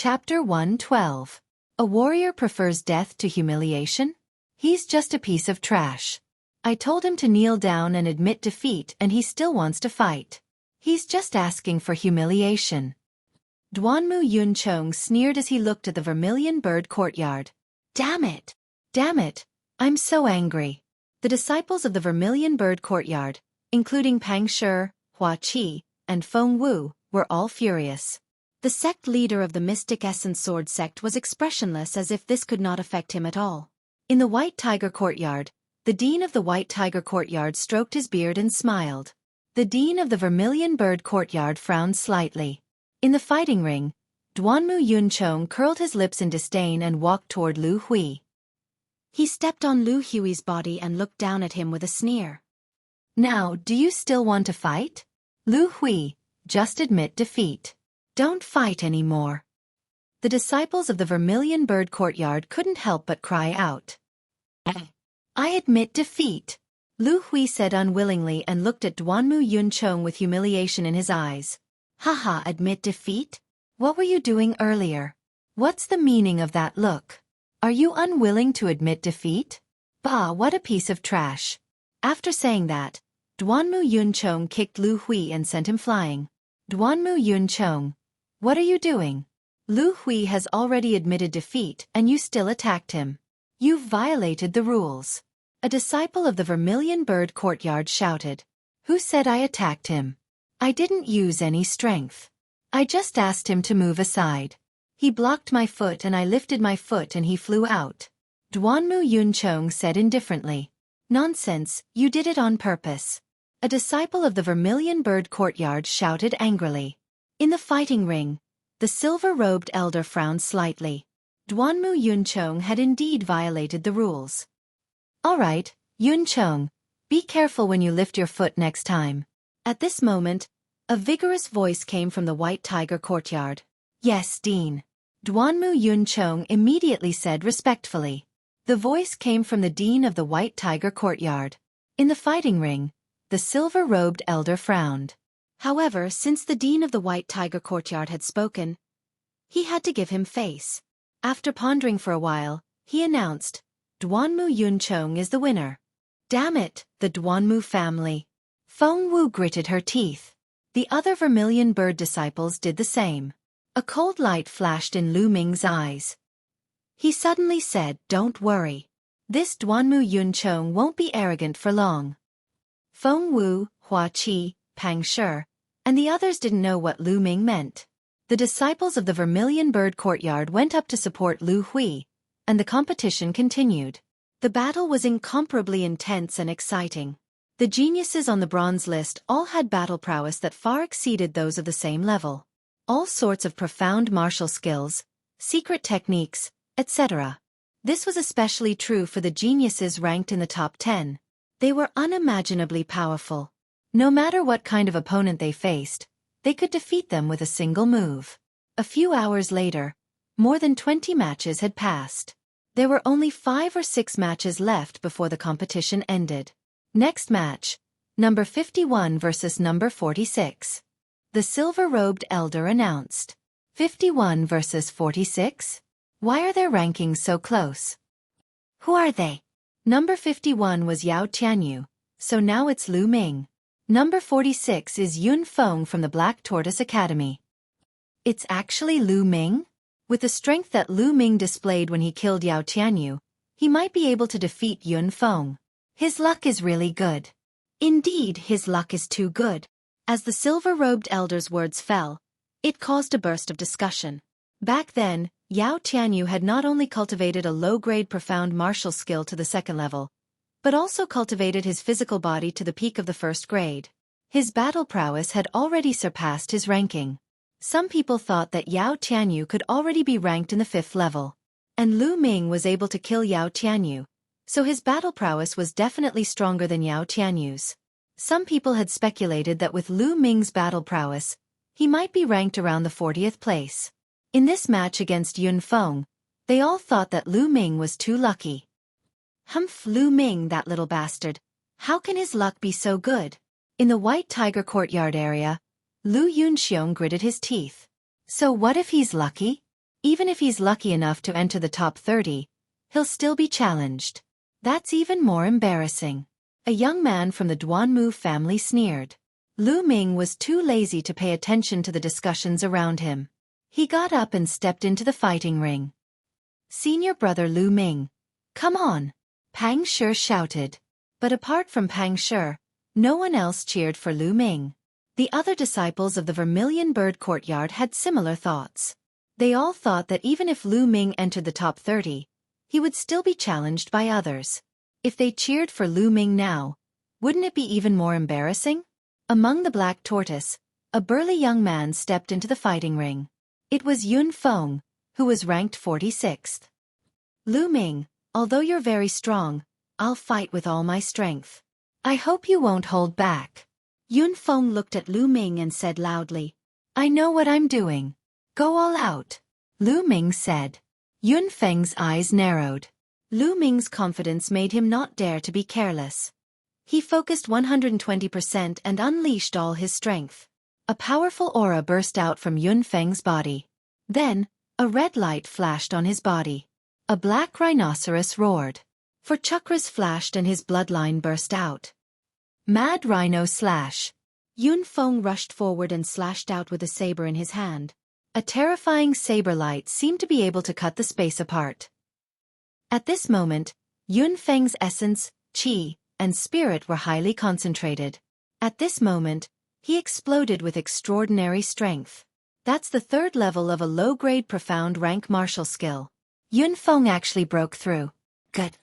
Chapter 112. A warrior prefers death to humiliation? He's just a piece of trash. I told him to kneel down and admit defeat, and he still wants to fight. He's just asking for humiliation. Duanmu Yunchong sneered as he looked at the Vermilion Bird courtyard. Damn it! Damn it! I'm so angry. The disciples of the Vermilion Bird courtyard, including Pang Shi, Xueqi, and Feng Wu, were all furious. The sect leader of the Mystic Essence Sword sect was expressionless, as if this could not affect him at all. In the White Tiger courtyard, the dean of the White Tiger courtyard stroked his beard and smiled. The dean of the Vermilion Bird courtyard frowned slightly. In the fighting ring, Duanmu Yunchong curled his lips in disdain and walked toward Lu Hui. He stepped on Lu Hui's body and looked down at him with a sneer. Now, do you still want to fight? Lu Hui, just admit defeat. Don't fight anymore. The disciples of the Vermilion Bird courtyard couldn't help but cry out. I admit defeat, Lu Hui said unwillingly and looked at Duanmu Yunchong with humiliation in his eyes. Haha, admit defeat? What were you doing earlier? What's the meaning of that look? Are you unwilling to admit defeat? Bah, what a piece of trash. After saying that, Duanmu Yunchong kicked Lu Hui and sent him flying. Duanmu Yunchong, what are you doing? Lu Hui has already admitted defeat and you still attacked him. You've violated the rules. A disciple of the Vermilion Bird courtyard shouted. Who said I attacked him? I didn't use any strength. I just asked him to move aside. He blocked my foot and I lifted my foot and he flew out. Duanmu Yunchong said indifferently. Nonsense, you did it on purpose. A disciple of the Vermilion Bird courtyard shouted angrily. In the fighting ring, the silver-robed elder frowned slightly. Duanmu Yunchong had indeed violated the rules. All right, Yunchong, be careful when you lift your foot next time. At this moment, a vigorous voice came from the White Tiger courtyard. Yes, Dean. Duanmu Yunchong immediately said respectfully. The voice came from the Dean of the White Tiger courtyard. In the fighting ring, the silver-robed elder frowned. However, since the Dean of the White Tiger courtyard had spoken, he had to give him face. After pondering for a while, he announced, Duanmu Yunchong is the winner. Damn it, the Duanmu family. Feng Wu gritted her teeth. The other Vermilion Bird disciples did the same. A cold light flashed in Lu Ming's eyes. He suddenly said, don't worry. This Duanmu Yunchong won't be arrogant for long. Feng Wu, Xueqi, Pang Shi, and the others didn't know what Lu Ming meant. The disciples of the Vermilion Bird courtyard went up to support Lu Hui, and the competition continued. The battle was incomparably intense and exciting. The geniuses on the bronze list all had battle prowess that far exceeded those of the same level. All sorts of profound martial skills, secret techniques, etc. This was especially true for the geniuses ranked in the top 10. They were unimaginably powerful. No matter what kind of opponent they faced, they could defeat them with a single move. A few hours later, more than 20 matches had passed. There were only 5 or 6 matches left before the competition ended. Next match, number 51 versus number 46. The silver-robed elder announced. 51 versus 46? Why are their rankings so close? Who are they? Number 51 was Yao Tianyu, so now it's Lu Ming. Number 46 is Yun Feng from the Black Tortoise Academy. It's actually Lu Ming? With the strength that Lu Ming displayed when he killed Yao Tianyu, he might be able to defeat Yun Feng. His luck is really good. Indeed, his luck is too good. As the silver-robed elder's words fell, it caused a burst of discussion. Back then, Yao Tianyu had not only cultivated a low-grade profound martial skill to the 2nd level, but also cultivated his physical body to the peak of the 1st grade. His battle prowess had already surpassed his ranking. Some people thought that Yao Tianyu could already be ranked in the 5th level. And Lu Ming was able to kill Yao Tianyu, so his battle prowess was definitely stronger than Yao Tianyu's. Some people had speculated that with Lu Ming's battle prowess, he might be ranked around the 40th place. In this match against Yun Feng, they all thought that Lu Ming was too lucky. Humph, Lu Ming, that little bastard. How can his luck be so good? In the White Tiger courtyard area, Lu Yunxiong gritted his teeth. So what if he's lucky? Even if he's lucky enough to enter the top 30, he'll still be challenged. That's even more embarrassing. A young man from the Duanmu family sneered. Lu Ming was too lazy to pay attention to the discussions around him. He got up and stepped into the fighting ring. Senior brother Lu Ming, come on, Pang Shi shouted. But apart from Pang Shi, no one else cheered for Lu Ming. The other disciples of the Vermilion Bird Courtyard had similar thoughts. They all thought that even if Lu Ming entered the top 30, he would still be challenged by others. If they cheered for Lu Ming now, wouldn't it be even more embarrassing? Among the Black Tortoise, a burly young man stepped into the fighting ring. It was Yun Feng, who was ranked 46th. Lu Ming, although you're very strong, I'll fight with all my strength. I hope you won't hold back. Yun Feng looked at Lu Ming and said loudly, I know what I'm doing. Go all out. Lu Ming said. Yun Feng's eyes narrowed. Lu Ming's confidence made him not dare to be careless. He focused 120% and unleashed all his strength. A powerful aura burst out from Yun Feng's body. Then, a red light flashed on his body. A black rhinoceros roared. Four chakras flashed and his bloodline burst out. Mad Rhino Slash. Yun Feng rushed forward and slashed out with a saber in his hand. A terrifying saber light seemed to be able to cut the space apart. At this moment, Yun Feng's essence, qi, and spirit were highly concentrated. At this moment, he exploded with extraordinary strength. That's the third level of a low-grade profound rank martial skill. Yun Feng actually broke through. Good.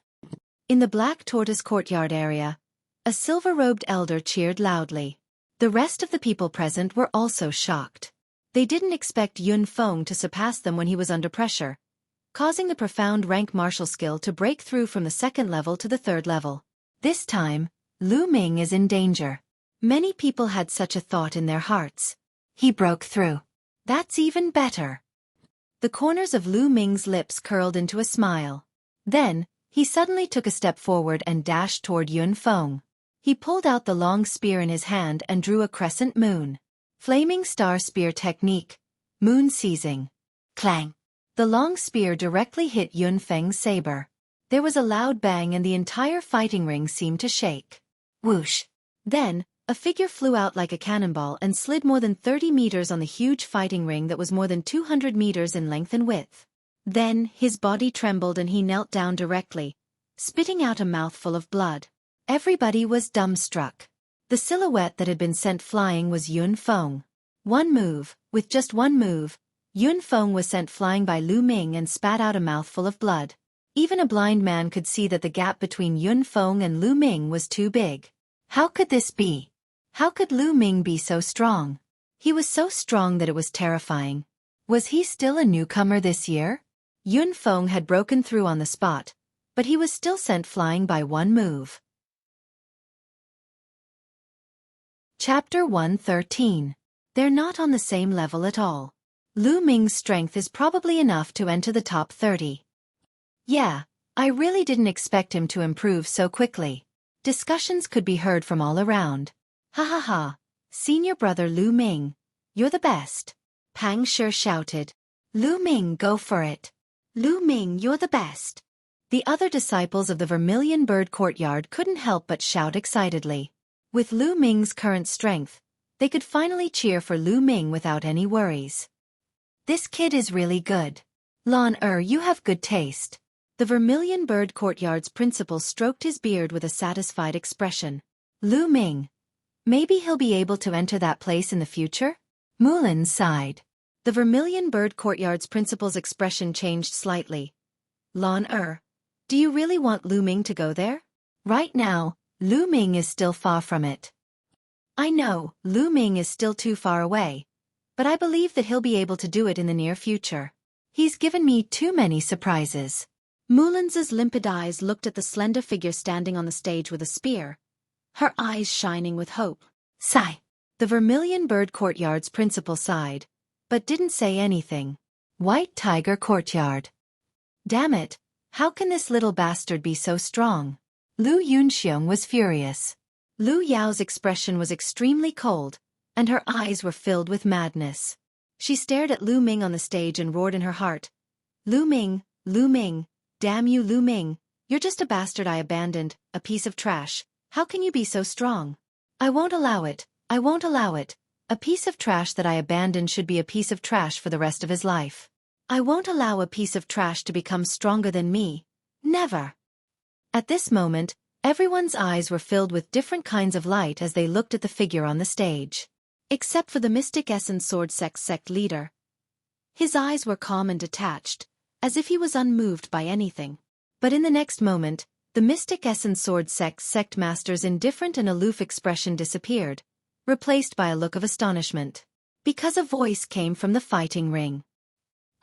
In the Black Tortoise courtyard area, a silver-robed elder cheered loudly. The rest of the people present were also shocked. They didn't expect Yun Feng to surpass them when he was under pressure, causing the profound rank martial skill to break through from the second level to the third level. This time, Lu Ming is in danger. Many people had such a thought in their hearts. He broke through. That's even better. The corners of Lu Ming's lips curled into a smile. Then, he suddenly took a step forward and dashed toward Yun Feng. He pulled out the long spear in his hand and drew a crescent moon. Flaming Star Spear Technique. Moon Seizing. Clang. The long spear directly hit Yun Feng's saber. There was a loud bang and the entire fighting ring seemed to shake. Whoosh. Then, a figure flew out like a cannonball and slid more than 30 meters on the huge fighting ring that was more than 200 meters in length and width. Then, his body trembled and he knelt down directly, spitting out a mouthful of blood. Everybody was dumbstruck. The silhouette that had been sent flying was Yun Feng. With just one move, Yun Feng was sent flying by Lu Ming and spat out a mouthful of blood. Even a blind man could see that the gap between Yun Feng and Lu Ming was too big. How could this be? How could Lu Ming be so strong? He was so strong that it was terrifying. Was he still a newcomer this year? Yun Feng had broken through on the spot, but he was still sent flying by one move. Chapter 113. They're not on the same level at all. Lu Ming's strength is probably enough to enter the top 30. Yeah, I really didn't expect him to improve so quickly. Discussions could be heard from all around. Ha ha ha, senior brother Lu Ming, you're the best. Pang Shi shouted. Lu Ming, go for it. Lu Ming, you're the best. The other disciples of the Vermilion Bird Courtyard couldn't help but shout excitedly. With Lu Ming's current strength, they could finally cheer for Lu Ming without any worries. This kid is really good. Lan you have good taste. The Vermilion Bird Courtyard's principal stroked his beard with a satisfied expression. Lu Ming. Maybe he'll be able to enter that place in the future? Mulan sighed. The Vermilion Bird Courtyard's principal's expression changed slightly. Lan do you really want Lu Ming to go there? Right now, Lu Ming is still far from it. I know, Lu Ming is still too far away, but I believe that he'll be able to do it in the near future. He's given me too many surprises. Mulan's limpid eyes looked at the slender figure standing on the stage with a spear, her eyes shining with hope. Sigh. The Vermilion Bird Courtyard's principal sighed, but didn't say anything. White Tiger Courtyard. Damn it, how can this little bastard be so strong? Lu Yunxiong was furious. Lu Yao's expression was extremely cold, and her eyes were filled with madness. She stared at Lu Ming on the stage and roared in her heart. Lu Ming, damn you Lu Ming, you're just a bastard I abandoned, a piece of trash. How can you be so strong? I won't allow it, I won't allow it. A piece of trash that I abandoned should be a piece of trash for the rest of his life. I won't allow a piece of trash to become stronger than me. Never. At this moment, everyone's eyes were filled with different kinds of light as they looked at the figure on the stage. Except for the Mystic Essence Sword sect leader. His eyes were calm and detached, as if he was unmoved by anything. But in the next moment, the Mystic Essence Sword sect master's indifferent and aloof expression disappeared, replaced by a look of astonishment. Because a voice came from the fighting ring.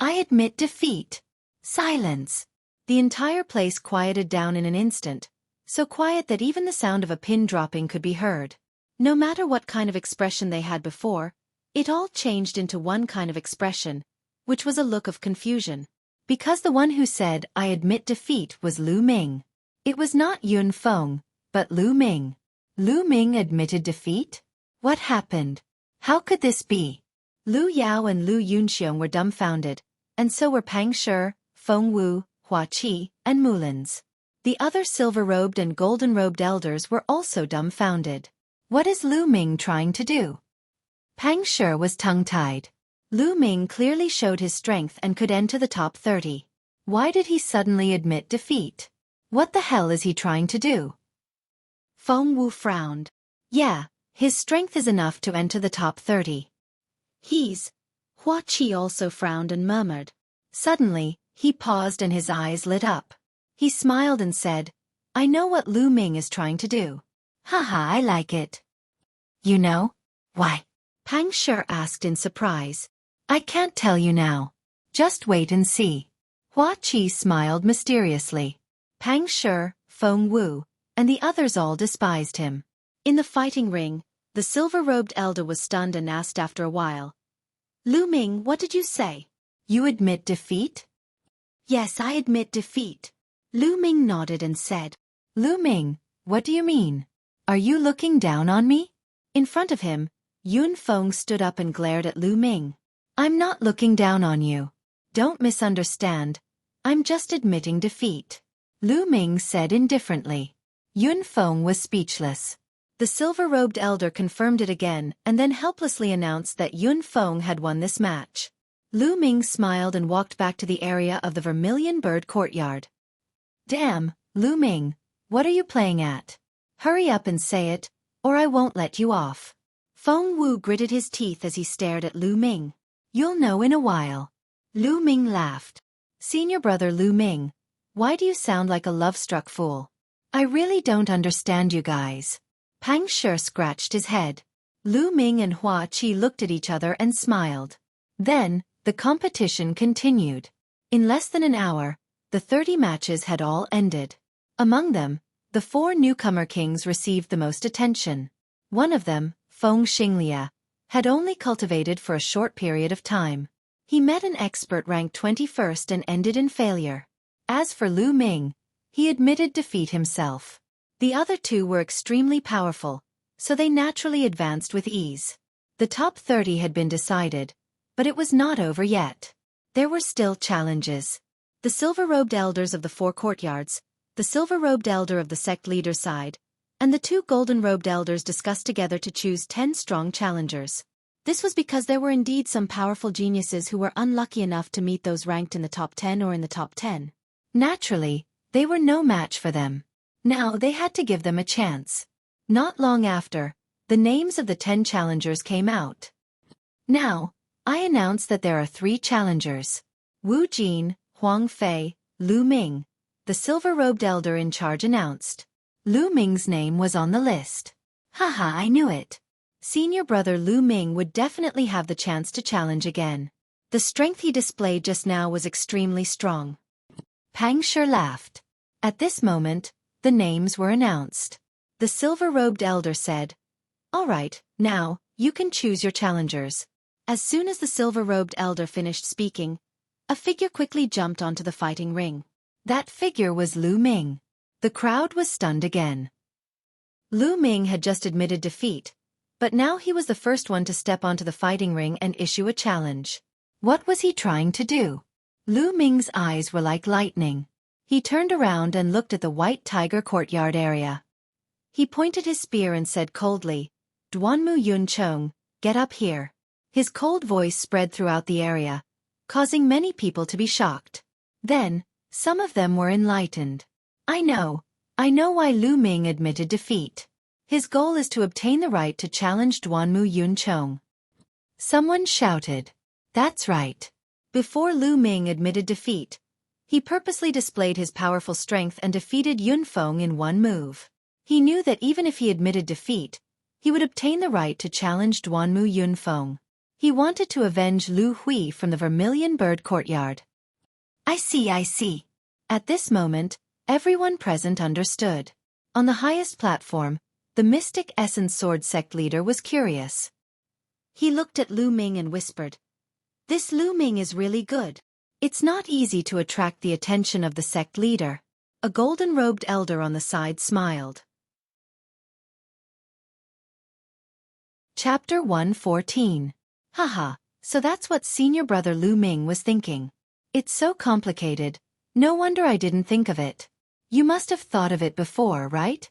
I admit defeat. Silence. The entire place quieted down in an instant, so quiet that even the sound of a pin dropping could be heard. No matter what kind of expression they had before, it all changed into one kind of expression, which was a look of confusion. Because the one who said, I admit defeat, was Lu Ming. It was not Yun Feng, but Lu Ming. Lu Ming admitted defeat? What happened? How could this be? Lu Yao and Lu Yunxiong were dumbfounded, and so were Pang Shi, Feng Wu, Xueqi, and Mulins. The other silver-robed and golden-robed elders were also dumbfounded. What is Lu Ming trying to do? Pang Shi was tongue-tied. Lu Ming clearly showed his strength and could enter the top 30. Why did he suddenly admit defeat? What the hell is he trying to do? Feng Wu frowned. Yeah, his strength is enough to enter the top 30. Xueqi also frowned and murmured. Suddenly, he paused and his eyes lit up. He smiled and said, I know what Lu Ming is trying to do. Haha, I like it. You know? Why? Pang Shi asked in surprise. I can't tell you now. Just wait and see. Xueqi smiled mysteriously. Pang Shi, Feng Wu, and the others all despised him. In the fighting ring, the silver-robed elder was stunned and asked after a while. Lu Ming, what did you say? You admit defeat? Yes, I admit defeat. Lu Ming nodded and said. Lu Ming, what do you mean? Are you looking down on me? In front of him, Yun Feng stood up and glared at Lu Ming. I'm not looking down on you. Don't misunderstand. I'm just admitting defeat. Lu Ming said indifferently. Yun Feng was speechless. The silver-robed elder confirmed it again and then helplessly announced that Yun Feng had won this match. Lu Ming smiled and walked back to the area of the Vermilion Bird Courtyard. Damn, Lu Ming, what are you playing at? Hurry up and say it, or I won't let you off. Feng Wu gritted his teeth as he stared at Lu Ming. You'll know in a while. Lu Ming laughed. Senior brother Lu Ming, why do you sound like a love-struck fool? I really don't understand you guys. Pang Shi scratched his head. Lu Ming and Xueqi looked at each other and smiled. Then, the competition continued. In less than an hour, the 30 matches had all ended. Among them, the 4 newcomer kings received the most attention. One of them, Feng Xinglia, had only cultivated for a short period of time. He met an expert ranked 21st and ended in failure. As for Lu Ming, he admitted defeat himself. The other 2 were extremely powerful, so they naturally advanced with ease. The top 30 had been decided, but it was not over yet. There were still challenges. The silver-robed elders of the 4 courtyards, the silver-robed elder of the sect leader's side, and the 2 golden-robed elders discussed together to choose 10 strong challengers. This was because there were indeed some powerful geniuses who were unlucky enough to meet those ranked in the top 10 or in the top 10. Naturally, they were no match for them. Now they had to give them a chance. Not long after, the names of the 10 challengers came out. Now, I announce that there are 3 challengers. Wu Jin, Huang Fei, Lu Ming, the silver-robed elder in charge announced. Lu Ming's name was on the list. Haha, I knew it. Senior brother Lu Ming would definitely have the chance to challenge again. The strength he displayed just now was extremely strong. Pang Shi laughed. At this moment, the names were announced. The silver-robed elder said, All right, now, you can choose your challengers. As soon as the silver-robed elder finished speaking, a figure quickly jumped onto the fighting ring. That figure was Lu Ming. The crowd was stunned again. Lu Ming had just admitted defeat, But now he was the first one to step onto the fighting ring and issue a challenge. What was he trying to do? Lu Ming's eyes were like lightning. He turned around and looked at the White Tiger courtyard area. He pointed his spear and said coldly, "Duanmu Yuncheng, get up here." His cold voice spread throughout the area, causing many people to be shocked. Then, some of them were enlightened. I know why Lu Ming admitted defeat. His goal is to obtain the right to challenge Duanmu Yuncheng. Someone shouted. That's right. Before Lu Ming admitted defeat, he purposely displayed his powerful strength and defeated Yunfeng in one move. He knew that even if he admitted defeat, he would obtain the right to challenge Duanmu Yunfeng. He wanted to avenge Lu Hui from the Vermilion Bird courtyard. I see. At this moment, everyone present understood. On the highest platform, the Mystic Essence Sword sect leader was curious. He looked at Lu Ming and whispered, "This Lu Ming is really good." It's not easy to attract the attention of the sect leader. A golden-robed elder on the side smiled. Chapter 114. Haha, so that's what senior brother Lu Ming was thinking. It's so complicated, no wonder I didn't think of it. You must have thought of it before, right?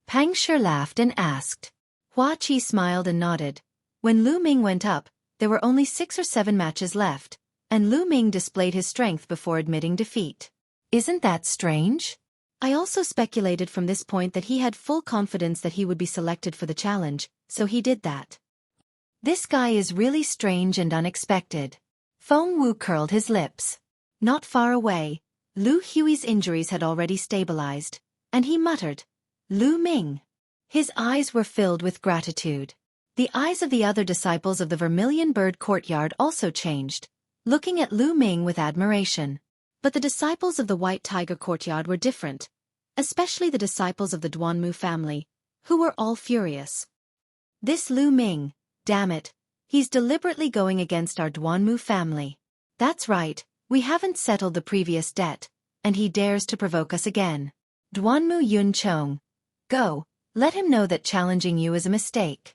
Pang Shi laughed and asked. Hua Qi smiled and nodded. When Lu Ming went up, there were only 6 or 7 matches left, and Lu Ming displayed his strength before admitting defeat. Isn't that strange? I also speculated from this point that he had full confidence that he would be selected for the challenge, so he did that. This guy is really strange and unexpected. Feng Wu curled his lips. Not far away, Lu Hui's injuries had already stabilized, and he muttered, "Lu Ming." His eyes were filled with gratitude. The eyes of the other disciples of the Vermilion Bird courtyard also changed, looking at Lu Ming with admiration. But the disciples of the White Tiger courtyard were different, especially the disciples of the Duanmu family, who were all furious. This Lu Ming, damn it, he's deliberately going against our Duanmu family. That's right, we haven't settled the previous debt, and he dares to provoke us again. Duanmu Yuncheng, go, let him know that challenging you is a mistake.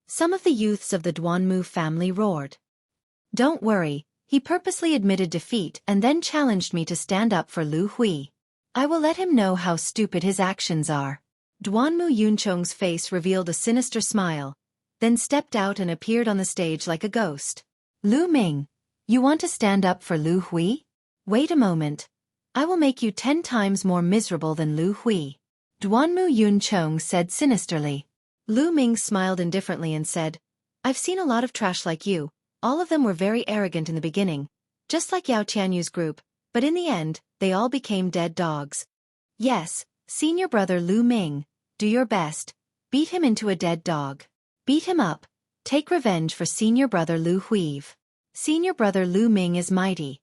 Some of the youths of the Duanmu family roared. Don't worry, he purposely admitted defeat and then challenged me to stand up for Lu Hui. I will let him know how stupid his actions are. Duanmu Yuncheng's face revealed a sinister smile, then stepped out and appeared on the stage like a ghost. Lu Ming, you want to stand up for Lu Hui? Wait a moment. I will make you 10 times more miserable than Lu Hui. Duanmu Yuncheng said sinisterly. Lu Ming smiled indifferently and said, I've seen a lot of trash like you. All of them were very arrogant in the beginning, just like Yao Tianyu's group, but in the end, they all became dead dogs. Yes, senior brother Lu Ming, do your best. Beat him into a dead dog. Beat him up. Take revenge for senior brother Lu Hui. Senior brother Lu Ming is mighty.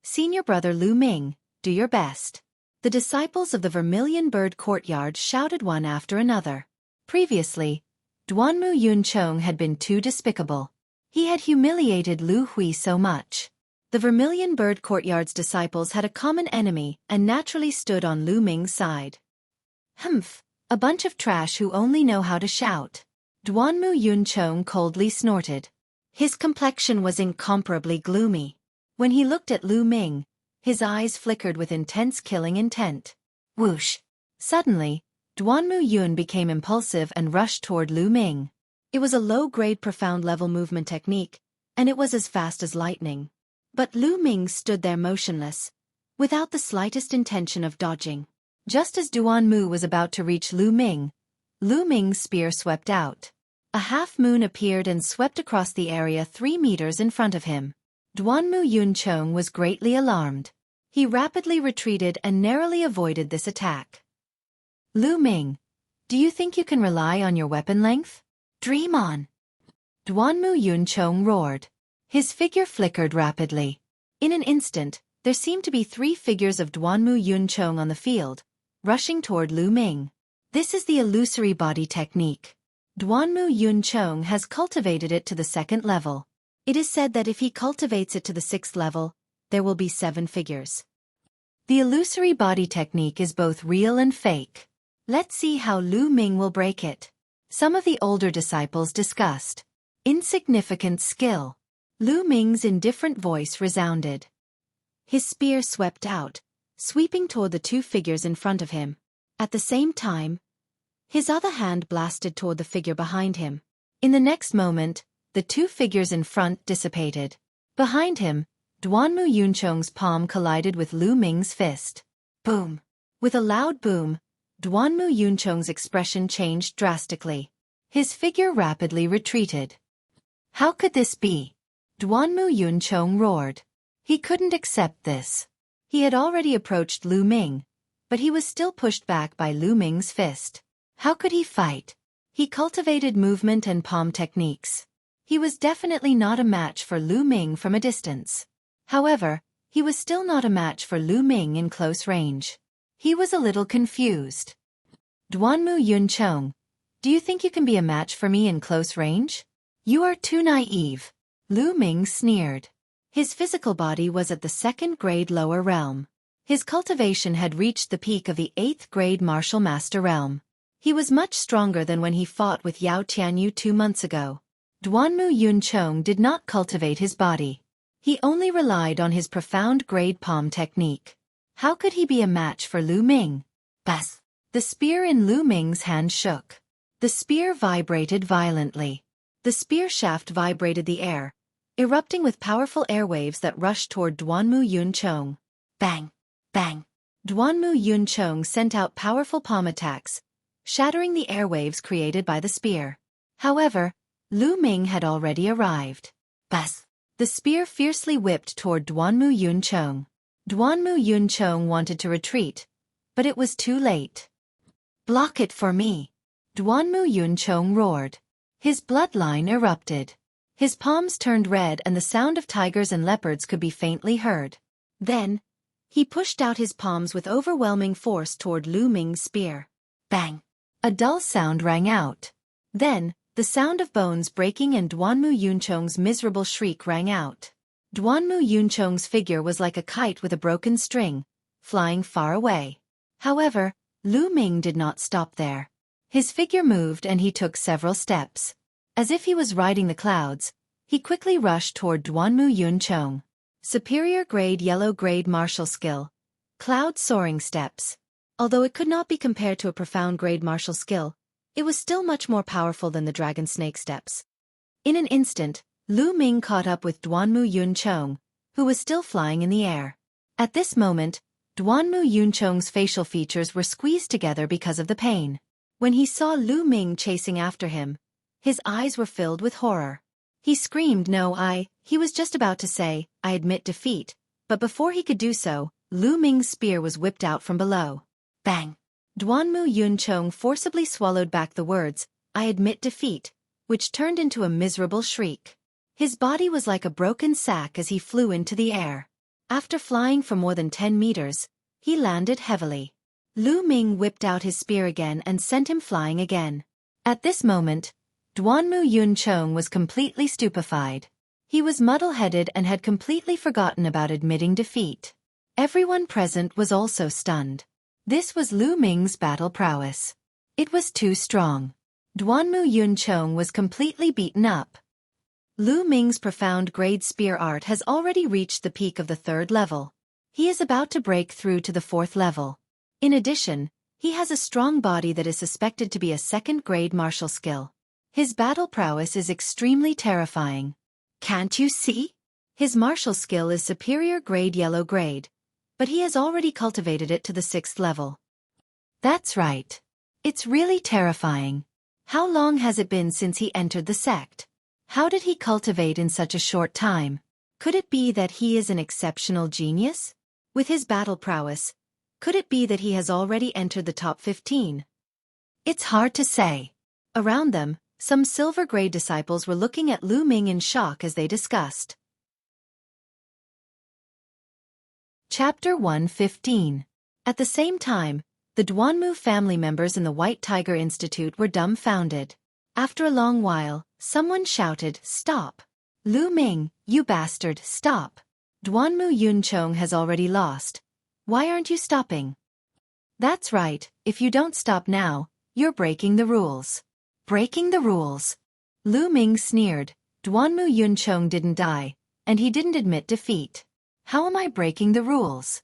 Senior brother Lu Ming, do your best. The disciples of the Vermilion Bird courtyard shouted one after another. Previously, Duanmu Yuncheng had been too despicable. He had humiliated Lu Hui so much. The Vermilion Bird courtyard's disciples had a common enemy and naturally stood on Lu Ming's side. Humph, a bunch of trash who only know how to shout. Duanmu Yuncheng coldly snorted. His complexion was incomparably gloomy. When he looked at Lu Ming, his eyes flickered with intense killing intent. Whoosh! Suddenly, Duanmu Yun became impulsive and rushed toward Lu Ming. It was a low-grade profound-level movement technique, and it was as fast as lightning. But Lu Ming stood there motionless, without the slightest intention of dodging. Just as Duanmu was about to reach Lu Ming's spear swept out. A half-moon appeared and swept across the area 3 meters in front of him. Duanmu Yuncheng was greatly alarmed. He rapidly retreated and narrowly avoided this attack. Lu Ming, do you think you can rely on your weapon length? Dream on! Duanmu Yuncheng roared. His figure flickered rapidly. In an instant, there seemed to be 3 figures of Duanmu Yuncheng on the field, rushing toward Lu Ming. This is the illusory body technique. Duanmu Yuncheng has cultivated it to the 2nd level. It is said that if he cultivates it to the 6th level, there will be 7 figures. The illusory body technique is both real and fake. Let's see how Lu Ming will break it. Some of the older disciples discussed. Insignificant skill. Lu Ming's indifferent voice resounded. His spear swept out, sweeping toward the two figures in front of him. At the same time, his other hand blasted toward the figure behind him. In the next moment, the two figures in front dissipated. Behind him, Duanmu Yuncheng's palm collided with Lu Ming's fist. Boom! With a loud boom, Duanmu Yuncheng's expression changed drastically. His figure rapidly retreated. How could this be? Duanmu Yuncheng roared. He couldn't accept this. He had already approached Lu Ming, but he was still pushed back by Lu Ming's fist. How could he fight? He cultivated movement and palm techniques. He was definitely not a match for Lu Ming from a distance. However, he was still not a match for Lu Ming in close range. He was a little confused. Duanmu Yuncheng, do you think you can be a match for me in close range? You are too naive. Lu Ming sneered. His physical body was at the 2nd grade lower realm. His cultivation had reached the peak of the 8th grade martial master realm. He was much stronger than when he fought with Yao Tianyu 2 months ago. Duanmu Yuncheng did not cultivate his body. He only relied on his profound grade palm technique. How could he be a match for Lu Ming? Bas! The spear in Lu Ming's hand shook. The spear vibrated violently. The spear shaft vibrated the air, erupting with powerful airwaves that rushed toward Duanmu Yuncheng. Bang! Bang! Duanmu Yuncheng sent out powerful palm attacks, shattering the airwaves created by the spear. However, Lu Ming had already arrived. Bas! The spear fiercely whipped toward Duanmu Yuncheng. Duanmu Yuncheng wanted to retreat, but it was too late. Block it for me! Duanmu Yuncheng roared. His bloodline erupted. His palms turned red and the sound of tigers and leopards could be faintly heard. Then, he pushed out his palms with overwhelming force toward Lu Ming's spear. Bang! A dull sound rang out. Then, the sound of bones breaking and Duanmu Yuncheng's miserable shriek rang out. Duanmu Yuncheng's figure was like a kite with a broken string, flying far away. However, Lu Ming did not stop there. His figure moved and he took several steps. As if he was riding the clouds, he quickly rushed toward Duanmu Yuncheng. Superior grade yellow grade martial skill. Cloud soaring steps. Although it could not be compared to a profound grade martial skill, it was still much more powerful than the dragon snake steps. In an instant, Lu Ming caught up with Duanmu Yuncheng, who was still flying in the air. At this moment, Duanmu Yuncheng's facial features were squeezed together because of the pain. When he saw Lu Ming chasing after him, his eyes were filled with horror. He screamed, he was just about to say, I admit defeat, but before he could do so, Lu Ming's spear was whipped out from below. Bang! Duanmu Yuncheng forcibly swallowed back the words, I admit defeat, which turned into a miserable shriek. His body was like a broken sack as he flew into the air. After flying for more than 10 meters, he landed heavily. Lu Ming whipped out his spear again and sent him flying again. At this moment, Duanmu Yuncheng was completely stupefied. He was muddle-headed and had completely forgotten about admitting defeat. Everyone present was also stunned. This was Lu Ming's battle prowess. It was too strong. Duanmu Yuncheng was completely beaten up. Lu Ming's profound grade spear art has already reached the peak of the 3rd level. He is about to break through to the 4th level. In addition, he has a strong body that is suspected to be a 2nd grade martial skill. His battle prowess is extremely terrifying. Can't you see? His martial skill is superior grade yellow grade, but he has already cultivated it to the 6th level. That's right. It's really terrifying. How long has it been since he entered the sect? How did he cultivate in such a short time? Could it be that he is an exceptional genius? With his battle prowess, could it be that he has already entered the top 15? It's hard to say. Around them, some silver grade disciples were looking at Lu Ming in shock as they discussed. Chapter 115. At the same time, the Duanmu family members in the White Tiger Institute were dumbfounded. After a long while, someone shouted, Stop! Lu Ming, you bastard, stop! Duanmu Yuncheng has already lost. Why aren't you stopping? That's right, if you don't stop now, you're breaking the rules. breaking the rules. Lu Ming sneered. Duanmu Yuncheng didn't die, and he didn't admit defeat. How am I breaking the rules?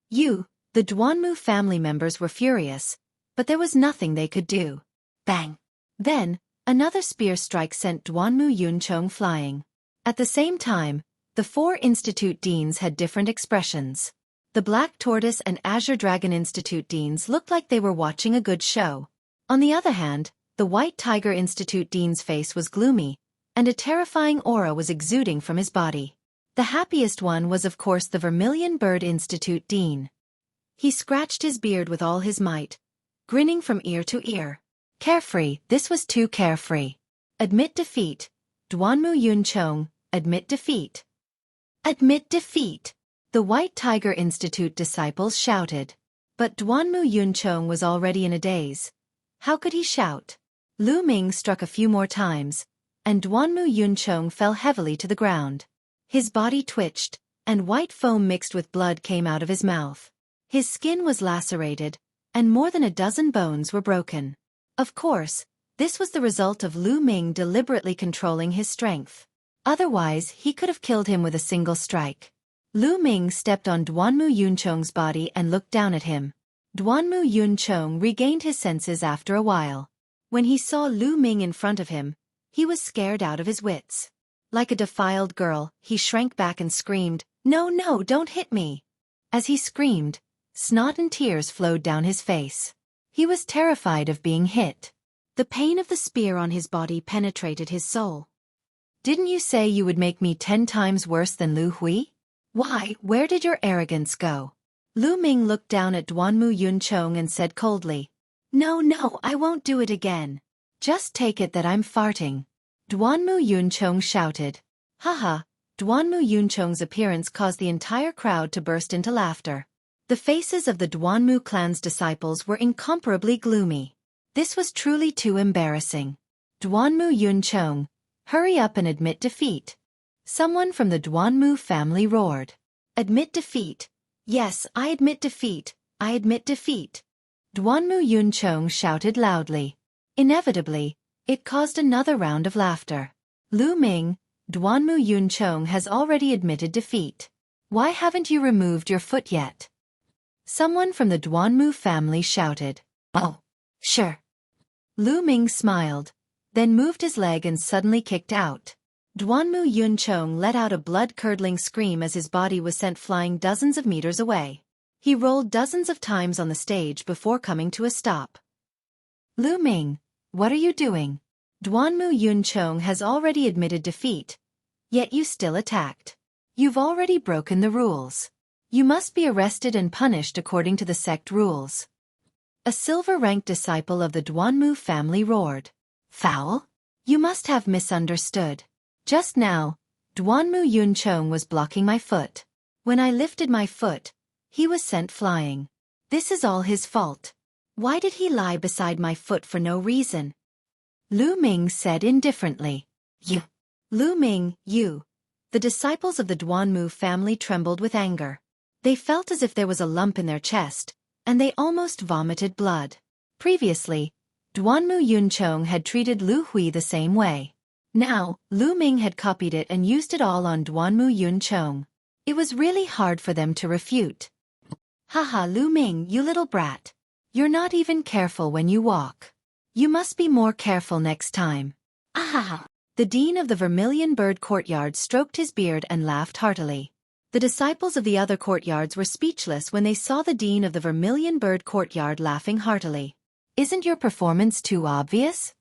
The Duanmu family members were furious, but there was nothing they could do. Bang! Then, another spear strike sent Duanmu Yuncheng flying. At the same time, the 4 Institute deans had different expressions. The Black Tortoise and Azure Dragon Institute deans looked like they were watching a good show. On the other hand, the White Tiger Institute dean's face was gloomy, and a terrifying aura was exuding from his body. The happiest one was of course the Vermilion Bird Institute dean. He scratched his beard with all his might, grinning from ear to ear. Carefree, this was too carefree. Admit defeat. Duanmu Yuncheng, admit defeat. Admit defeat. The White Tiger Institute disciples shouted. But Duanmu Yuncheng was already in a daze. How could he shout? Lu Ming struck a few more times, and Duanmu Yuncheng fell heavily to the ground. His body twitched, and white foam mixed with blood came out of his mouth. His skin was lacerated, and more than a dozen bones were broken. Of course, this was the result of Lu Ming deliberately controlling his strength. Otherwise, he could have killed him with a single strike. Lu Ming stepped on Duanmu Yuncheng's body and looked down at him. Duanmu Yuncheng regained his senses after a while. When he saw Lu Ming in front of him, he was scared out of his wits. Like a defiled girl, he shrank back and screamed, "No, no, don't hit me!" As he screamed, snot and tears flowed down his face. He was terrified of being hit. The pain of the spear on his body penetrated his soul. "Didn't you say you would make me 10 times worse than Lu Hui? Why, where did your arrogance go?" Lu Ming looked down at Duanmu Yuncheng and said coldly, "No, no, I won't do it again. Just take it that I'm farting." Duanmu Yuncheng shouted. Haha, Duanmu Yuncheng's appearance caused the entire crowd to burst into laughter. The faces of the Duanmu clan's disciples were incomparably gloomy. This was truly too embarrassing. Duanmu Yuncheng, hurry up and admit defeat. Someone from the Duanmu family roared. Admit defeat. Yes, I admit defeat. I admit defeat. Duanmu Yuncheng shouted loudly. Inevitably, it caused another round of laughter. Lu Ming, Duanmu Yuncheng has already admitted defeat. Why haven't you removed your foot yet? Someone from the Duanmu family shouted. Oh, sure. Lu Ming smiled, then moved his leg and suddenly kicked out. Duanmu Yuncheng let out a blood-curdling scream as his body was sent flying dozens of meters away. He rolled dozens of times on the stage before coming to a stop. Lu Ming, what are you doing? Duanmu Yuncheng has already admitted defeat, yet you still attacked. You've already broken the rules. You must be arrested and punished according to the sect rules. A silver-ranked disciple of the Duanmu family roared. Foul? You must have misunderstood. Just now, Duanmu Yuncheng was blocking my foot. When I lifted my foot, he was sent flying. This is all his fault. Why did he lie beside my foot for no reason? Lu Ming said indifferently. You. Lu Ming, you. The disciples of the Duanmu family trembled with anger. They felt as if there was a lump in their chest, and they almost vomited blood. Previously, Duanmu Yuncheng had treated Lu Hui the same way. Now, Lu Ming had copied it and used it all on Duanmu Yuncheng. It was really hard for them to refute. Haha, Lu Ming, you little brat. You're not even careful when you walk. You must be more careful next time. Ah! The dean of the Vermilion Bird Courtyard stroked his beard and laughed heartily. The disciples of the other courtyards were speechless when they saw the dean of the Vermilion Bird Courtyard laughing heartily. Isn't your performance too obvious?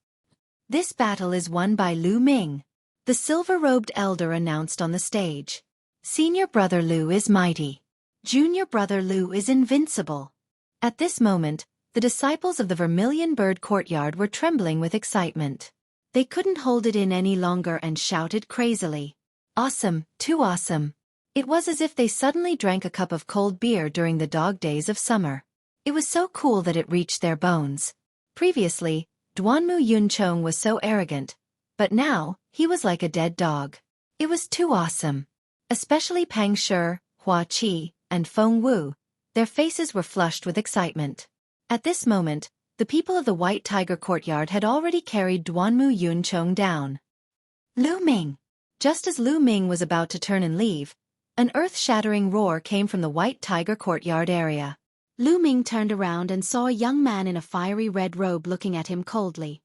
This battle is won by Lu Ming. The silver-robed elder announced on the stage. Senior brother Lu is mighty. Junior brother Lu is invincible. At this moment, the disciples of the Vermilion Bird Courtyard were trembling with excitement. They couldn't hold it in any longer and shouted crazily. Awesome, too awesome. It was as if they suddenly drank a cup of cold beer during the dog days of summer. It was so cool that it reached their bones. Previously, Duanmu Yuncheng was so arrogant, but now, he was like a dead dog. It was too awesome. Especially Pang Shi, Hua Qi, and Feng Wu, their faces were flushed with excitement. At this moment, the people of the White Tiger courtyard had already carried Duanmu Yunchong down. Lu Ming! Just as Lu Ming was about to turn and leave, an earth-shattering roar came from the White Tiger courtyard area. Lu Ming turned around and saw a young man in a fiery red robe looking at him coldly.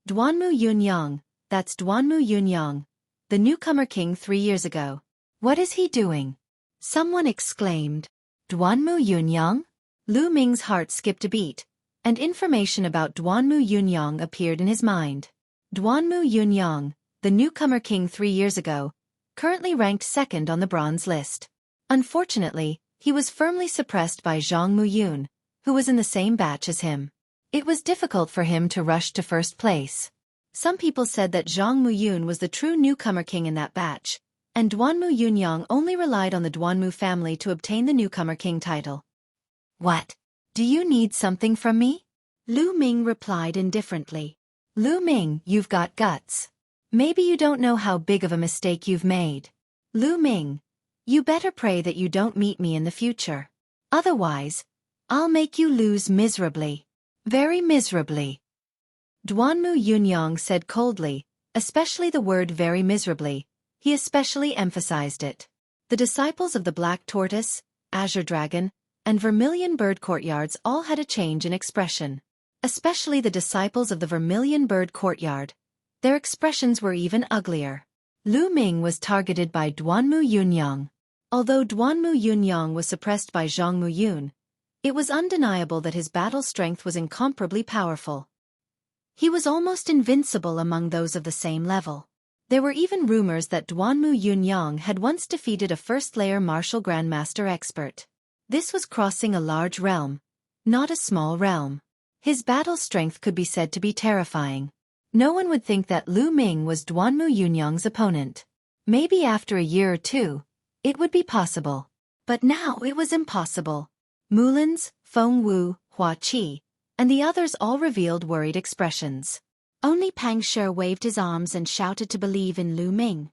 Duanmu Yunyang, that's Duanmu Yunyang, the newcomer king 3 years ago. What is he doing? Someone exclaimed. Duanmu Yunyang? Lu Ming's heart skipped a beat, and information about Duanmu Yunyang appeared in his mind. Duanmu Yunyang, the newcomer king 3 years ago, currently ranked second on the bronze list. Unfortunately, he was firmly suppressed by Zhang Muyun, who was in the same batch as him. It was difficult for him to rush to first place. Some people said that Zhang Muyun was the true newcomer king in that batch, and Duanmu Yunyang only relied on the Duanmu family to obtain the newcomer king title. What? Do you need something from me? Lu Ming replied indifferently. Lu Ming, you've got guts. Maybe you don't know how big of a mistake you've made. Lu Ming, you better pray that you don't meet me in the future. Otherwise, I'll make you lose miserably. Very miserably. Duanmu Yunyang said coldly, especially the word very miserably. He especially emphasized it. The disciples of the Black Tortoise, Azure Dragon, and Vermilion Bird courtyards all had a change in expression. Especially the disciples of the Vermilion Bird courtyard. Their expressions were even uglier. Lu Ming was targeted by Duanmu Yunyang. Although Duanmu Yunyang was suppressed by Zhang Muyun, it was undeniable that his battle strength was incomparably powerful. He was almost invincible among those of the same level. There were even rumors that Duanmu Yunyang had once defeated a first-layer martial grandmaster expert. This was crossing a large realm, not a small realm. His battle strength could be said to be terrifying. No one would think that Lu Ming was Duanmu Yunyang's opponent. Maybe after a year or two, it would be possible. But now it was impossible. Mulins, Feng Wu, Hua Qi, and the others all revealed worried expressions. Only Pang Shi waved his arms and shouted to believe in Lu Ming.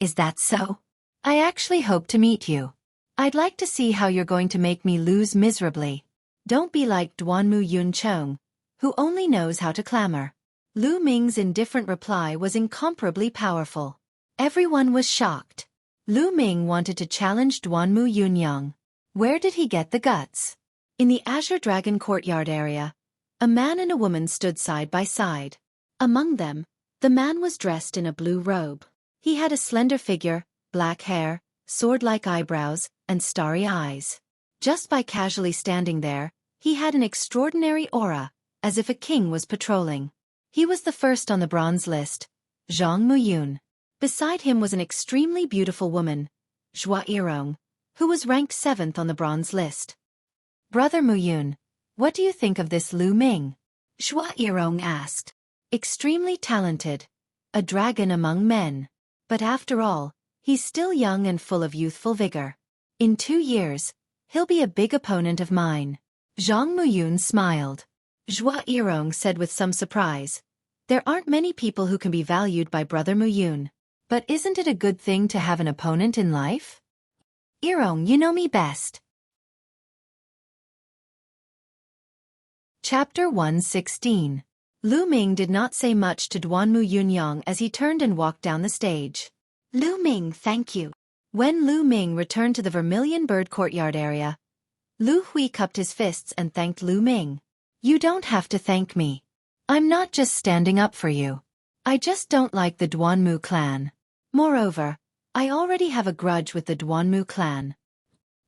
Is that so? I actually hope to meet you. I'd like to see how you're going to make me lose miserably. Don't be like Duanmu Yunchong, who only knows how to clamor. Lu Ming's indifferent reply was incomparably powerful. Everyone was shocked. Lu Ming wanted to challenge Duanmu Yunyang. Where did he get the guts? In the Azure Dragon courtyard area, a man and a woman stood side by side. Among them, the man was dressed in a blue robe. He had a slender figure, black hair, sword-like eyebrows, and starry eyes. Just by casually standing there, he had an extraordinary aura, as if a king was patrolling. He was the first on the bronze list, Zhang Muyun. Beside him was an extremely beautiful woman, Xueqi, who was ranked 7th on the bronze list. Brother Muyun, what do you think of this Lu Ming? Xueqi asked. Extremely talented. A dragon among men. But after all, he's still young and full of youthful vigor. In 2 years, he'll be a big opponent of mine. Zhang Muyun smiled. Xueqi said with some surprise. There aren't many people who can be valued by Brother Muyun. But isn't it a good thing to have an opponent in life? Irong, you know me best. Chapter 116. Lu Ming did not say much to Duanmu Yunyang as he turned and walked down the stage. Lu Ming, thank you. When Lu Ming returned to the Vermilion Bird courtyard area, Lu Hui cupped his fists and thanked Lu Ming. You don't have to thank me. I'm not just standing up for you. I just don't like the Duanmu clan. Moreover, I already have a grudge with the Duanmu clan.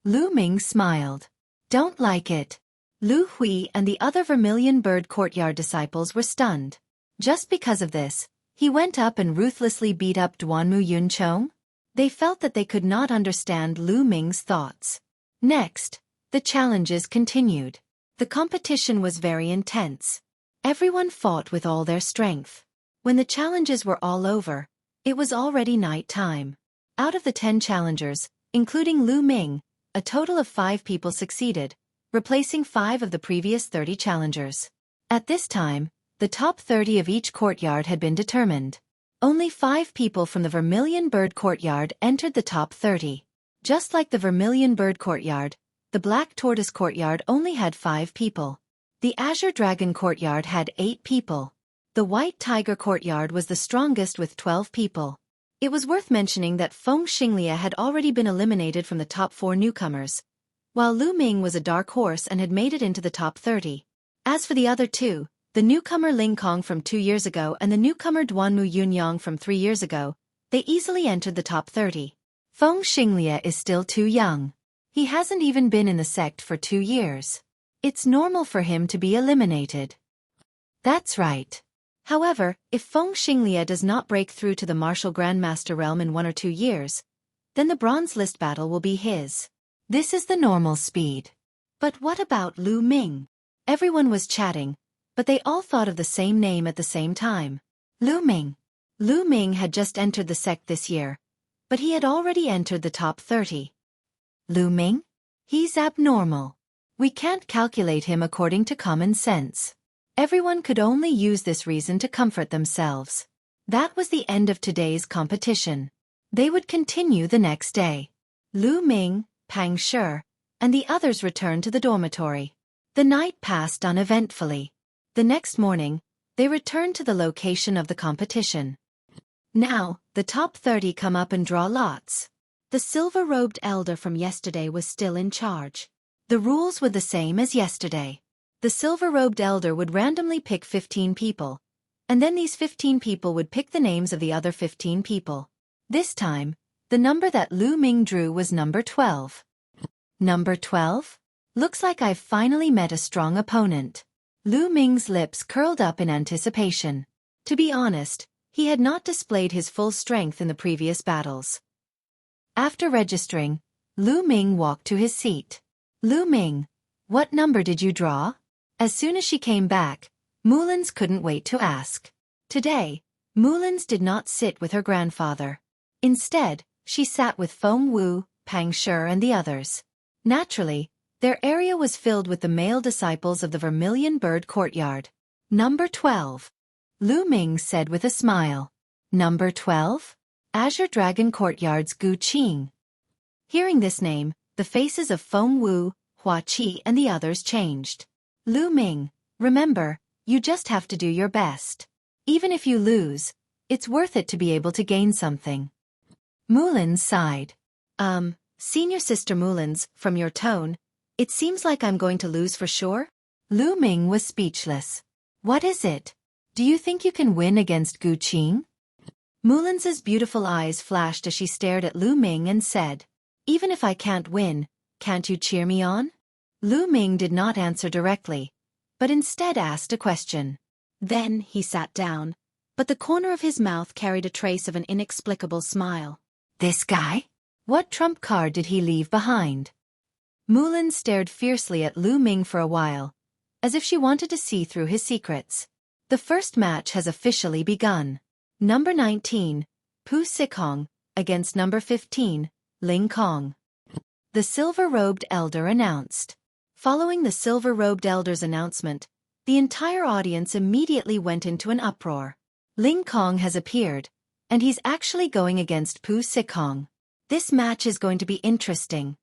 Lu Ming smiled. Don't like it. Lu Hui and the other Vermilion Bird courtyard disciples were stunned. Just because of this, he went up and ruthlessly beat up Duanmu Yunchong? They felt that they could not understand Lu Ming's thoughts. Next, the challenges continued. The competition was very intense. Everyone fought with all their strength. When the challenges were all over, it was already night time. Out of the 10 challengers, including Lu Ming, a total of 5 people succeeded, replacing 5 of the previous 30 challengers. At this time, the top 30 of each courtyard had been determined. Only 5 people from the Vermilion Bird courtyard entered the top 30. Just like the Vermilion Bird courtyard, the Black Tortoise courtyard only had 5 people. The Azure Dragon courtyard had 8 people. The White Tiger courtyard was the strongest with 12 people. It was worth mentioning that Feng Xinglia had already been eliminated from the top 4 newcomers, while Lu Ming was a dark horse and had made it into the top 30. As for the other 2, the newcomer Ling Kong from 2 years ago and the newcomer Duanmu Yunyang from 3 years ago, they easily entered the top 30. Feng Xinglia is still too young. He hasn't even been in the sect for 2 years. It's normal for him to be eliminated. That's right. However, if Feng Xinglia does not break through to the martial grandmaster realm in 1 or 2 years, then the bronze list battle will be his. This is the normal speed. But what about Lu Ming? Everyone was chatting, but they all thought of the same name at the same time. Lu Ming. Lu Ming had just entered the sect this year, but he had already entered the top 30. Lu Ming? He's abnormal. We can't calculate him according to common sense. Everyone could only use this reason to comfort themselves. That was the end of today's competition. They would continue the next day. Lu Ming, Pang Shi, and the others returned to the dormitory. The night passed uneventfully. The next morning, they returned to the location of the competition. Now, the top 30 come up and draw lots. The silver-robed elder from yesterday was still in charge. The rules were the same as yesterday. The silver-robed elder would randomly pick 15 people, and then these 15 people would pick the names of the other 15 people. This time, the number that Lu Ming drew was number 12. Number 12? Looks like I've finally met a strong opponent. Lu Ming's lips curled up in anticipation. To be honest, he had not displayed his full strength in the previous battles. After registering, Lu Ming walked to his seat. Lu Ming, what number did you draw? As soon as she came back, Mulins couldn't wait to ask. Today, Mulins did not sit with her grandfather. Instead, she sat with Feng Wu, Pang Shi and the others. Naturally, their area was filled with the male disciples of the Vermilion Bird Courtyard. Number 12. Lu Ming said with a smile. Number 12? Azure Dragon Courtyard's Gu Qing. Hearing this name, the faces of Feng Wu, Hua Qi and the others changed. Lu Ming, remember, you just have to do your best. Even if you lose, it's worth it to be able to gain something. Mulins sighed. Senior Sister Mulins, from your tone, it seems like I'm going to lose for sure? Lu Ming was speechless. What is it? Do you think you can win against Gu Qing? Mulins's beautiful eyes flashed as she stared at Lu Ming and said, even if I can't win, can't you cheer me on? Lu Ming did not answer directly, but instead asked a question. Then he sat down, but the corner of his mouth carried a trace of an inexplicable smile. This guy? What trump card did he leave behind? Mulin stared fiercely at Lu Ming for a while, as if she wanted to see through his secrets. The first match has officially begun. Number 19, Pu Sikong, against number 15, Ling Kong. The silver-robed elder announced. Following the silver-robed elder's announcement, the entire audience immediately went into an uproar. Ling Kong has appeared, and he's actually going against Pu Sikong. This match is going to be interesting.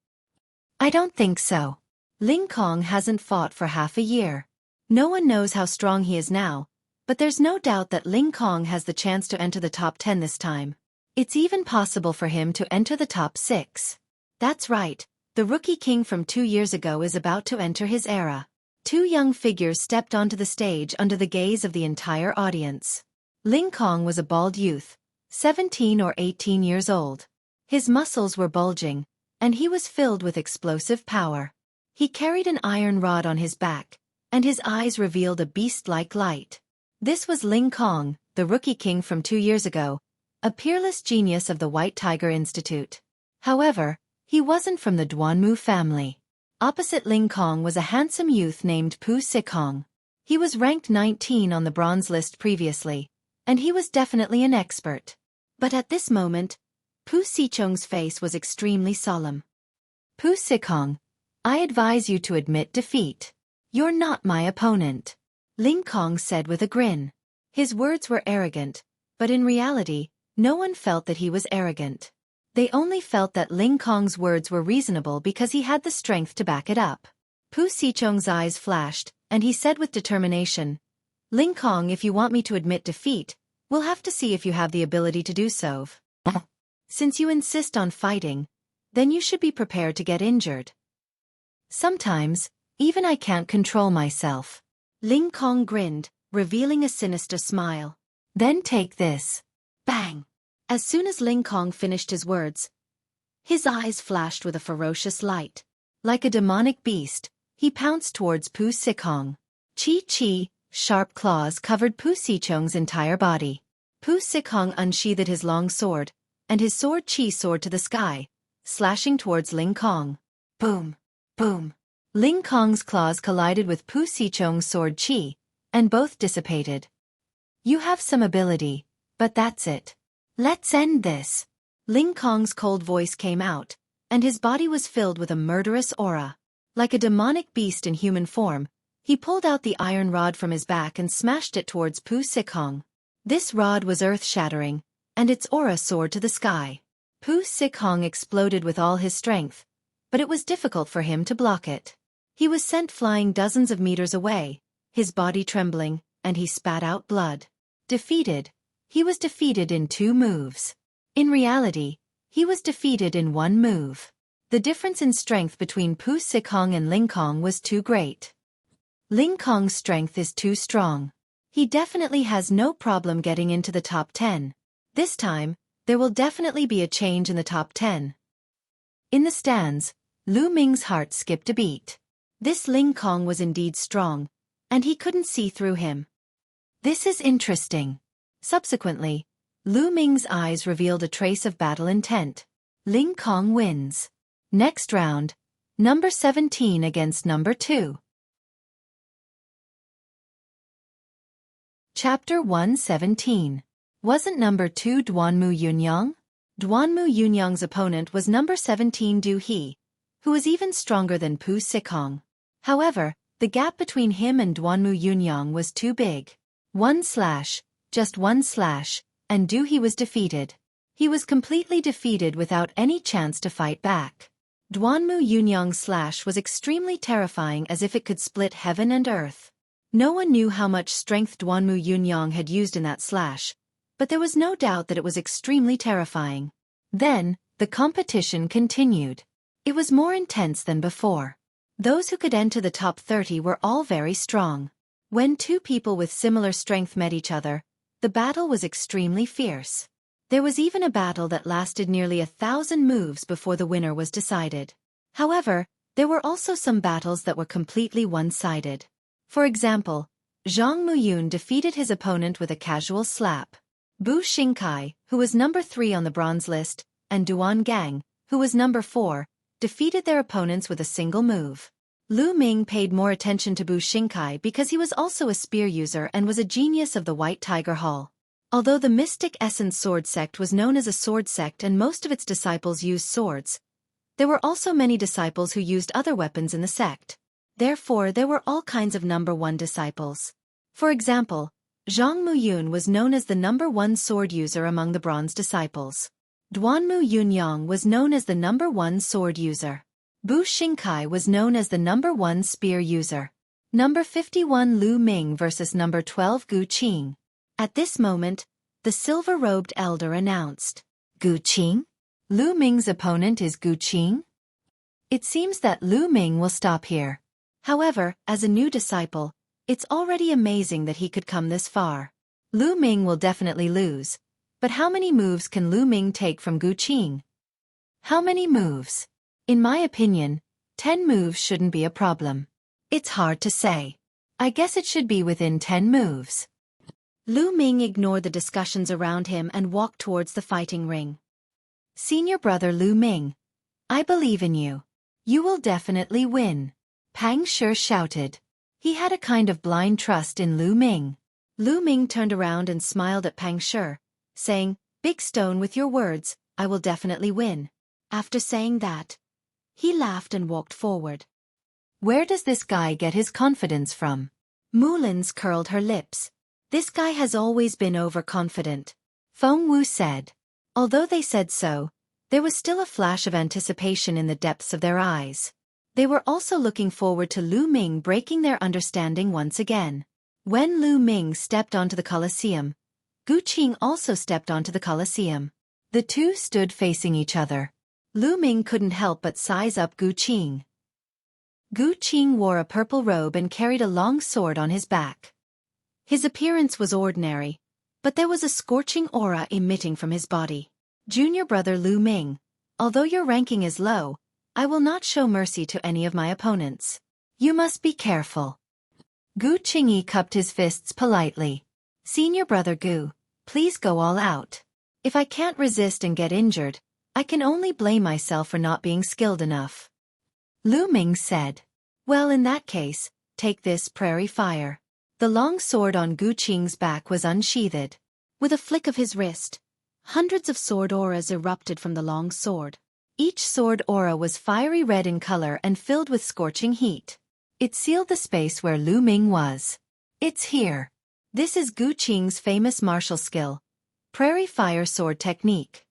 I don't think so. Ling Kong hasn't fought for half a year. No one knows how strong he is now, but there's no doubt that Ling Kong has the chance to enter the top 10 this time. It's even possible for him to enter the top 6. That's right, the rookie king from 2 years ago is about to enter his era. 2 young figures stepped onto the stage under the gaze of the entire audience. Ling Kong was a bald youth, 17 or 18 years old. His muscles were bulging, and he was filled with explosive power. He carried an iron rod on his back, and his eyes revealed a beast-like light. This was Ling Kong, the rookie king from 2 years ago, a peerless genius of the White Tiger Institute. However, he wasn't from the Duanmu family. Opposite Ling Kong was a handsome youth named Pu Sikong. He was ranked 19 on the bronze list previously, and he was definitely an expert. But at this moment, Pu Sichong's face was extremely solemn. Pu Sikong, I advise you to admit defeat. You're not my opponent, Ling Kong said with a grin. His words were arrogant, but in reality, no one felt that he was arrogant. They only felt that Ling Kong's words were reasonable because he had the strength to back it up. Pu Sichong's eyes flashed, and he said with determination, "Ling Kong, if you want me to admit defeat, we'll have to see if you have the ability to do so. Since you insist on fighting, then you should be prepared to get injured. Sometimes, even I can't control myself." Ling Kong grinned, revealing a sinister smile. "Then take this." Bang! As soon as Ling Kong finished his words, his eyes flashed with a ferocious light. Like a demonic beast, he pounced towards Pu Sikong. Chi, sharp claws covered Pu Sichong's entire body. Pu Sikong unsheathed his long sword, and his sword Chi soared to the sky, slashing towards Ling Kong. Boom! Boom! Ling Kong's claws collided with Pu Sichong's sword Chi, and both dissipated. "You have some ability, but that's it. Let's end this." Ling Kong's cold voice came out, and his body was filled with a murderous aura. Like a demonic beast in human form, he pulled out the iron rod from his back and smashed it towards Pu Sikong. This rod was earth-shattering, and its aura soared to the sky. Pu Sikong exploded with all his strength, but it was difficult for him to block it. He was sent flying dozens of meters away, his body trembling, and he spat out blood. Defeated. He was defeated in 2 moves. In reality, he was defeated in 1 move. The difference in strength between Pu Sikong and Ling Kong was too great. Ling Kong's strength is too strong. He definitely has no problem getting into the top 10. This time, there will definitely be a change in the top 10. In the stands, Lu Ming's heart skipped a beat. This Ling Kong was indeed strong, and he couldn't see through him. This is interesting. Subsequently, Lu Ming's eyes revealed a trace of battle intent. Ling Kong wins. Next round, number 17 against number 2. Chapter 117. Wasn't number 2 Duanmu Yunyang? Duanmu Yunyang's opponent was number 17 Du He, who was even stronger than Pu Sikong. However, the gap between him and Duanmu Yunyang was too big. Just one slash, and Du He was defeated. He was completely defeated without any chance to fight back. Duanmu Yunyang's slash was extremely terrifying, as if it could split heaven and earth. No one knew how much strength Duanmu Yunyang had used in that slash, but there was no doubt that it was extremely terrifying. Then, the competition continued. It was more intense than before. Those who could enter the top 30 were all very strong. When 2 people with similar strength met each other, the battle was extremely fierce. There was even a battle that lasted nearly 1,000 moves before the winner was decided. However, there were also some battles that were completely one-sided. For example, Zhang Muyun defeated his opponent with a casual slap. Bu Xingkai, who was number 3 on the bronze list, and Duan Gang, who was number 4, defeated their opponents with a single move. Lu Ming paid more attention to Bu Xingkai because he was also a spear user and was a genius of the White Tiger Hall. Although the Mystic Essence Sword Sect was known as a sword sect and most of its disciples used swords, there were also many disciples who used other weapons in the sect. Therefore, there were all kinds of number 1 disciples. For example, Zhang Muyun was known as the number 1 sword user among the bronze disciples. Duanmu Yunyang was known as the number 1 sword user. Bu Xingkai was known as the number 1 spear user. Number 51 Lu Ming versus number 12 Gu Qing. At this moment, the silver-robed elder announced, "Gu Qing? Lu Ming's opponent is Gu Qing?" It seems that Lu Ming will stop here. However, as a new disciple, it's already amazing that he could come this far. Lu Ming will definitely lose. But how many moves can Lu Ming take from Gu Qing? How many moves? In my opinion, 10 moves shouldn't be a problem. It's hard to say. I guess it should be within 10 moves. Lu Ming ignored the discussions around him and walked towards the fighting ring. "Senior brother Lu Ming, I believe in you. You will definitely win," Pang Shi shouted. He had a kind of blind trust in Lu Ming. Lu Ming turned around and smiled at Pang Shi, saying, "Big stone with your words, I will definitely win." After saying that, he laughed and walked forward. Where does this guy get his confidence from? Mulins curled her lips. This guy has always been overconfident, Feng Wu said. Although they said so, there was still a flash of anticipation in the depths of their eyes. They were also looking forward to Lu Ming breaking their understanding once again. When Lu Ming stepped onto the Colosseum, Gu Qing also stepped onto the Colosseum. The two stood facing each other. Lu Ming couldn't help but size up Gu Qing. Gu Qing wore a purple robe and carried a long sword on his back. His appearance was ordinary, but there was a scorching aura emitting from his body. Junior brother Lu Ming, although your ranking is low, I will not show mercy to any of my opponents. You must be careful. Gu Qingyi cupped his fists politely. Senior brother Gu, please go all out. If I can't resist and get injured, I can only blame myself for not being skilled enough. Lu Ming said. Well, in that case, take this prairie fire. The long sword on Gu Qing's back was unsheathed. With a flick of his wrist, hundreds of sword auras erupted from the long sword. Each sword aura was fiery red in color and filled with scorching heat. It sealed the space where Lu Ming was. It's here. This is Gu Qing's famous martial skill, prairie fire sword technique.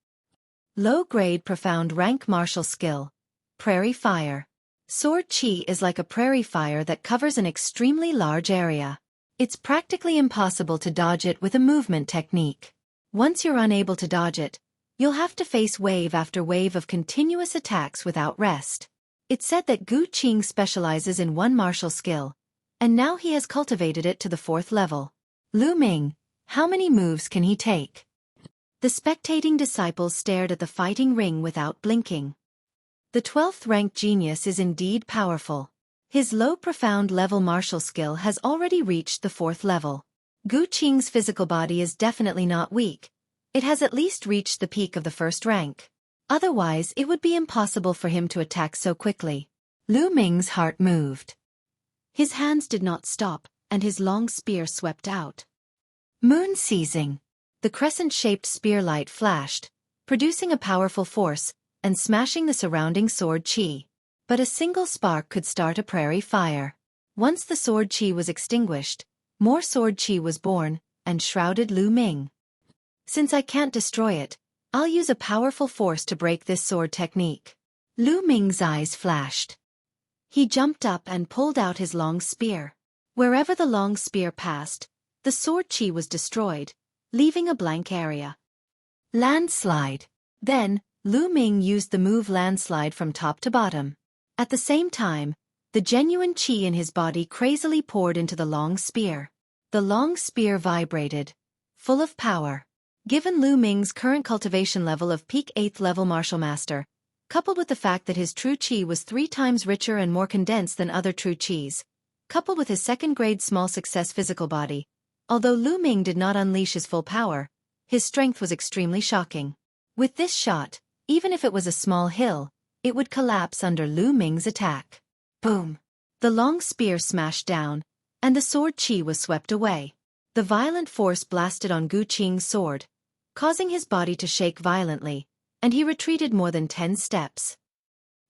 Low-grade profound rank martial skill, prairie fire. Sword chi is like a prairie fire that covers an extremely large area. It's practically impossible to dodge it with a movement technique. Once you're unable to dodge it, you'll have to face wave after wave of continuous attacks without rest. It's said that Gu Qing specializes in one martial skill, and now he has cultivated it to the 4th level. Lu Ming, how many moves can he take? The spectating disciples stared at the fighting ring without blinking. The 12th ranked genius is indeed powerful. His low profound level martial skill has already reached the 4th level. Gu Qing's physical body is definitely not weak. It has at least reached the peak of the 1st rank. Otherwise, it would be impossible for him to attack so quickly. Lu Ming's heart moved. His hands did not stop, and his long spear swept out. Moon seizing. The crescent-shaped spear light flashed, producing a powerful force, and smashing the surrounding sword chi. But a single spark could start a prairie fire. Once the sword chi was extinguished, more sword chi was born, and shrouded Lu Ming. Since I can't destroy it, I'll use a powerful force to break this sword technique. Lu Ming's eyes flashed. He jumped up and pulled out his long spear. Wherever the long spear passed, the sword chi was destroyed, leaving a blank area. Landslide. Then, Lu Ming used the move landslide from top to bottom. At the same time, the genuine chi in his body crazily poured into the long spear. The long spear vibrated, full of power. Given Lu Ming's current cultivation level of peak 8th level martial master, coupled with the fact that his true chi was 3 times richer and more condensed than other true chis, coupled with his 2nd grade small success physical body, although Lu Ming did not unleash his full power, his strength was extremely shocking. With this shot, even if it was a small hill, it would collapse under Lu Ming's attack. Boom! The long spear smashed down, and the sword chi was swept away. The violent force blasted on Gu Qing's sword, causing his body to shake violently, and he retreated more than 10 steps.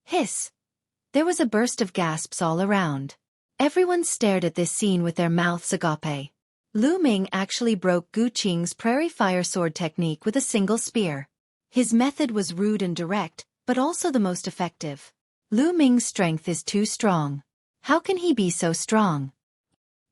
Hiss! There was a burst of gasps all around. Everyone stared at this scene with their mouths agape. Lu Ming actually broke Gu Qing's prairie fire sword technique with a single spear. His method was rude and direct, but also the most effective. Lu Ming's strength is too strong. How can he be so strong?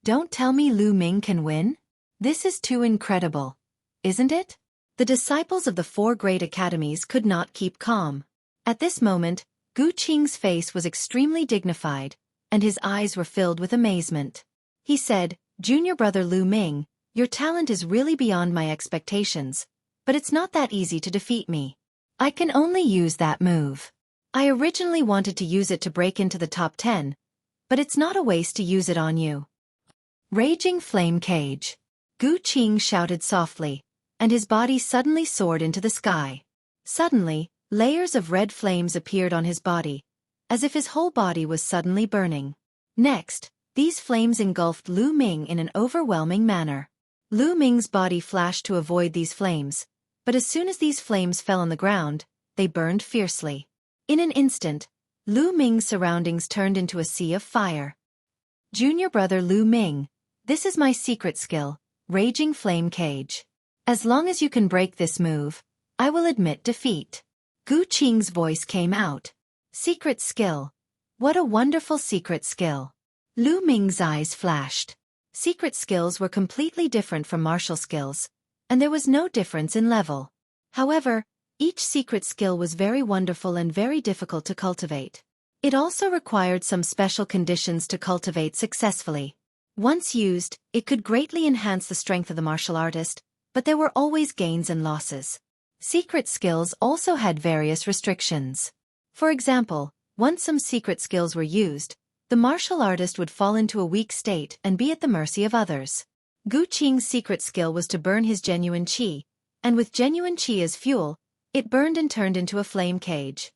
Don't tell me Lu Ming can win? This is too incredible, isn't it? The disciples of the 4 great academies could not keep calm. At this moment, Gu Qing's face was extremely dignified, and his eyes were filled with amazement. He said, Junior brother Lu Ming, your talent is really beyond my expectations, but it's not that easy to defeat me. I can only use that move. I originally wanted to use it to break into the top 10, but it's not a waste to use it on you. Raging Flame Cage. Gu Qing shouted softly, and his body suddenly soared into the sky. Suddenly, layers of red flames appeared on his body, as if his whole body was suddenly burning. Next, these flames engulfed Lu Ming in an overwhelming manner. Lu Ming's body flashed to avoid these flames, but as soon as these flames fell on the ground, they burned fiercely. In an instant, Lu Ming's surroundings turned into a sea of fire. Junior brother Lu Ming, this is my secret skill, Raging Flame Cage. As long as you can break this move, I will admit defeat. Gu Qing's voice came out. Secret skill. What a wonderful secret skill. Lu Ming's eyes flashed. Secret skills were completely different from martial skills, and there was no difference in level. However, each secret skill was very wonderful and very difficult to cultivate. It also required some special conditions to cultivate successfully. Once used, it could greatly enhance the strength of the martial artist, but there were always gains and losses. Secret skills also had various restrictions. For example, once some secret skills were used, the martial artist would fall into a weak state and be at the mercy of others. Gu Qing's secret skill was to burn his genuine qi, and with genuine qi as fuel, it burned and turned into a flame cage.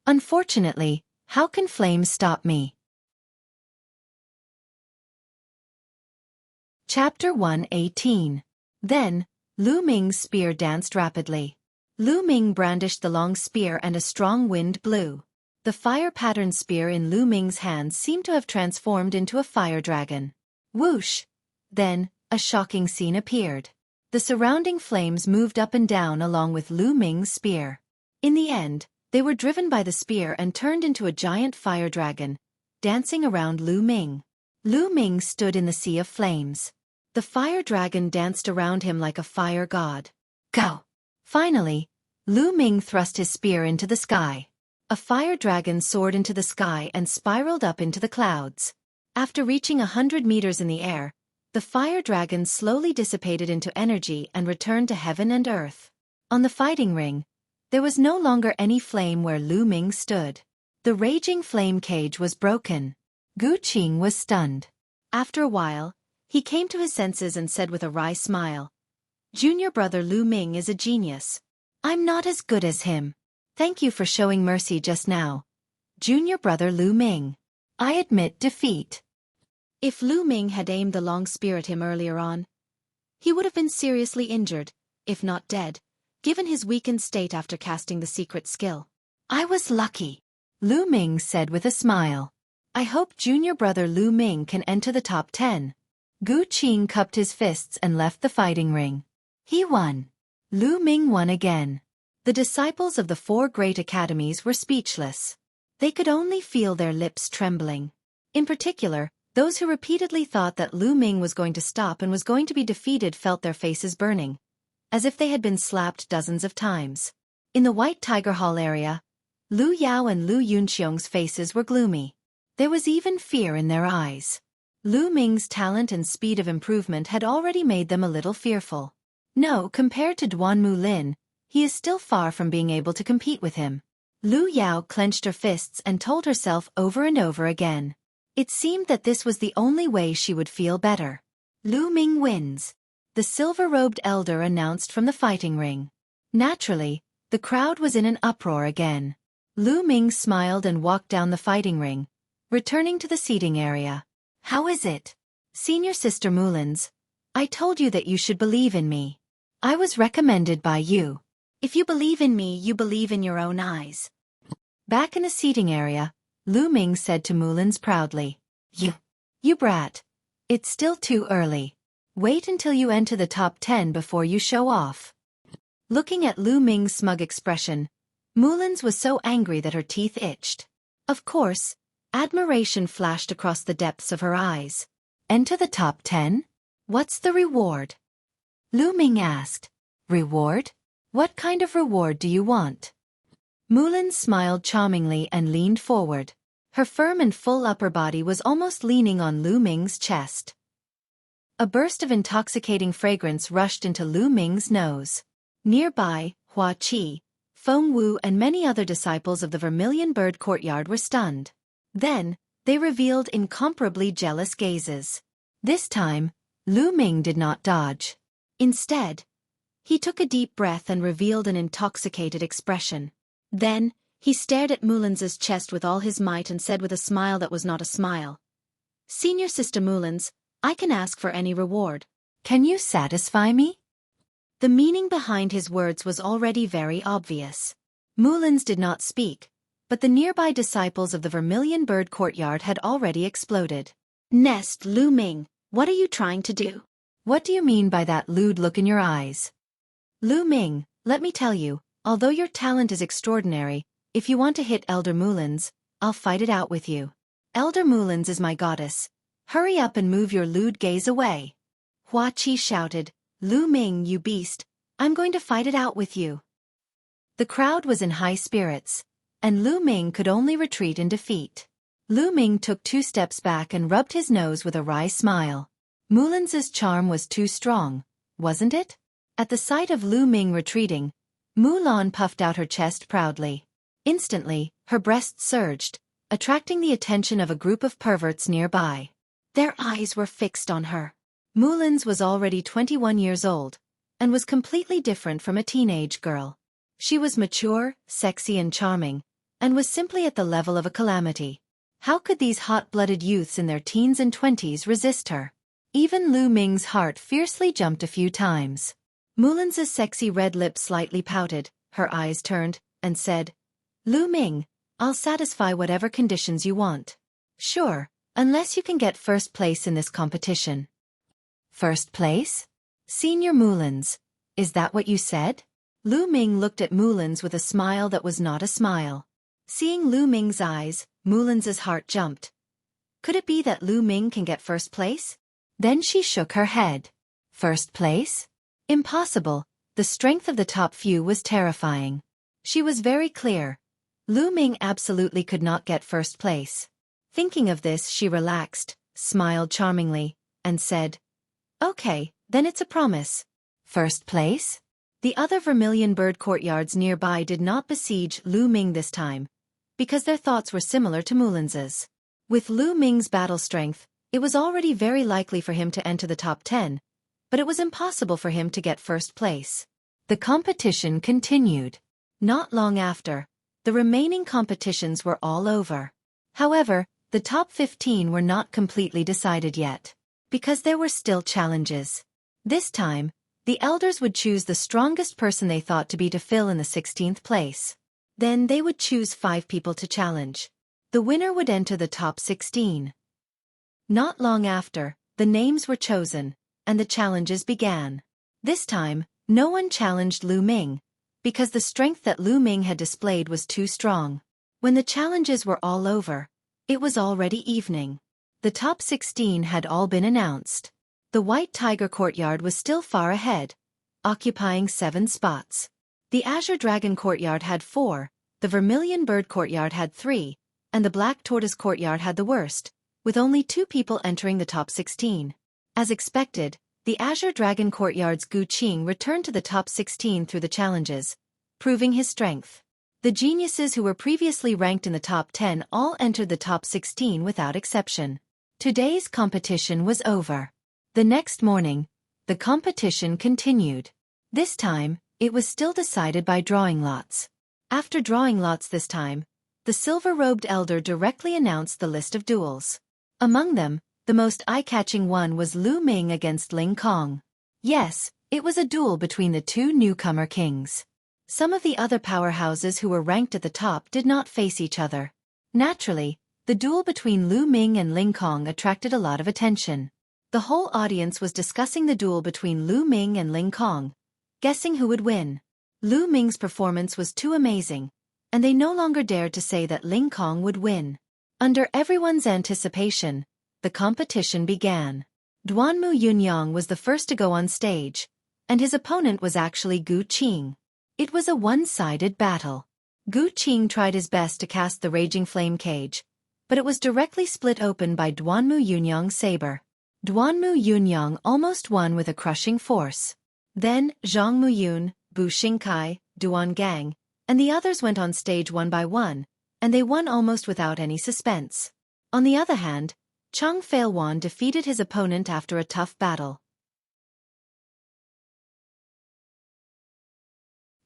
Unfortunately, how can flames stop me? Chapter 118. Then, Lu Ming's spear danced rapidly. Lu Ming brandished the long spear and a strong wind blew. The fire-patterned spear in Lu Ming's hands seemed to have transformed into a fire dragon. Whoosh! Then, a shocking scene appeared. The surrounding flames moved up and down along with Lu Ming's spear. In the end, they were driven by the spear and turned into a giant fire dragon, dancing around Lu Ming. Lu Ming stood in the sea of flames. The fire dragon danced around him like a fire god. Go! Finally, Lu Ming thrust his spear into the sky. A fire dragon soared into the sky and spiraled up into the clouds. After reaching 100 meters in the air, the fire dragon slowly dissipated into energy and returned to heaven and earth. On the fighting ring, there was no longer any flame where Lu Ming stood. The raging flame cage was broken. Gu Qing was stunned. After a while, he came to his senses and said with a wry smile, "Junior brother Lu Ming is a genius. I'm not as good as him. Thank you for showing mercy just now, Junior brother Lu Ming. I admit defeat." If Lu Ming had aimed the long spear at him earlier on, he would have been seriously injured, if not dead, given his weakened state after casting the secret skill. "I was lucky," Lu Ming said with a smile. "I hope junior brother Lu Ming can enter the top 10. Gu Qing cupped his fists and left the fighting ring. He won. Lu Ming won again. The disciples of the 4 great academies were speechless. They could only feel their lips trembling. In particular, those who repeatedly thought that Lu Ming was going to stop and was going to be defeated felt their faces burning, as if they had been slapped dozens of times. In the White Tiger Hall area, Lu Yao and Lu Yunqiong's faces were gloomy. There was even fear in their eyes. Lu Ming's talent and speed of improvement had already made them a little fearful. No, compared to Duan Mulin, he is still far from being able to compete with him. Lu Yao clenched her fists and told herself over and over again. It seemed that this was the only way she would feel better. Lu Ming wins, the silver-robed elder announced from the fighting ring. Naturally, the crowd was in an uproar again. Lu Ming smiled and walked down the fighting ring, returning to the seating area. "How is it? Senior Sister Mulins, I told you that you should believe in me. I was recommended by you. If you believe in me, you believe in your own eyes." Back in the seating area, Lu Ming said to Mulins proudly, You brat. It's still too early. Wait until you enter the top 10 before you show off." Looking at Lu Ming's smug expression, Mulins was so angry that her teeth itched. Of course, admiration flashed across the depths of her eyes. "Enter the top 10? What's the reward?" Lu Ming asked. "Reward? What kind of reward do you want?" Mulin smiled charmingly and leaned forward. Her firm and full upper body was almost leaning on Lu Ming's chest. A burst of intoxicating fragrance rushed into Lu Ming's nose. Nearby, Hua Qi, Feng Wu and many other disciples of the Vermilion Bird Courtyard were stunned. Then, they revealed incomparably jealous gazes. This time, Lu Ming did not dodge. Instead, he took a deep breath and revealed an intoxicated expression. Then, he stared at Mulins's chest with all his might and said with a smile that was not a smile, "Senior Sister Mulins, I can ask for any reward. Can you satisfy me?" The meaning behind his words was already very obvious. Mulins did not speak, but the nearby disciples of the Vermilion Bird Courtyard had already exploded. "Nest, Lu Ming, what are you trying to do? What do you mean by that lewd look in your eyes?" "Lu Ming, let me tell you, although your talent is extraordinary, if you want to hit Elder Mulins, I'll fight it out with you. Elder Mullins is my goddess. Hurry up and move your lewd gaze away. Xueqi shouted, Lu Ming, you beast, I'm going to fight it out with you. The crowd was in high spirits, and Lu Ming could only retreat in defeat. Lu Ming took 2 steps back and rubbed his nose with a wry smile. Mullins's charm was too strong, wasn't it? At the sight of Lu Ming retreating, Mulan puffed out her chest proudly. Instantly, her breasts surged, attracting the attention of a group of perverts nearby. Their eyes were fixed on her. Mullins was already 21 years old, and was completely different from a teenage girl. She was mature, sexy and charming, and was simply at the level of a calamity. How could these hot-blooded youths in their teens and 20s resist her? Even Lu Ming's heart fiercely jumped a few times. Mullins's sexy red lips slightly pouted, her eyes turned, and said, Lu Ming, I'll satisfy whatever conditions you want. Sure, unless you can get first place in this competition. First place? Senior Mullins, is that what you said? Lu Ming looked at Mullins with a smile that was not a smile. Seeing Lu Ming's eyes, Mullins's heart jumped. Could it be that Lu Ming can get first place? Then she shook her head. First place? Impossible. The strength of the top few was terrifying. She was very clear. Lu Ming absolutely could not get first place. Thinking of this, she relaxed, smiled charmingly, and said, Okay, then it's a promise. First place? The other vermilion bird courtyards nearby did not besiege Lu Ming this time, because their thoughts were similar to Mullins's. With Lu Ming's battle strength, it was already very likely for him to enter the top 10, but it was impossible for him to get first place. The competition continued. Not long after, the remaining competitions were all over. However, the top 15 were not completely decided yet, because there were still challenges. This time, the elders would choose the strongest person they thought to be to fill in the 16th place. Then they would choose 5 people to challenge. The winner would enter the top 16. Not long after, the names were chosen, and the challenges began. This time, no one challenged Lu Ming, because the strength that Lu Ming had displayed was too strong. When the challenges were all over, it was already evening. The top 16 had all been announced. The White Tiger Courtyard was still far ahead, occupying 7 spots. The Azure Dragon Courtyard had 4, the Vermilion Bird Courtyard had 3, and the Black Tortoise Courtyard had the worst, with only 2 people entering the top 16. As expected, the Azure Dragon Courtyard's Gu Qing returned to the top 16 through the challenges, proving his strength. The geniuses who were previously ranked in the top 10 all entered the top 16 without exception. Today's competition was over. The next morning, the competition continued. This time, it was still decided by drawing lots. After drawing lots this time, the silver-robed elder directly announced the list of duels. Among them, the most eye-catching one was Lu Ming against Ling Kong. Yes, it was a duel between the 2 newcomer kings. Some of the other powerhouses who were ranked at the top did not face each other. Naturally, the duel between Lu Ming and Ling Kong attracted a lot of attention. The whole audience was discussing the duel between Lu Ming and Ling Kong, guessing who would win. Lu Ming's performance was too amazing, and they no longer dared to say that Ling Kong would win. Under everyone's anticipation, the competition began. Duanmu Yunyang was the first to go on stage, and his opponent was actually Gu Qing. It was a one-sided battle. Gu Qing tried his best to cast the Raging Flame Cage, but it was directly split open by Duanmu Yunyang's saber. Duanmu Yunyang almost won with a crushing force. Then, Zhang Muyun, Bu Xingkai, Duan Gang, and the others went on stage one by one, and they won almost without any suspense. On the other hand, Chang Failwan defeated his opponent after a tough battle.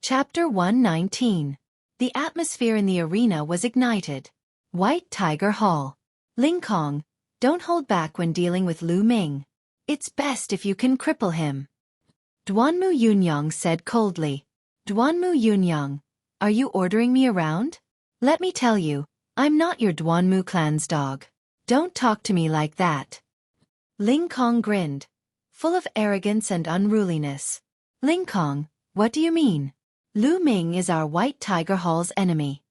Chapter 119. The atmosphere in the arena was ignited. White Tiger Hall. Ling Kong, don't hold back when dealing with Lu Ming. It's best if you can cripple him. Duanmu Yunyang said coldly. Duanmu Yunyang, are you ordering me around? Let me tell you, I'm not your Duanmu clan's dog. Don't talk to me like that. Ling Kong grinned, full of arrogance and unruliness. Ling Kong, what do you mean? Lu Ming is our White Tiger Hall's enemy.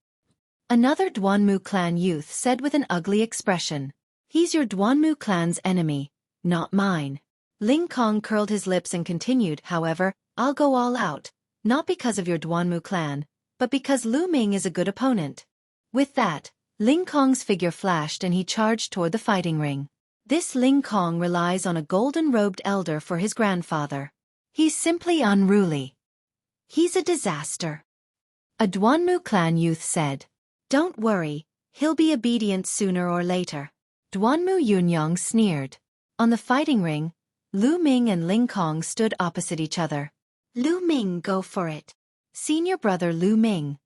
Another Duanmu clan youth said with an ugly expression. He's your Duanmu clan's enemy, not mine. Ling Kong curled his lips and continued, however, I'll go all out, not because of your Duanmu clan, but because Lu Ming is a good opponent. With that, Ling Kong's figure flashed and he charged toward the fighting ring. This Ling Kong relies on a golden-robed elder for his grandfather. He's simply unruly. He's a disaster. A Duanmu clan youth said. Don't worry, he'll be obedient sooner or later. Duanmu Yunyong sneered. On the fighting ring, Lu Ming and Ling Kong stood opposite each other. Lu Ming, go for it. Senior brother Lu Ming.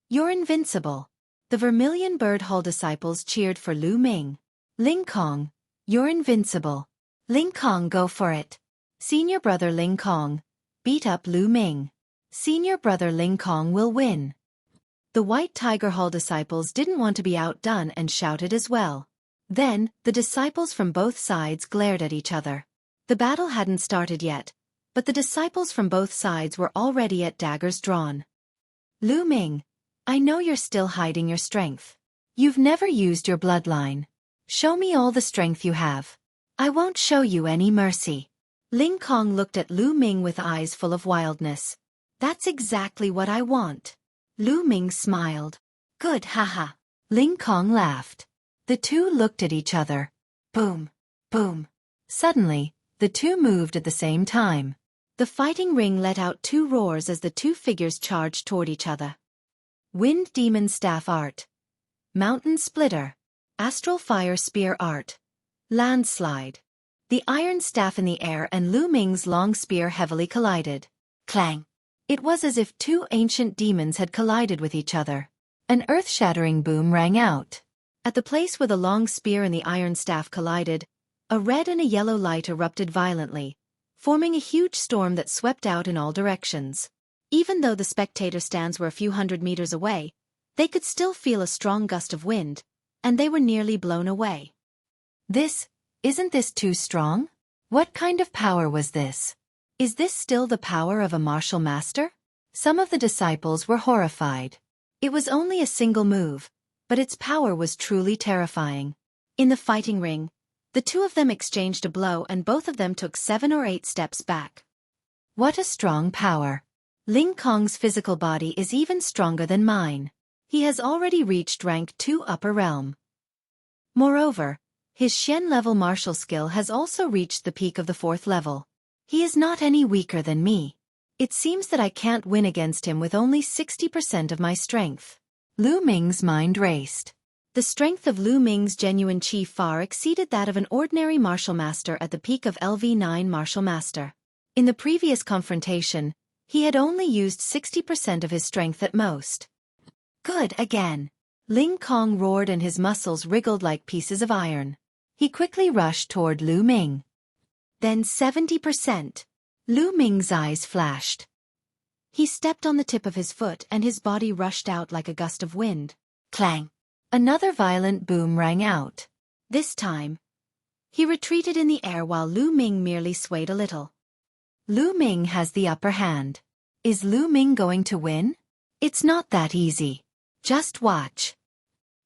You're invincible. The Vermilion Bird Hall disciples cheered for Lu Ming. Ling Kong, you're invincible. Ling Kong, go for it. Senior brother Ling Kong, beat up Lu Ming. Senior brother Ling Kong will win. The White Tiger Hall disciples didn't want to be outdone and shouted as well. Then, the disciples from both sides glared at each other. The battle hadn't started yet, but the disciples from both sides were already at daggers drawn. Lu Ming, I know you're still hiding your strength. You've never used your bloodline. Show me all the strength you have. I won't show you any mercy. Ling Kong looked at Lu Ming with eyes full of wildness. That's exactly what I want. Lu Ming smiled. Good, haha. Ling Kong laughed. The two looked at each other. Boom, boom. Suddenly, the two moved at the same time. The fighting ring let out two roars as the two figures charged toward each other. Wind Demon Staff Art. Mountain Splitter. Astral Fire Spear Art. Landslide. The iron staff in the air and Lu Ming's long spear heavily collided. Clang. It was as if two ancient demons had collided with each other. An earth-shattering boom rang out. At the place where the long spear and the iron staff collided, a red and a yellow light erupted violently, forming a huge storm that swept out in all directions. Even though the spectator stands were a few hundred meters away, they could still feel a strong gust of wind, and they were nearly blown away. Isn't this too strong? What kind of power was this? Is this still the power of a martial master? Some of the disciples were horrified. It was only a single move, but its power was truly terrifying. In the fighting ring, the two of them exchanged a blow and both of them took 7 or 8 steps back. What a strong power! Ling Kong's physical body is even stronger than mine. He has already reached rank 2 upper realm. Moreover, his Xian-level martial skill has also reached the peak of the 4th level. He is not any weaker than me. It seems that I can't win against him with only 60% of my strength. Lu Ming's mind raced. The strength of Lu Ming's genuine chi far exceeded that of an ordinary martial master at the peak of LV9 martial master. In the previous confrontation, he had only used 60% of his strength at most. Good again. Ling Kong roared and his muscles wriggled like pieces of iron. He quickly rushed toward Lu Ming. Then 70%. Lu Ming's eyes flashed. He stepped on the tip of his foot and his body rushed out like a gust of wind. Clang! Another violent boom rang out. This time, he retreated in the air while Lu Ming merely swayed a little. Lu Ming has the upper hand. Is Lu Ming going to win? It's not that easy. Just watch.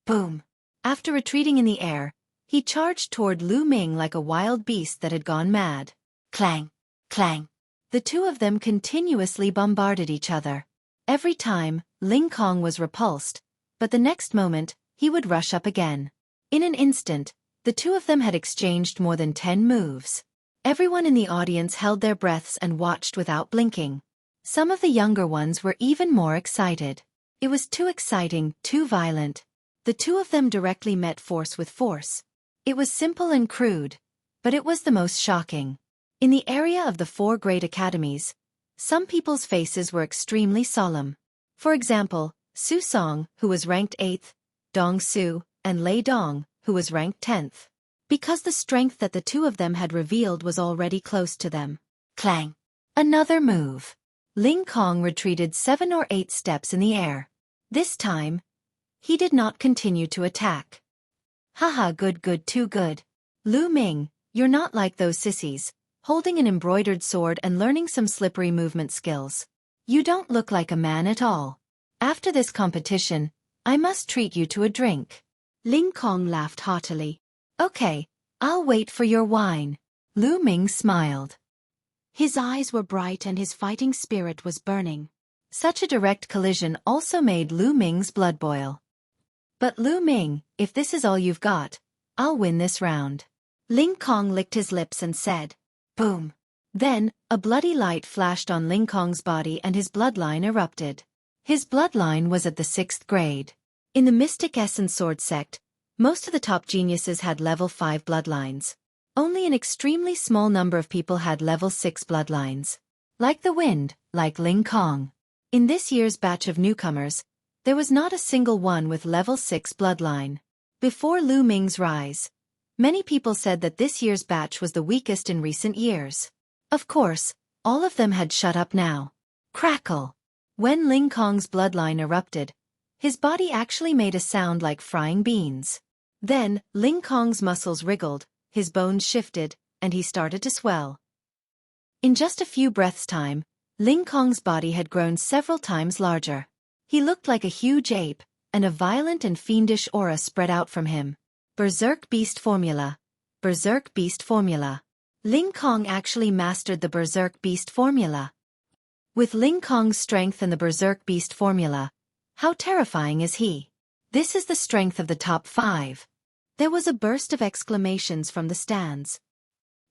Boom! After retreating in the air, he charged toward Lu Ming like a wild beast that had gone mad. Clang! Clang! The two of them continuously bombarded each other. Every time, Ling Kong was repulsed, but the next moment, he would rush up again. In an instant, the two of them had exchanged more than 10 moves. Everyone in the audience held their breaths and watched without blinking. Some of the younger ones were even more excited. It was too exciting, too violent. The two of them directly met force with force. It was simple and crude, but it was the most shocking. In the area of the 4 great academies, some people's faces were extremely solemn. For example, Su Song, who was ranked 8th, Dong Su, and Lei Dong, who was ranked 10th. Because the strength that the two of them had revealed was already close to them. Clang! Another move. Ling Kong retreated 7 or 8 steps in the air. This time, he did not continue to attack. Haha, good, too good. Lu Ming, you're not like those sissies, holding an embroidered sword and learning some slippery movement skills. You don't look like a man at all. After this competition, I must treat you to a drink. Ling Kong laughed heartily. Okay, I'll wait for your wine. Lu Ming smiled. His eyes were bright and his fighting spirit was burning. Such a direct collision also made Lu Ming's blood boil. But Lu Ming, if this is all you've got, I'll win this round. Ling Kong licked his lips and said, Boom. Then, a bloody light flashed on Ling Kong's body and his bloodline erupted. His bloodline was at the 6th grade. In the Mystic Essence Sword sect, most of the top geniuses had level 5 bloodlines. Only an extremely small number of people had level 6 bloodlines. Like the wind, like Ling Kong. In this year's batch of newcomers, there was not a single one with level 6 bloodline. Before Lu Ming's rise, many people said that this year's batch was the weakest in recent years. Of course, all of them had shut up now. Crackle! When Ling Kong's bloodline erupted, his body actually made a sound like frying beans. Then, Ling Kong's muscles wriggled, his bones shifted, and he started to swell. In just a few breaths' time, Ling Kong's body had grown several times larger. He looked like a huge ape, and a violent and fiendish aura spread out from him. Berserk Beast Formula. Berserk Beast Formula. Ling Kong actually mastered the Berserk Beast Formula. With Ling Kong's strength and the Berserk Beast Formula, how terrifying is he? This is the strength of the top 5. There was a burst of exclamations from the stands.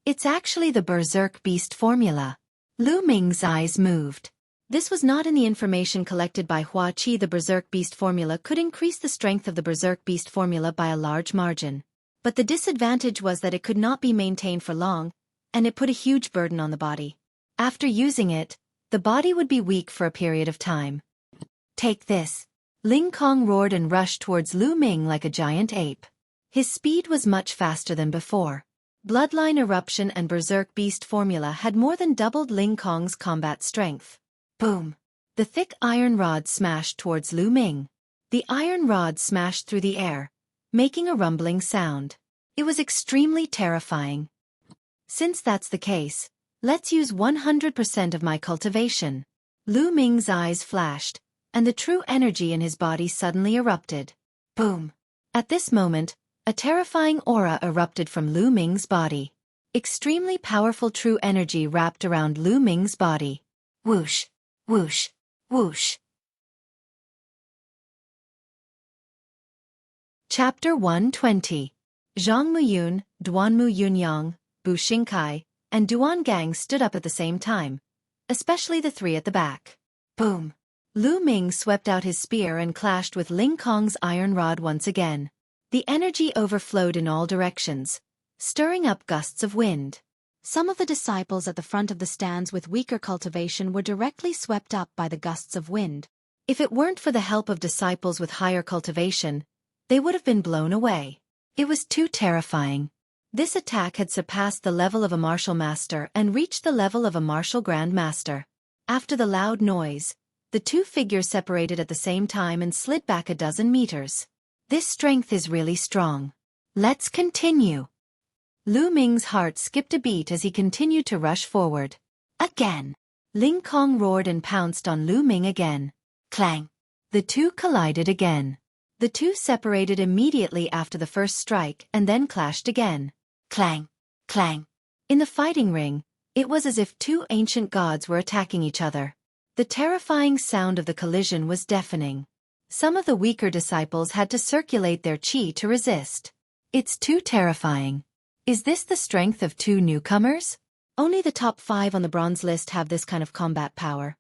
It's actually the Berserk Beast Formula. Lu Ming's eyes moved. This was not in the information collected by Xueqi. The Berserk Beast Formula could increase the strength of the Berserk Beast Formula by a large margin. But the disadvantage was that it could not be maintained for long, and it put a huge burden on the body. After using it, the body would be weak for a period of time. Take this. Ling Kong roared and rushed towards Lu Ming like a giant ape. His speed was much faster than before. Bloodline Eruption and Berserk Beast Formula had more than doubled Ling Kong's combat strength. Boom! The thick iron rod smashed towards Lu Ming. The iron rod smashed through the air, making a rumbling sound. It was extremely terrifying. Since that's the case, let's use 100% of my cultivation. Lu Ming's eyes flashed, and the true energy in his body suddenly erupted. Boom! At this moment, a terrifying aura erupted from Lu Ming's body. Extremely powerful true energy wrapped around Lu Ming's body. Whoosh! Whoosh! Whoosh! Chapter 120. Zhang Muyun, Duanmu Yunyang, Bu Xingkai, and Duan Gang stood up at the same time, especially the three at the back. Boom! Lu Ming swept out his spear and clashed with Ling Kong's iron rod once again. The energy overflowed in all directions, stirring up gusts of wind. Some of the disciples at the front of the stands with weaker cultivation were directly swept up by the gusts of wind. If it weren't for the help of disciples with higher cultivation, they would have been blown away. It was too terrifying. This attack had surpassed the level of a martial master and reached the level of a martial grand master. After the loud noise, the two figures separated at the same time and slid back a dozen meters. This strength is really strong. Let's continue. Lu Ming's heart skipped a beat as he continued to rush forward. Again. Ling Kong roared and pounced on Lu Ming again. Clang. The two collided again. The two separated immediately after the first strike and then clashed again. Clang. Clang. In the fighting ring, it was as if two ancient gods were attacking each other. The terrifying sound of the collision was deafening. Some of the weaker disciples had to circulate their chi to resist. It's too terrifying. Is this the strength of two newcomers? Only the top 5 on the bronze list have this kind of combat power.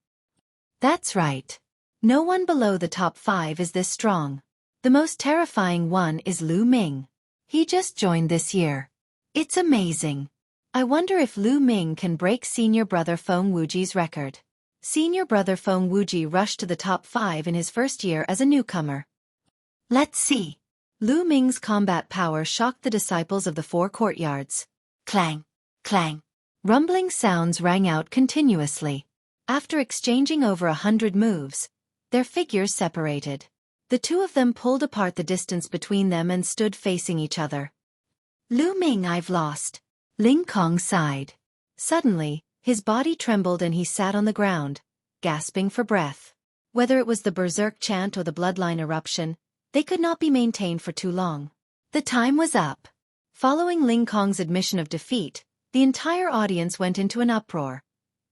That's right. No one below the top 5 is this strong. The most terrifying one is Lu Ming. He just joined this year. It's amazing. I wonder if Lu Ming can break senior brother Feng Wuji's record. Senior brother Feng Wuji rushed to the top 5 in his first year as a newcomer. Let's see. Lu Ming's combat power shocked the disciples of the 4 courtyards. Clang, clang. Rumbling sounds rang out continuously. After exchanging over 100 moves, their figures separated. The two of them pulled apart the distance between them and stood facing each other. Lu Ming, I've lost. Ling Kong sighed. Suddenly, his body trembled and he sat on the ground, gasping for breath. Whether it was the berserk chant or the bloodline eruption, they could not be maintained for too long. The time was up. Following Ling Kong's admission of defeat, the entire audience went into an uproar,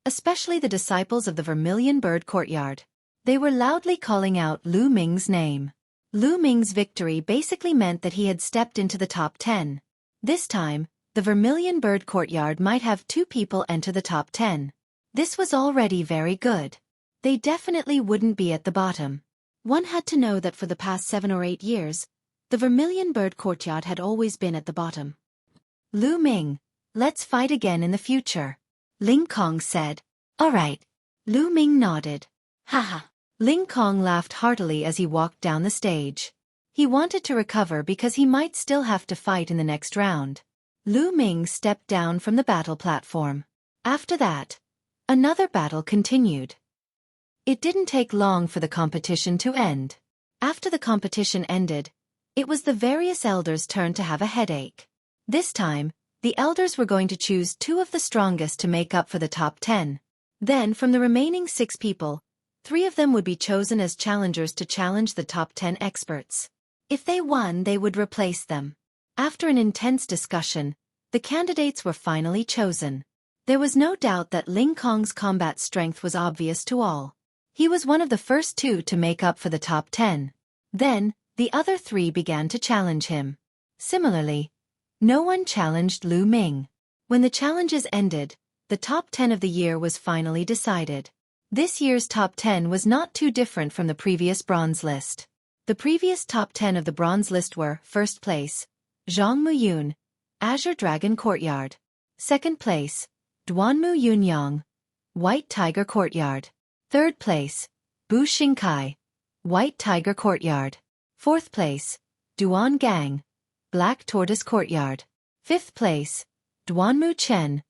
especially the disciples of the Vermilion Bird Courtyard. They were loudly calling out Lu Ming's name. Lu Ming's victory basically meant that he had stepped into the top 10. This time, the Vermilion Bird Courtyard might have 2 people enter the top 10. This was already very good. They definitely wouldn't be at the bottom. One had to know that for the past 7 or 8 years, the Vermilion Bird Courtyard had always been at the bottom. Lu Ming, let's fight again in the future. Ling Kong said. All right. Lu Ming nodded. Haha. Ling Kong laughed heartily as he walked down the stage. He wanted to recover because he might still have to fight in the next round. Lu Ming stepped down from the battle platform. After that, another battle continued. It didn't take long for the competition to end. After the competition ended, it was the various elders' turn to have a headache. This time, the elders were going to choose 2 of the strongest to make up for the top 10. Then, from the remaining 6 people, 3 of them would be chosen as challengers to challenge the top 10 experts. If they won, they would replace them. After an intense discussion, the candidates were finally chosen. There was no doubt that Ling Kong's combat strength was obvious to all. He was one of the first 2 to make up for the top 10. Then, the other 3 began to challenge him. Similarly, no one challenged Lu Ming. When the challenges ended, the top 10 of the year was finally decided. This year's top 10 was not too different from the previous bronze list. The previous top 10 of the bronze list were, first place, Zhang Muyun, Azure Dragon Courtyard. Second place, Duanmu Yunyang, White Tiger Courtyard. Third place, Bu Xingkai, White Tiger Courtyard. Fourth place, Duan Gang, Black Tortoise Courtyard. Fifth place, Duanmu Chen,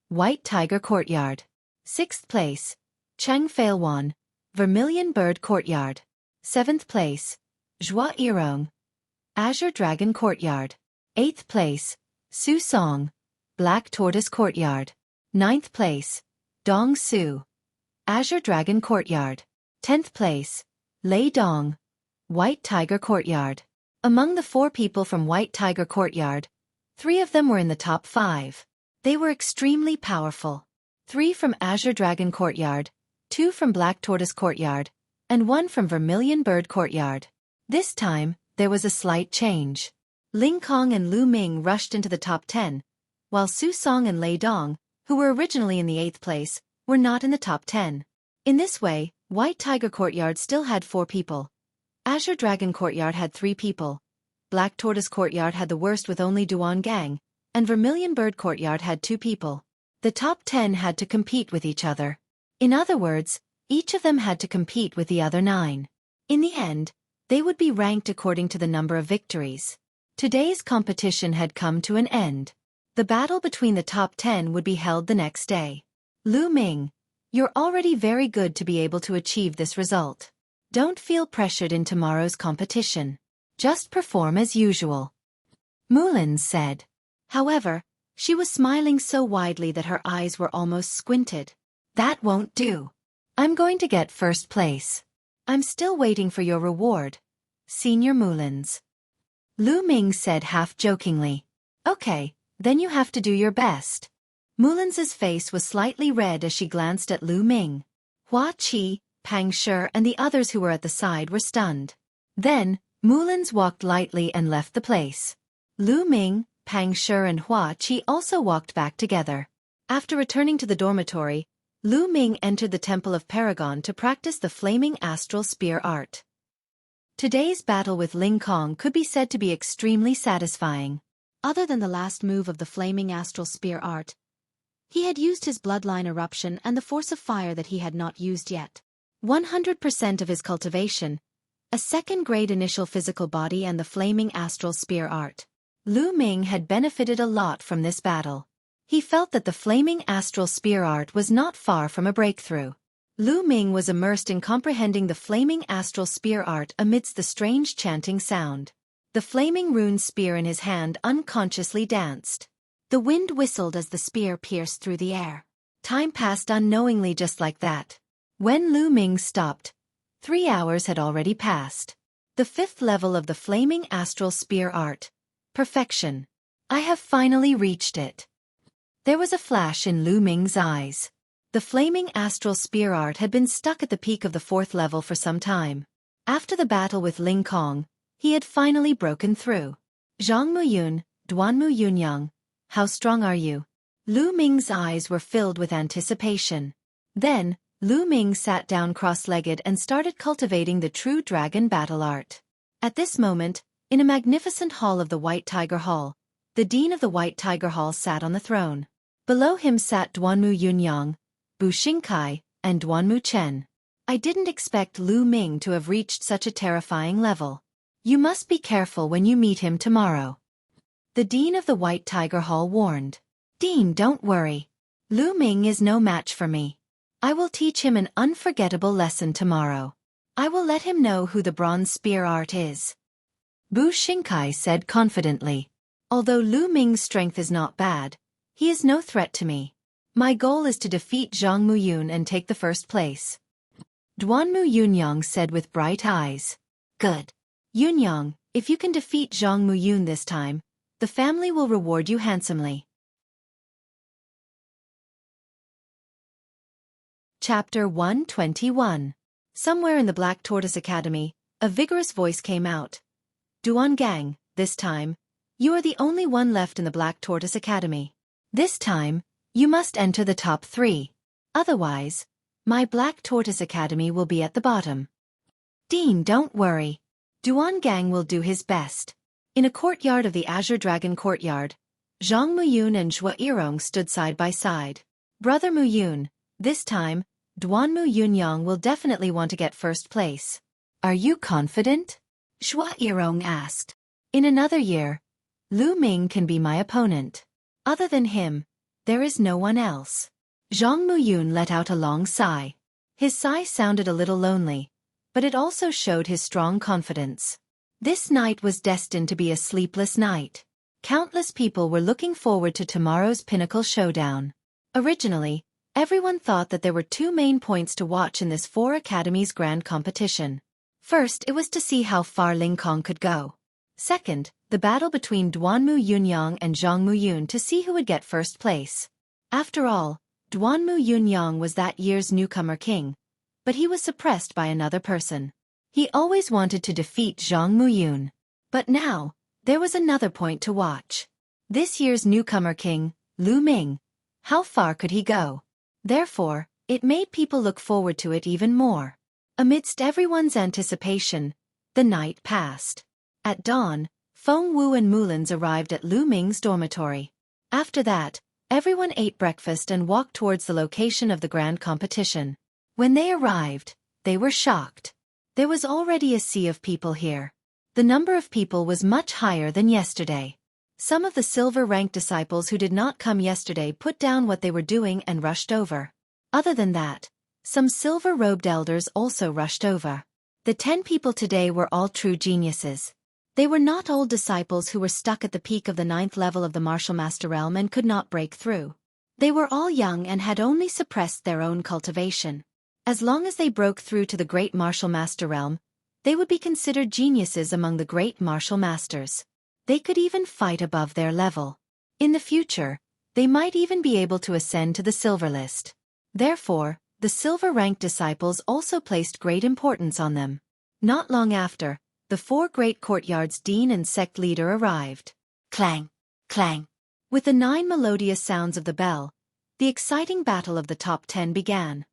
White Tiger Courtyard. Sixth place, Cheng Failwan, Vermilion Bird Courtyard. Seventh place, Zhua Irong, Azure Dragon Courtyard. Eighth place, Su Song, Black Tortoise Courtyard. Ninth place, Dong Su, Azure Dragon Courtyard. 10th place, Lei Dong, White Tiger Courtyard. Among the 4 people from White Tiger Courtyard, 3 of them were in the top 5. They were extremely powerful. 3 from Azure Dragon Courtyard, 2 from Black Tortoise Courtyard, and 1 from Vermilion Bird Courtyard. This time, there was a slight change. Ling Kong and Lu Ming rushed into the top 10, while Su Song and Lei Dong, who were originally in the 8th place, were not in the top 10. In this way, White Tiger Courtyard still had 4 people. Azure Dragon Courtyard had 3 people. Black Tortoise Courtyard had the worst with only Duan Gang, and Vermilion Bird Courtyard had 2 people. The top 10 had to compete with each other. In other words, each of them had to compete with the other 9. In the end, they would be ranked according to the number of victories. Today's competition had come to an end. The battle between the top 10 would be held the next day. Lu Ming, you're already very good to be able to achieve this result. Don't feel pressured in tomorrow's competition. Just perform as usual. Mulan said. However, she was smiling so widely that her eyes were almost squinted. That won't do. I'm going to get first place. I'm still waiting for your reward, Senior Mulans. Lu Ming said half-jokingly. Okay, then you have to do your best. Mulans's face was slightly red as she glanced at Lu Ming. Hua Qi, Pang Shi and the others who were at the side were stunned. Then, Mulans walked lightly and left the place. Lu Ming, Pang Shi and Hua Qi also walked back together. After returning to the dormitory, Lu Ming entered the Temple of Paragon to practice the flaming astral spear art. Today's battle with Ling Kong could be said to be extremely satisfying. Other than the last move of the flaming astral spear art, he had used his bloodline eruption and the force of fire that he had not used yet. 100% of his cultivation, a second-grade initial physical body and the flaming astral spear art. Lu Ming had benefited a lot from this battle. He felt that the flaming astral spear art was not far from a breakthrough. Lu Ming was immersed in comprehending the flaming astral spear art amidst the strange chanting sound. The flaming rune spear in his hand unconsciously danced. The wind whistled as the spear pierced through the air. Time passed unknowingly just like that. When Lu Ming stopped, 3 hours had already passed. The 5th level of the Flaming Astral Spear Art. Perfection. I have finally reached it. There was a flash in Lu Ming's eyes. The Flaming Astral Spear Art had been stuck at the peak of the 4th level for some time. After the battle with Ling Kong, he had finally broken through. Zhang Muyun, Duanmu Yunyang, how strong are you? Lu Ming's eyes were filled with anticipation. Then, Lu Ming sat down cross-legged and started cultivating the true dragon battle art. At this moment, in a magnificent hall of the White Tiger Hall, the dean of the White Tiger Hall sat on the throne. Below him sat Duanmu Yunyang, Bu Xingkai, and Duanmu Chen. I didn't expect Lu Ming to have reached such a terrifying level. You must be careful when you meet him tomorrow. The dean of the White Tiger Hall warned. Dean, don't worry. Lu Ming is no match for me. I will teach him an unforgettable lesson tomorrow. I will let him know who the bronze spear art is. Bu Xingkai said confidently. Although Lu Ming's strength is not bad, he is no threat to me. My goal is to defeat Zhang Muyun and take the first place. Duanmu Yunyang said with bright eyes. Good. Yunyang, if you can defeat Zhang Muyun this time, the family will reward you handsomely. Chapter 121. Somewhere in the Black Tortoise Academy, a vigorous voice came out. Duan Gang, this time, you are the only one left in the Black Tortoise Academy. This time, you must enter the top 3. Otherwise, my Black Tortoise Academy will be at the bottom. Dean, don't worry. Duan Gang will do his best. In a courtyard of the Azure Dragon Courtyard, Zhang Muyun and Xueqi stood side by side. Brother Muyun, this time, Duanmu Yunyang will definitely want to get first place. Are you confident? Xueqi asked. In another year, Lu Ming can be my opponent. Other than him, there is no one else. Zhang Muyun let out a long sigh. His sigh sounded a little lonely, but it also showed his strong confidence. This night was destined to be a sleepless night. Countless people were looking forward to tomorrow's pinnacle showdown. Originally, everyone thought that there were 2 main points to watch in this 4 academies grand competition. First, it was to see how far Ling Kong could go. Second, the battle between Duanmu Yunyang and Zhang Muyun to see who would get first place. After all, Duanmu Yunyang was that year's newcomer king, but he was suppressed by another person. He always wanted to defeat Zhang Muyun. But now, there was another point to watch. This year's newcomer king, Lu Ming. How far could he go? Therefore, it made people look forward to it even more. Amidst everyone's anticipation, the night passed. At dawn, Feng Wu and Mulins arrived at Lu Ming's dormitory. After that, everyone ate breakfast and walked towards the location of the grand competition. When they arrived, they were shocked. There was already a sea of people here. The number of people was much higher than yesterday. Some of the silver-ranked disciples who did not come yesterday put down what they were doing and rushed over. Other than that, some silver-robed elders also rushed over. The 10 people today were all true geniuses. They were not old disciples who were stuck at the peak of the 9th level of the Martial Master Realm and could not break through. They were all young and had only suppressed their own cultivation. As long as they broke through to the Great Martial Master Realm, they would be considered geniuses among the Great Martial Masters. They could even fight above their level. In the future, they might even be able to ascend to the Silver List. Therefore, the silver-ranked disciples also placed great importance on them. Not long after, the 4 great courtyards dean and sect leader arrived. Clang! Clang! With the 9 melodious sounds of the bell, the exciting battle of the top 10 began.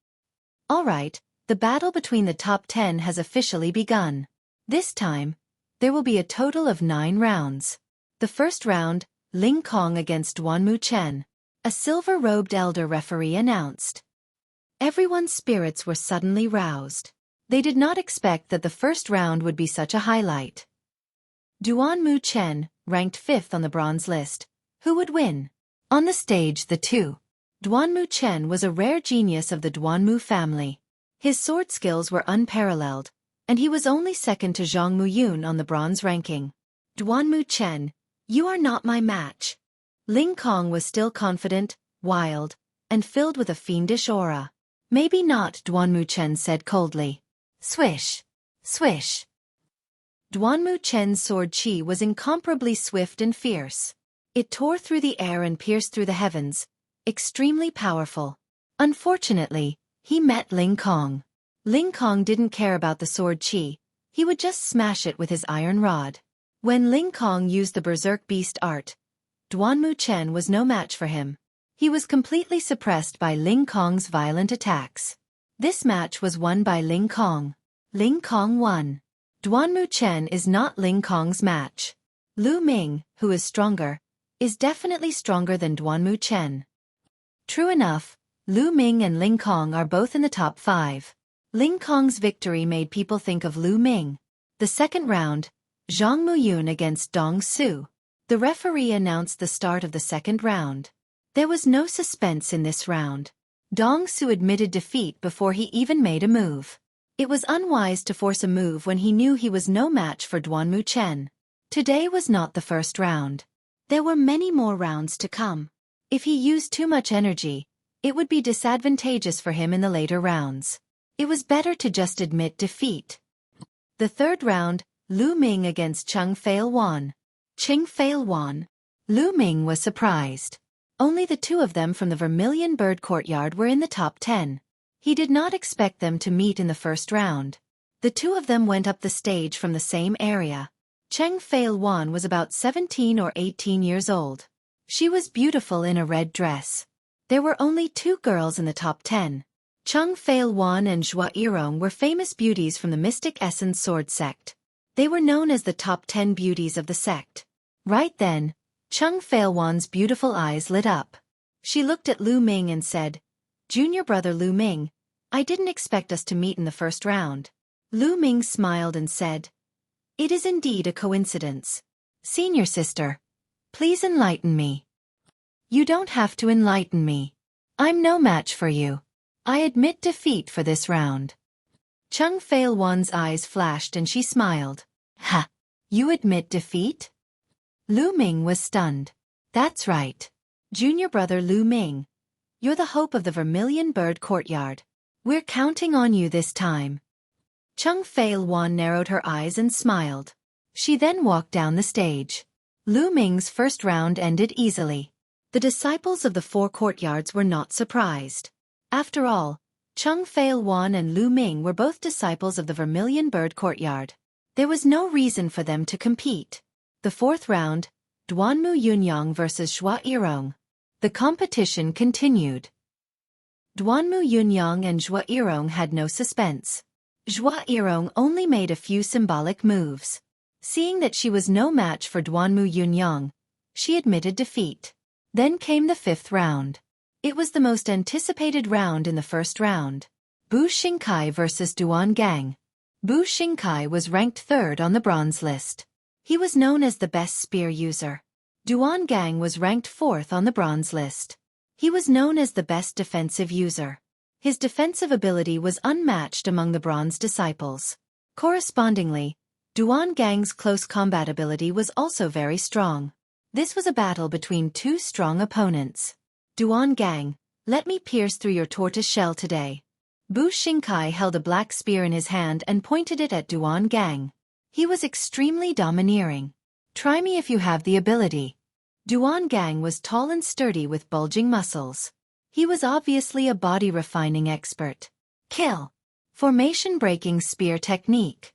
All right, the battle between the top 10 has officially begun. This time, there will be a total of 9 rounds. The first round, Ling Kong against Duanmu Chen. A silver-robed elder referee announced. Everyone's spirits were suddenly roused. They did not expect that the first round would be such a highlight. Duanmu Chen, ranked 5th on the bronze list. Who would win? On the stage, the 2. Duanmu Chen was a rare genius of the Duanmu family. His sword skills were unparalleled, and he was only second to Zhang Muyun on the bronze ranking. Duanmu Chen, you are not my match. Ling Kong was still confident, wild, and filled with a fiendish aura. Maybe not, Duanmu Chen said coldly. Swish! Swish! Duanmu Chen's sword Qi was incomparably swift and fierce. It tore through the air and pierced through the heavens, extremely powerful. Unfortunately, he met Ling Kong. Ling Kong didn't care about the sword Qi, he would just smash it with his iron rod. When Ling Kong used the berserk beast art, Duanmu Chen was no match for him. He was completely suppressed by Ling Kong's violent attacks. This match was won by Ling Kong. Ling Kong won. Duanmu Chen is not Ling Kong's match. Lu Ming, who is stronger, is definitely stronger than Duanmu Chen. True enough, Lu Ming and Ling Kong are both in the top 5. Ling Kong's victory made people think of Lu Ming. The second round, Zhang Muyun against Dong Su. The referee announced the start of the second round. There was no suspense in this round. Dong Su admitted defeat before he even made a move. It was unwise to force a move when he knew he was no match for Duanmu Chen. Today was not the first round. There were many more rounds to come. If he used too much energy, it would be disadvantageous for him in the later rounds. It was better to just admit defeat. The third round, Lu Ming against Cheng Feilwan. Cheng Feilwan. Lu Ming was surprised. Only the two of them from the Vermilion Bird Courtyard were in the top 10. He did not expect them to meet in the first round. The two of them went up the stage from the same area. Cheng Feilwan was about 17 or 18 years old. She was beautiful in a red dress. There were only 2 girls in the top 10. Cheng Feilwan and Xueqi were famous beauties from the Mystic Essence Sword sect. They were known as the top 10 beauties of the sect. Right then, Cheng Feilwan's beautiful eyes lit up. She looked at Lu Ming and said, "Junior brother Lu Ming, I didn't expect us to meet in the first round." Lu Ming smiled and said, "It is indeed a coincidence. Senior sister, please enlighten me." "You don't have to enlighten me. I'm no match for you. I admit defeat for this round." Cheng Feilwan's eyes flashed and she smiled. "Ha! You admit defeat?" Lu Ming was stunned. "That's right. Junior brother Lu Ming. You're the hope of the Vermilion Bird Courtyard. We're counting on you this time." Cheng Feilwan narrowed her eyes and smiled. She then walked down the stage. Lu Ming's first round ended easily. The disciples of the 4 courtyards were not surprised. After all, Cheng Feilwan and Lu Ming were both disciples of the Vermilion Bird Courtyard. There was no reason for them to compete. The fourth round, Duanmu Yunyang versus Xueqi. The competition continued. Duanmu Yunyang and Xueqi had no suspense. Xueqi only made a few symbolic moves. Seeing that she was no match for Duanmu Yunyang, she admitted defeat. Then came the 5th round. It was the most anticipated round in the first round. Bu Xingkai versus Duan Gang. Bu Xingkai was ranked 3rd on the bronze list. He was known as the best spear user. Duan Gang was ranked 4th on the bronze list. He was known as the best defensive user. His defensive ability was unmatched among the bronze disciples. Correspondingly, Duan Gang's close combat ability was also very strong. This was a battle between 2 strong opponents. "Duan Gang, let me pierce through your tortoise shell today." Bu Xingkai held a black spear in his hand and pointed it at Duan Gang. He was extremely domineering. "Try me if you have the ability." Duan Gang was tall and sturdy with bulging muscles. He was obviously a body refining expert. Kill. Formation breaking spear technique.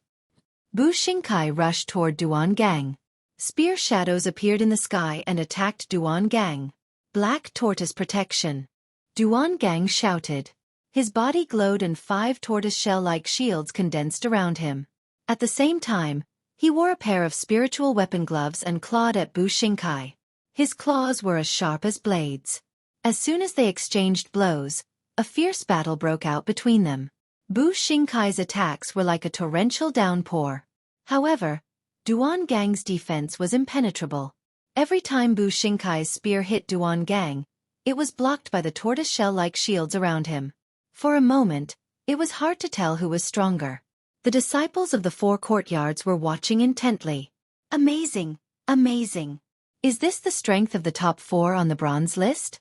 Bu Xingkai rushed toward Duan Gang. Spear shadows appeared in the sky and attacked Duan Gang. Black tortoise protection. Duan Gang shouted. His body glowed and 5 tortoise-shell-like shields condensed around him. At the same time, he wore a pair of spiritual weapon gloves and clawed at Bu Xingkai. His claws were as sharp as blades. As soon as they exchanged blows, a fierce battle broke out between them. Bu Xingkai's attacks were like a torrential downpour. However, Duan Gang's defense was impenetrable. Every time Bu Xingkai's spear hit Duan Gang, it was blocked by the tortoise-shell-like shields around him. For a moment, it was hard to tell who was stronger. The disciples of the 4 courtyards were watching intently. Amazing! Amazing! Is this the strength of the top 4 on the bronze list?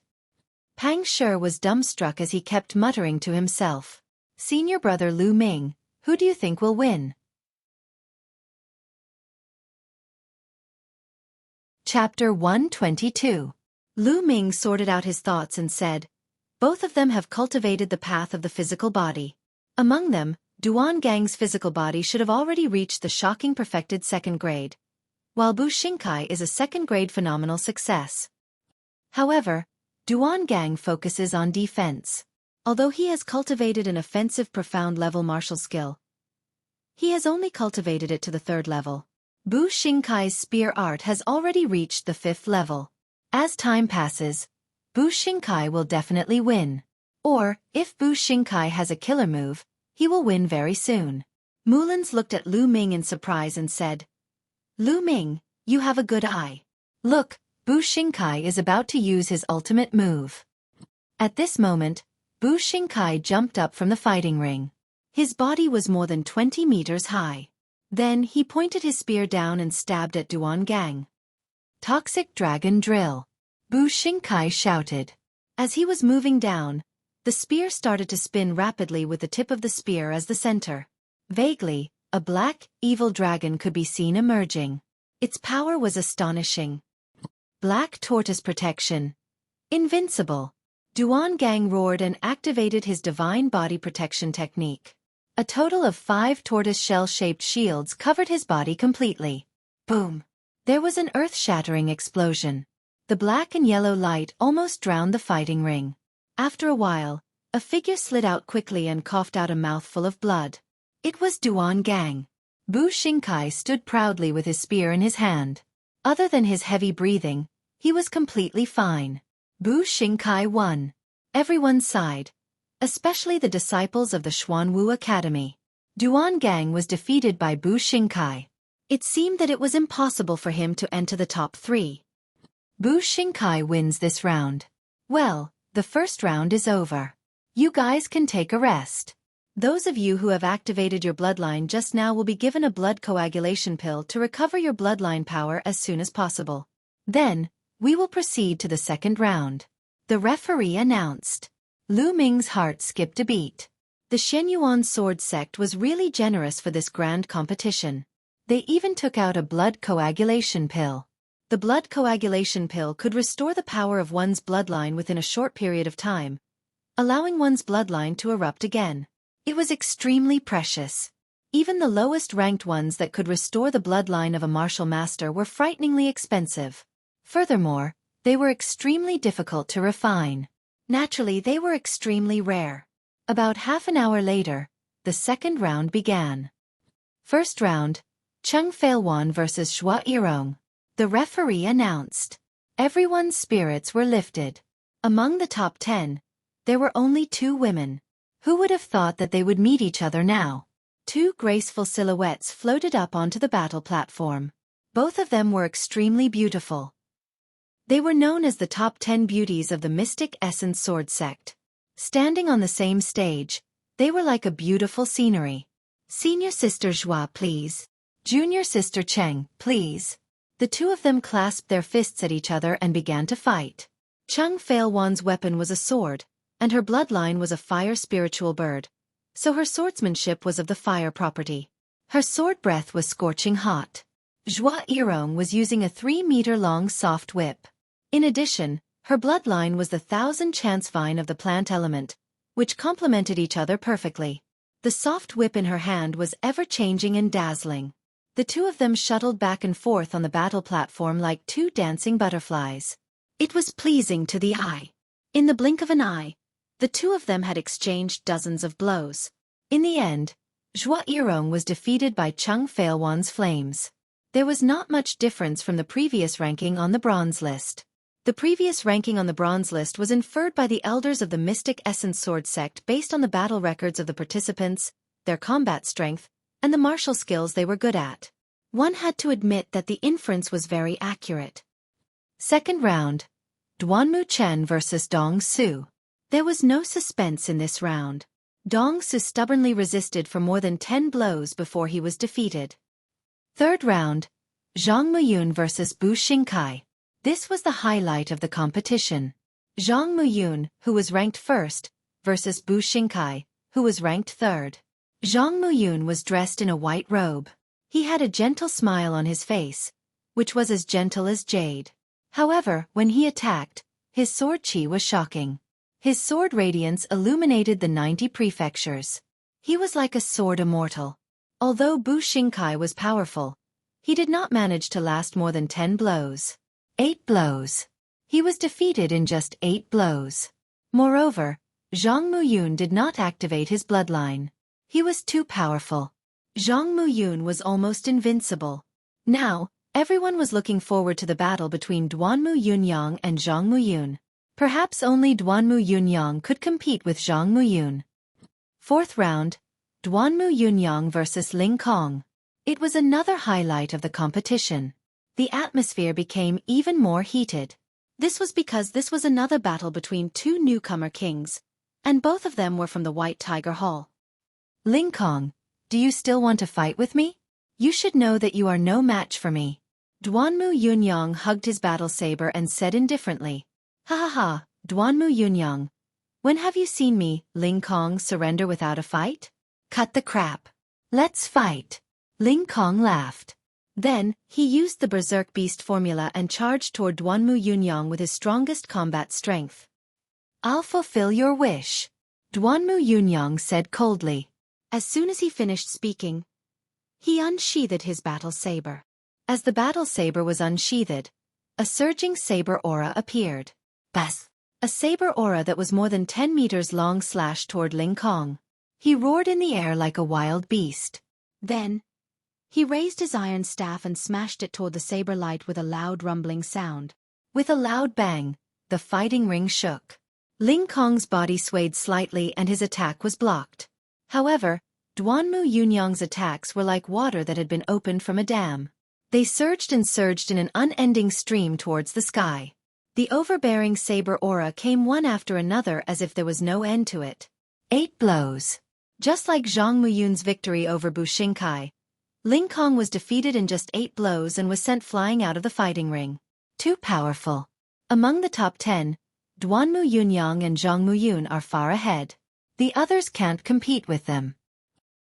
Pang Shi was dumbstruck as he kept muttering to himself. Senior brother Lu Ming, Who do you think will win? Chapter 122. Lu Ming sorted out his thoughts and said, both of them have cultivated the path of the physical body. Among them, Duan Gang's physical body should have already reached the shocking perfected second grade, while Bu Xingkai is a second-grade phenomenal success. However, Duan Gang focuses on defense. Although he has cultivated an offensive profound-level martial skill, he has only cultivated it to the 3rd level. Bu Xingkai's spear art has already reached the 5th level. As time passes, Bu Xingkai will definitely win. Or, if Bu Xingkai has a killer move, he will win very soon. Mulins looked at Lu Ming in surprise and said, Lu Ming, you have a good eye. Look, Bu Xingkai is about to use his ultimate move. At this moment, Bu Xingkai jumped up from the fighting ring. His body was more than 20 meters high. Then he pointed his spear down and stabbed at Duan Gang. Toxic Dragon Drill. Bu Xingkai shouted. As he was moving down, the spear started to spin rapidly with the tip of the spear as the center. Vaguely, a black, evil dragon could be seen emerging. Its power was astonishing. Black Tortoise Protection. Invincible. Duan Gang roared and activated his divine body protection technique. A total of 5 tortoise shell-shaped shields covered his body completely. Boom! There was an earth-shattering explosion. The black and yellow light almost drowned the fighting ring. After a while, a figure slid out quickly and coughed out a mouthful of blood. It was Duan Gang. Bu Xingkai stood proudly with his spear in his hand. Other than his heavy breathing, he was completely fine. Bu Xingkai won. Everyone sighed, especially the disciples of the Xuanwu Academy. Duan Gang was defeated by Bu Xingkai. It seemed that it was impossible for him to enter the top 3. Bu Xingkai wins this round. Well, the first round is over. You guys can take a rest. Those of you who have activated your bloodline just now will be given a blood coagulation pill to recover your bloodline power as soon as possible. Then, we will proceed to the second round. The referee announced. Lu Ming's heart skipped a beat. The Shenyuan sword sect was really generous for this grand competition. They even took out a blood coagulation pill. The blood coagulation pill could restore the power of one's bloodline within a short period of time, allowing one's bloodline to erupt again. It was extremely precious. Even the lowest-ranked ones that could restore the bloodline of a martial master were frighteningly expensive. Furthermore, they were extremely difficult to refine. Naturally, they were extremely rare. About half an hour later, the second round began. First round, Cheng Failwan vs. Xueqi. The referee announced. Everyone's spirits were lifted. Among the top 10, there were only 2 women. Who would have thought that they would meet each other now? 2 graceful silhouettes floated up onto the battle platform. Both of them were extremely beautiful. They were known as the top 10 beauties of the Mystic Essence Sword Sect. Standing on the same stage, they were like a beautiful scenery. Senior Sister Xua, please. Junior Sister Cheng, please. The 2 of them clasped their fists at each other and began to fight. Cheng Failwan's weapon was a sword, and her bloodline was a fire spiritual bird, so her swordsmanship was of the fire property. Her sword breath was scorching hot. Xueqi was using a 3-meter-long soft whip. In addition, her bloodline was the 1000-chance vine of the plant element, which complemented each other perfectly. The soft whip in her hand was ever-changing and dazzling. The 2 of them shuttled back and forth on the battle platform like 2 dancing butterflies. It was pleasing to the eye. In the blink of an eye, the 2 of them had exchanged dozens of blows. In the end, Xueqi was defeated by Cheng Failwan's flames. There was not much difference from the previous ranking on the bronze list. The previous ranking on the bronze list was inferred by the elders of the Mystic Essence Sword Sect based on the battle records of the participants, their combat strength, and the martial skills they were good at. One had to admit that the inference was very accurate. Second round, Duanmu Chen vs. Dong Su. There was no suspense in this round. Dong Su stubbornly resisted for more than 10 blows before he was defeated. Third round, Zhang Muyun vs. Bu Xingkai. This was the highlight of the competition. Zhang Muyun, who was ranked first, versus Bu Xingkai, who was ranked third. Zhang Muyun was dressed in a white robe. He had a gentle smile on his face, which was as gentle as jade. However, when he attacked, his sword qi was shocking. His sword radiance illuminated the 90 prefectures. He was like a sword immortal. Although Bu Xingkai was powerful, he did not manage to last more than 10 blows. 8 blows. He was defeated in just 8 blows. Moreover, Zhang Muyun did not activate his bloodline. He was too powerful. Zhang Muyun was almost invincible. Now, everyone was looking forward to the battle between Duanmu Yunyang and Zhang Muyun. Perhaps only Duanmu Yunyang could compete with Zhang Muyun. Fourth round, Duanmu Yunyang vs Ling Kong. It was another highlight of the competition. The atmosphere became even more heated. This was because this was another battle between two newcomer kings, and both of them were from the White Tiger Hall. Ling Kong, do you still want to fight with me? You should know that you are no match for me. Duanmu Yunyang hugged his battle saber and said indifferently. Ha ha ha, Duanmu Yunyang. When have you seen me, Ling Kong, surrender without a fight? Cut the crap. Let's fight. Ling Kong laughed. Then, he used the Berserk Beast formula and charged toward Duanmu Yunyang with his strongest combat strength. I'll fulfill your wish, Duanmu Yunyang said coldly. As soon as he finished speaking, he unsheathed his battle saber. As the battle saber was unsheathed, a surging saber aura appeared. Bas! A saber aura that was more than 10 meters long slashed toward Ling Kong. He roared in the air like a wild beast. Then, he raised his iron staff and smashed it toward the saber light with a loud rumbling sound. With a loud bang, the fighting ring shook. Ling Kong's body swayed slightly and his attack was blocked. However, Duanmu Yunyang's attacks were like water that had been opened from a dam. They surged and surged in an unending stream towards the sky. The overbearing saber aura came one after another as if there was no end to it. 8 blows. Just like Zhang Muyun's victory over Bu Xingkai, Ling Kong was defeated in just 8 blows and was sent flying out of the fighting ring. Too powerful. Among the top 10, Duanmu Yunyang and Zhang Muyun are far ahead. The others can't compete with them.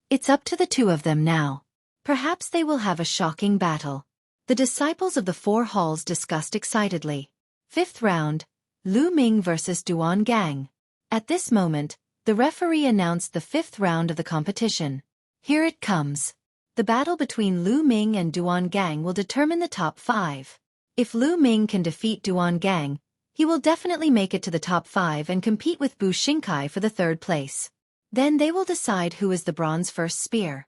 It's up to the two of them now. Perhaps they will have a shocking battle. The disciples of the 4 halls discussed excitedly. 5th round, Lu Ming vs Duan Gang. At this moment, the referee announced the 5th round of the competition. Here it comes. The battle between Lu Ming and Duan Gang will determine the top 5. If Lu Ming can defeat Duan Gang, he will definitely make it to the top 5 and compete with Bu Xingkai for the 3rd place. Then they will decide who is the bronze first spear.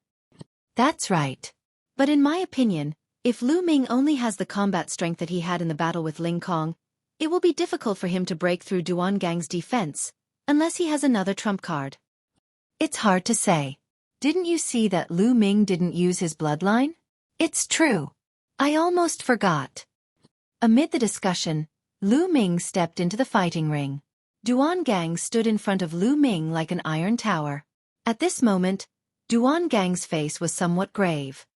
That's right. But in my opinion, if Lu Ming only has the combat strength that he had in the battle with Ling Kong, it will be difficult for him to break through Duan Gang's defense, unless he has another trump card. It's hard to say. Didn't you see that Lu Ming didn't use his bloodline? It's true. I almost forgot. Amid the discussion, Lu Ming stepped into the fighting ring. Duan Gang stood in front of Lu Ming like an iron tower. At this moment, Duan Gang's face was somewhat grave.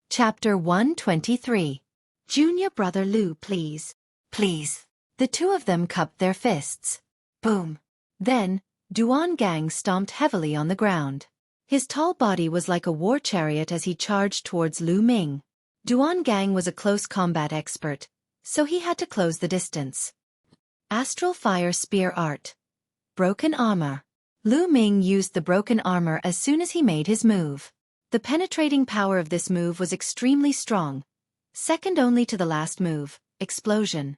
Chapter 123. Junior brother Lu, please. Please. The two of them cupped their fists. Boom. Then, Duan Gang stomped heavily on the ground. His tall body was like a war chariot as he charged towards Lu Ming. Duan Gang was a close combat expert, so he had to close the distance. Astral Fire Spear Art. Broken Armor. Lu Ming used the broken armor as soon as he made his move. The penetrating power of this move was extremely strong, second only to the last move, Explosion.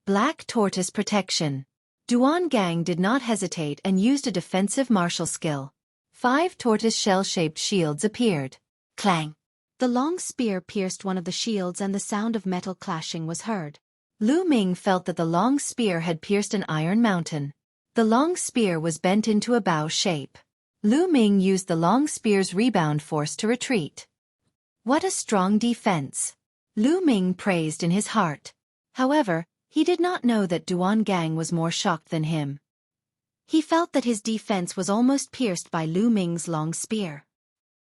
Black Tortoise Protection. Duan Gang did not hesitate and used a defensive martial skill. 5 tortoise shell-shaped shields appeared. Clang. The long spear pierced one of the shields and the sound of metal clashing was heard. Lu Ming felt that the long spear had pierced an iron mountain. The long spear was bent into a bow shape. Lu Ming used the long spear's rebound force to retreat. What a strong defense! Lu Ming praised in his heart. However, he did not know that Duan Gang was more shocked than him. He felt that his defense was almost pierced by Lu Ming's long spear.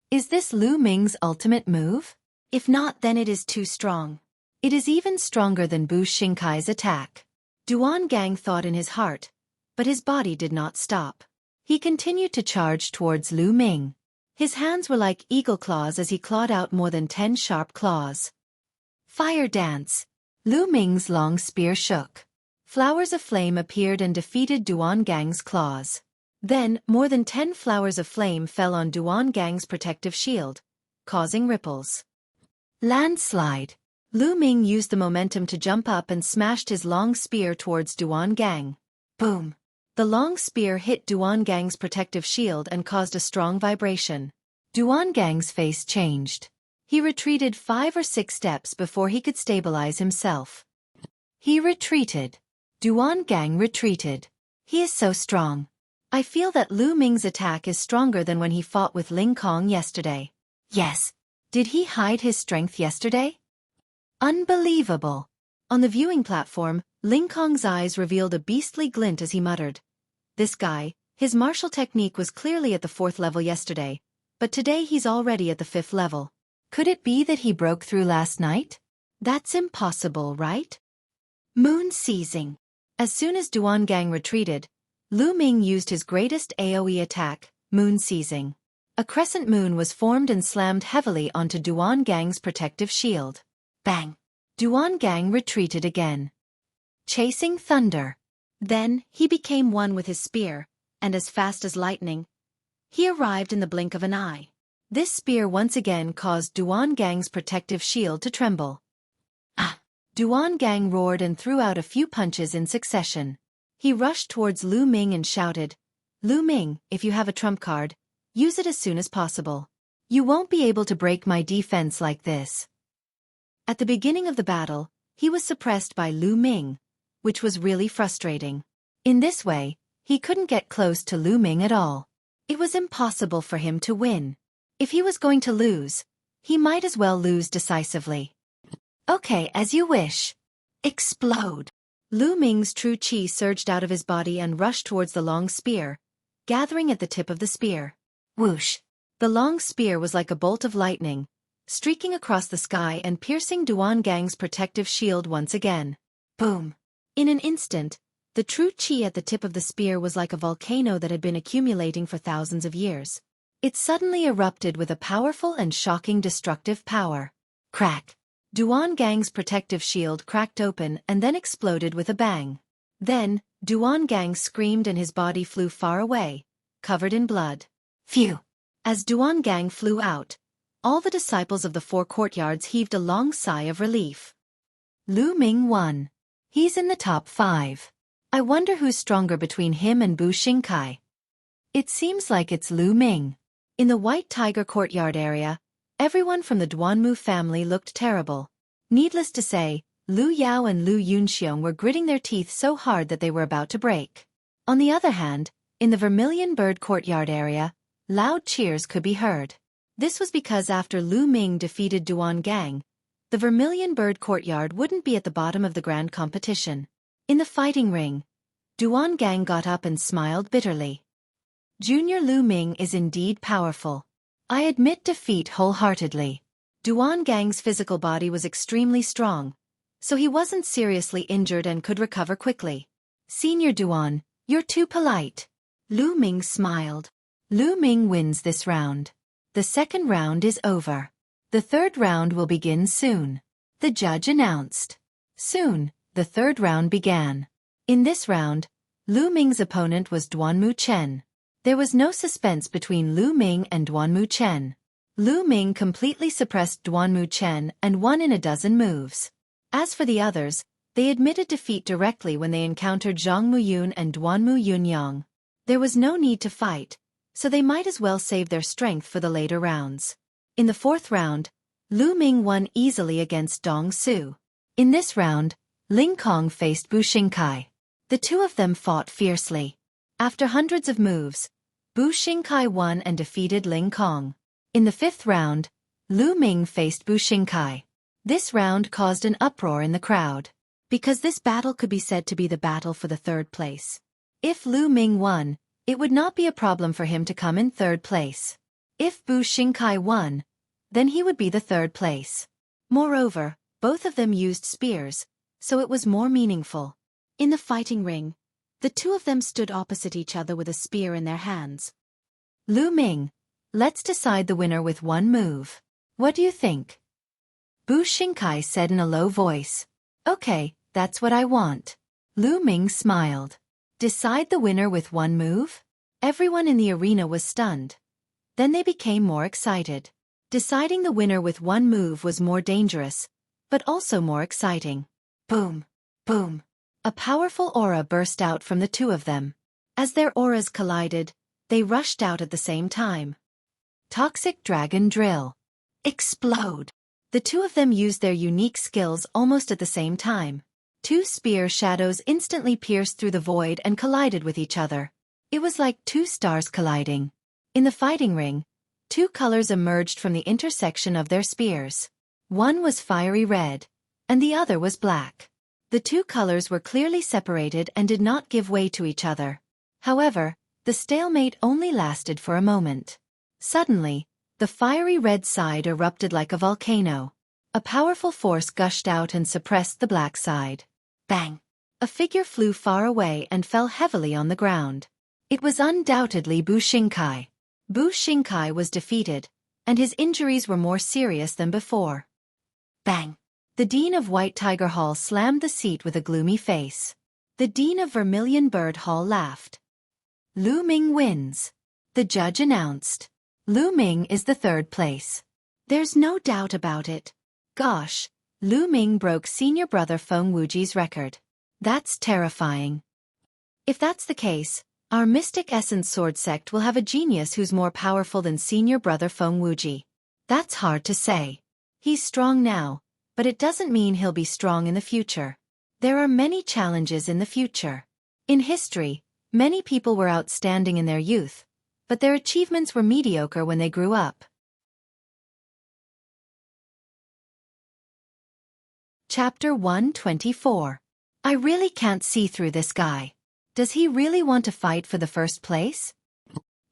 Is this Lu Ming's ultimate move? If not, then it is too strong. It is even stronger than Bu Xingkai's attack. Duan Gang thought in his heart, But his body did not stop. He continued to charge towards Lu Ming. His hands were like eagle claws as he clawed out more than 10 sharp claws. Fire dance. Lu Ming's long spear shook. Flowers of flame appeared and defeated Duan Gang's claws. Then, more than 10 flowers of flame fell on Duan Gang's protective shield, causing ripples. Landslide. Lu Ming used the momentum to jump up and smashed his long spear towards Duan Gang. Boom. The long spear hit Duan Gang's protective shield and caused a strong vibration. Duan Gang's face changed. He retreated 5 or 6 steps before he could stabilize himself. He retreated. Duan Gang retreated. He is so strong. I feel that Lu Ming's attack is stronger than when he fought with Ling Kong yesterday. Yes. Did he hide his strength yesterday? Unbelievable. On the viewing platform, Ling Kong's eyes revealed a beastly glint as he muttered. This guy, his martial technique was clearly at the 4th level yesterday, but today he's already at the 5th level. Could it be that he broke through last night? That's impossible, right? Moon seizing. As soon as Duan Gang retreated, Lu Ming used his greatest AoE attack, moon seizing. A crescent moon was formed and slammed heavily onto Duan Gang's protective shield. Bang! Duan Gang retreated again. Chasing thunder. Then, he became one with his spear, and as fast as lightning, he arrived in the blink of an eye. This spear once again caused Duan Gang's protective shield to tremble. Ah! Duan Gang roared and threw out a few punches in succession. He rushed towards Lu Ming and shouted, "Lu Ming, if you have a trump card, use it as soon as possible. You won't be able to break my defense like this." At the beginning of the battle, he was suppressed by Lu Ming, which was really frustrating. In this way, he couldn't get close to Lu Ming at all. It was impossible for him to win. If he was going to lose, he might as well lose decisively. Okay, as you wish. Explode. Lu Ming's true qi surged out of his body and rushed towards the long spear, gathering at the tip of the spear. Whoosh! The long spear was like a bolt of lightning, streaking across the sky and piercing Duan Gang's protective shield once again. Boom! In an instant, the true qi at the tip of the spear was like a volcano that had been accumulating for thousands of years. It suddenly erupted with a powerful and shocking destructive power. Crack! Duan Gang's protective shield cracked open and then exploded with a bang. Then, Duan Gang screamed and his body flew far away, covered in blood. Phew! As Duan Gang flew out, all the disciples of the 4 courtyards heaved a long sigh of relief. Lu Ming won. He's in the top 5. I wonder who's stronger between him and Bu Xingkai. It seems like it's Lu Ming. In the White Tiger courtyard area, everyone from the Duanmu family looked terrible. Needless to say, Lu Yao and Lu Yunxiong were gritting their teeth so hard that they were about to break. On the other hand, in the Vermilion Bird courtyard area, loud cheers could be heard. This was because after Lu Ming defeated Duan Gang, the Vermilion Bird courtyard wouldn't be at the bottom of the grand competition. In the fighting ring, Duan Gang got up and smiled bitterly. Junior Lu Ming is indeed powerful. I admit defeat wholeheartedly. Duan Gang's physical body was extremely strong, so he wasn't seriously injured and could recover quickly. Senior Duan, you're too polite. Lu Ming smiled. Lu Ming wins this round. The second round is over. The third round will begin soon. The judge announced. Soon, the third round began. In this round, Lu Ming's opponent was Duanmu Chen. There was no suspense between Lu Ming and Duanmu Chen. Lu Ming completely suppressed Duanmu Chen and won in a dozen moves. As for the others, they admitted defeat directly when they encountered Zhang Muyun and Duanmu Yunyang. There was no need to fight, so they might as well save their strength for the later rounds. In the fourth round, Lu Ming won easily against Dong Su. In this round, Ling Kong faced Bu Xingkai. The two of them fought fiercely. After hundreds of moves, Bu Xingkai won and defeated Ling Kong. In the fifth round, Lu Ming faced Bu Xingkai. This round caused an uproar in the crowd, because this battle could be said to be the battle for the third place. If Lu Ming won, it would not be a problem for him to come in third place. If Bu Xingkai won, then he would be the third place. Moreover, both of them used spears, so it was more meaningful. In the fighting ring, The two of them stood opposite each other with a spear in their hands. Lu Ming, let's decide the winner with one move. What do you think? Bu Xingkai said in a low voice. Okay, that's what I want. Lu Ming smiled. Decide the winner with one move? Everyone in the arena was stunned. Then they became more excited. Deciding the winner with one move was more dangerous, but also more exciting. Boom! Boom! A powerful aura burst out from the two of them. As their auras collided, they rushed out at the same time. Toxic Dragon Drill. Explode! The two of them used their unique skills almost at the same time. Two spear shadows instantly pierced through the void and collided with each other. It was like two stars colliding. In the fighting ring, two colors emerged from the intersection of their spears. One was fiery red, and the other was black. The two colors were clearly separated and did not give way to each other. However, the stalemate only lasted for a moment. Suddenly, the fiery red side erupted like a volcano. A powerful force gushed out and suppressed the black side. Bang! A figure flew far away and fell heavily on the ground. It was undoubtedly Bu Xingkai. Bu Xingkai was defeated, and his injuries were more serious than before. Bang! The Dean of White Tiger Hall slammed the seat with a gloomy face. The Dean of Vermilion Bird Hall laughed. Lu Ming wins. The judge announced. Lu Ming is the third place. There's no doubt about it. Gosh, Lu Ming broke senior brother Feng Wuji's record. That's terrifying. If that's the case, our Mystic Essence Sword sect will have a genius who's more powerful than senior brother Feng Wuji. That's hard to say. He's strong now, but it doesn't mean he'll be strong in the future. There are many challenges in the future. In history, many people were outstanding in their youth, but their achievements were mediocre when they grew up. Chapter 124. I really can't see through this guy. Does he really want to fight for the first place?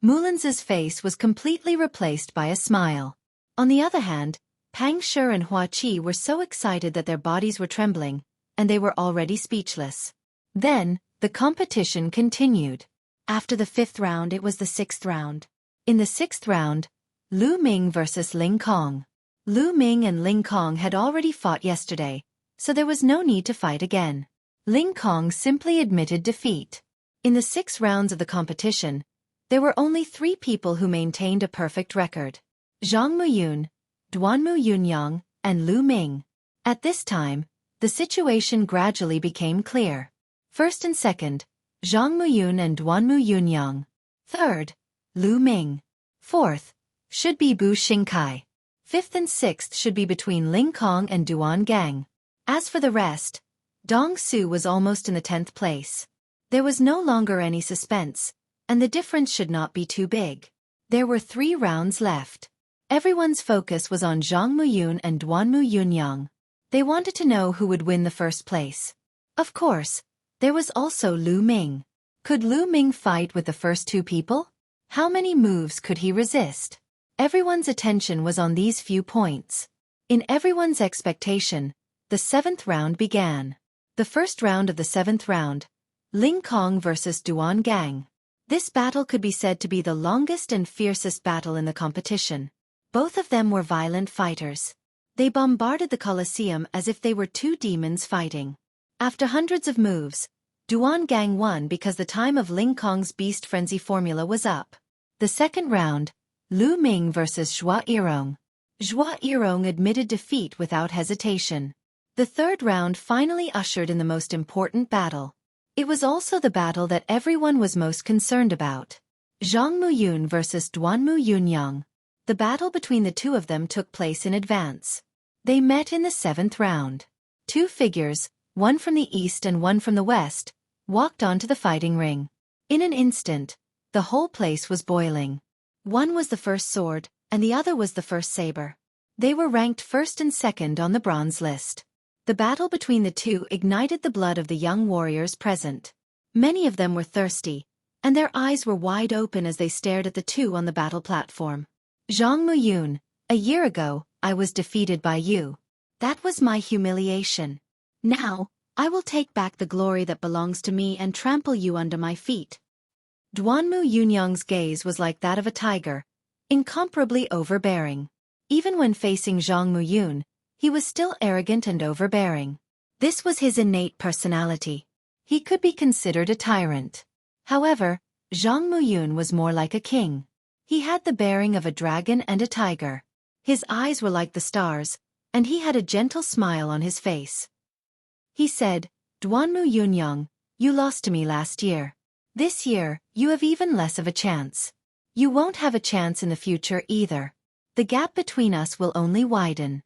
Mulan's face was completely replaced by a smile. On the other hand, Pang Shi and Xueqi were so excited that their bodies were trembling, and they were already speechless. Then, the competition continued. After the 5th round, it was the 6th round. In the 6th round, Lu Ming versus Ling Kong. Lu Ming and Ling Kong had already fought yesterday, so there was no need to fight again. Ling Kong simply admitted defeat. In the 6 rounds of the competition, there were only 3 people who maintained a perfect record: Zhang Muyun, Duanmu Yunyang, and Lu Ming. At this time, the situation gradually became clear. First and second, Zhang Muyun and Duanmu Yunyang. Third, Lu Ming. Fourth, should be Bu Xingkai. Fifth and sixth should be between Ling Kong and Duan Gang. As for the rest, Dong Su was almost in the 10th place. There was no longer any suspense, and the difference should not be too big. There were 3 rounds left. Everyone's focus was on Zhang Muyun and Duanmu Yunyang. They wanted to know who would win the first place. Of course, there was also Lu Ming. Could Lu Ming fight with the first 2 people? How many moves could he resist? Everyone's attention was on these few points. In everyone's expectation, the 7th round began. The first round of the 7th round, Ling Kong versus Duan Gang. This battle could be said to be the longest and fiercest battle in the competition. Both of them were violent fighters. They bombarded the Colosseum as if they were 2 demons fighting. After hundreds of moves, Duan Gang won because the time of Ling Kong's Beast Frenzy formula was up. The second round, Lu Ming versus Xueqi. Xueqi admitted defeat without hesitation. The third round finally ushered in the most important battle. It was also the battle that everyone was most concerned about. Zhang Muyun versus Duanmu Yunyang. The battle between the two of them took place in advance. They met in the 7th round. 2 figures, one from the east and one from the west, walked onto the fighting ring. In an instant, the whole place was boiling. One was the first sword, and the other was the first saber. They were ranked first and second on the bronze list. The battle between the two ignited the blood of the young warriors present. Many of them were thirsty, and their eyes were wide open as they stared at the two on the battle platform. Zhang Muyun, a year ago, I was defeated by you. That was my humiliation. Now, I will take back the glory that belongs to me and trample you under my feet. Duanmu Yunyang's gaze was like that of a tiger, incomparably overbearing. Even when facing Zhang Muyun, he was still arrogant and overbearing. This was his innate personality. He could be considered a tyrant. However, Zhang Muyun was more like a king. He had the bearing of a dragon and a tiger. His eyes were like the stars, and he had a gentle smile on his face. He said, Duanmu Yunyang, you lost to me last year. This year, you have even less of a chance. You won't have a chance in the future either. The gap between us will only widen.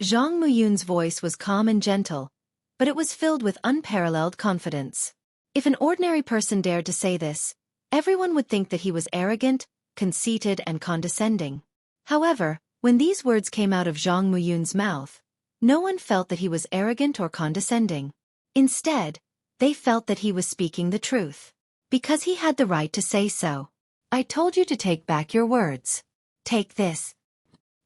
Zhang Muyun's voice was calm and gentle, but it was filled with unparalleled confidence. If an ordinary person dared to say this, everyone would think that he was arrogant, conceited and condescending. However, when these words came out of Zhang Muyun's mouth, no one felt that he was arrogant or condescending. Instead, they felt that he was speaking the truth. Because he had the right to say so. I told you to take back your words. Take this.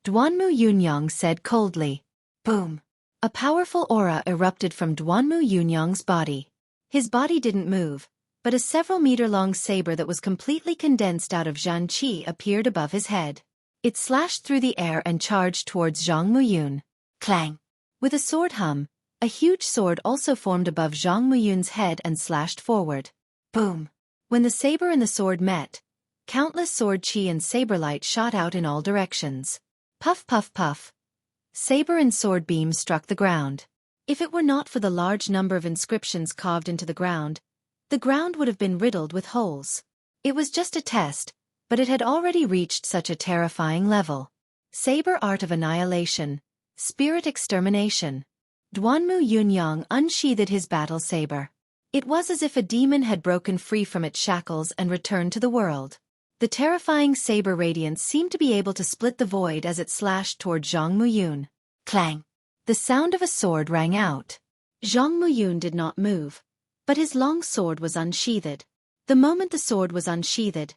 Duanmu Yunyang said coldly. Boom. A powerful aura erupted from Duanmu Yunyang's body. His body didn't move, but a several-meter-long saber that was completely condensed out of Zhan Qi appeared above his head. It slashed through the air and charged towards Zhang Muyun. Clang! With a sword hum, a huge sword also formed above Zhang Muyun's head and slashed forward. Boom! When the saber and the sword met, countless sword chi and saber light shot out in all directions. Puff puff puff. Saber and sword beams struck the ground. If it were not for the large number of inscriptions carved into the ground would have been riddled with holes. It was just a test, but it had already reached such a terrifying level. Saber art of annihilation, spirit extermination. Duanmu Yunyang unsheathed his battle saber. It was as if a demon had broken free from its shackles and returned to the world. The terrifying saber radiance seemed to be able to split the void as it slashed toward Zhang Muyun. Clang! The sound of a sword rang out. Zhang Muyun did not move, but his long sword was unsheathed. The moment the sword was unsheathed,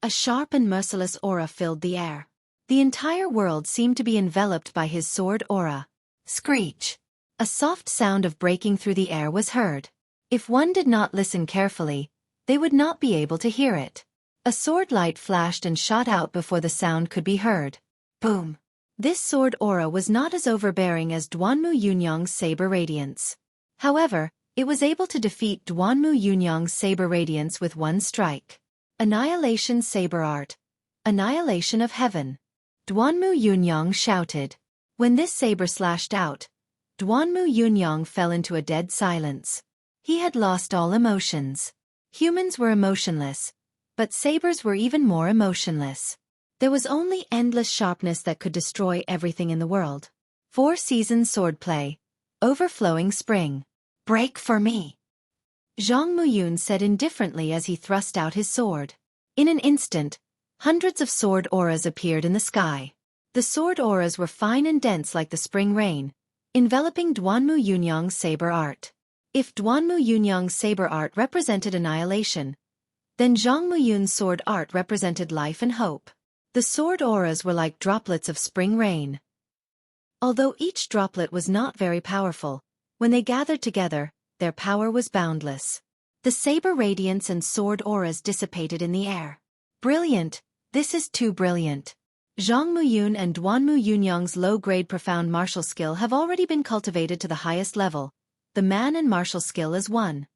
a sharp and merciless aura filled the air. The entire world seemed to be enveloped by his sword aura. Screech! A soft sound of breaking through the air was heard. If one did not listen carefully, they would not be able to hear it. A sword light flashed and shot out before the sound could be heard. Boom! This sword aura was not as overbearing as Duanmu Yunyang's saber radiance. However, it was able to defeat Duanmu Yunyang's saber radiance with one strike. Annihilation saber art. Annihilation of heaven. Duanmu Yunyang shouted. When this saber slashed out, Duanmu Yunyang fell into a dead silence. He had lost all emotions. Humans were emotionless, but sabers were even more emotionless. There was only endless sharpness that could destroy everything in the world. 4-season swordplay. Overflowing spring. Break for me. Zhang Muyun said indifferently as he thrust out his sword. In an instant, hundreds of sword auras appeared in the sky. The sword auras were fine and dense like the spring rain, enveloping Duanmu Yunyang's saber art. If Duanmu Yunyang's saber art represented annihilation, then Zhang Muyun's sword art represented life and hope. The sword auras were like droplets of spring rain. Although each droplet was not very powerful, when they gathered together, their power was boundless. The saber radiance and sword auras dissipated in the air. Brilliant! This is too brilliant. Zhang Muyun and Duanmu Yunyang's low-grade profound martial skill have already been cultivated to the highest level. The man and martial skill as one.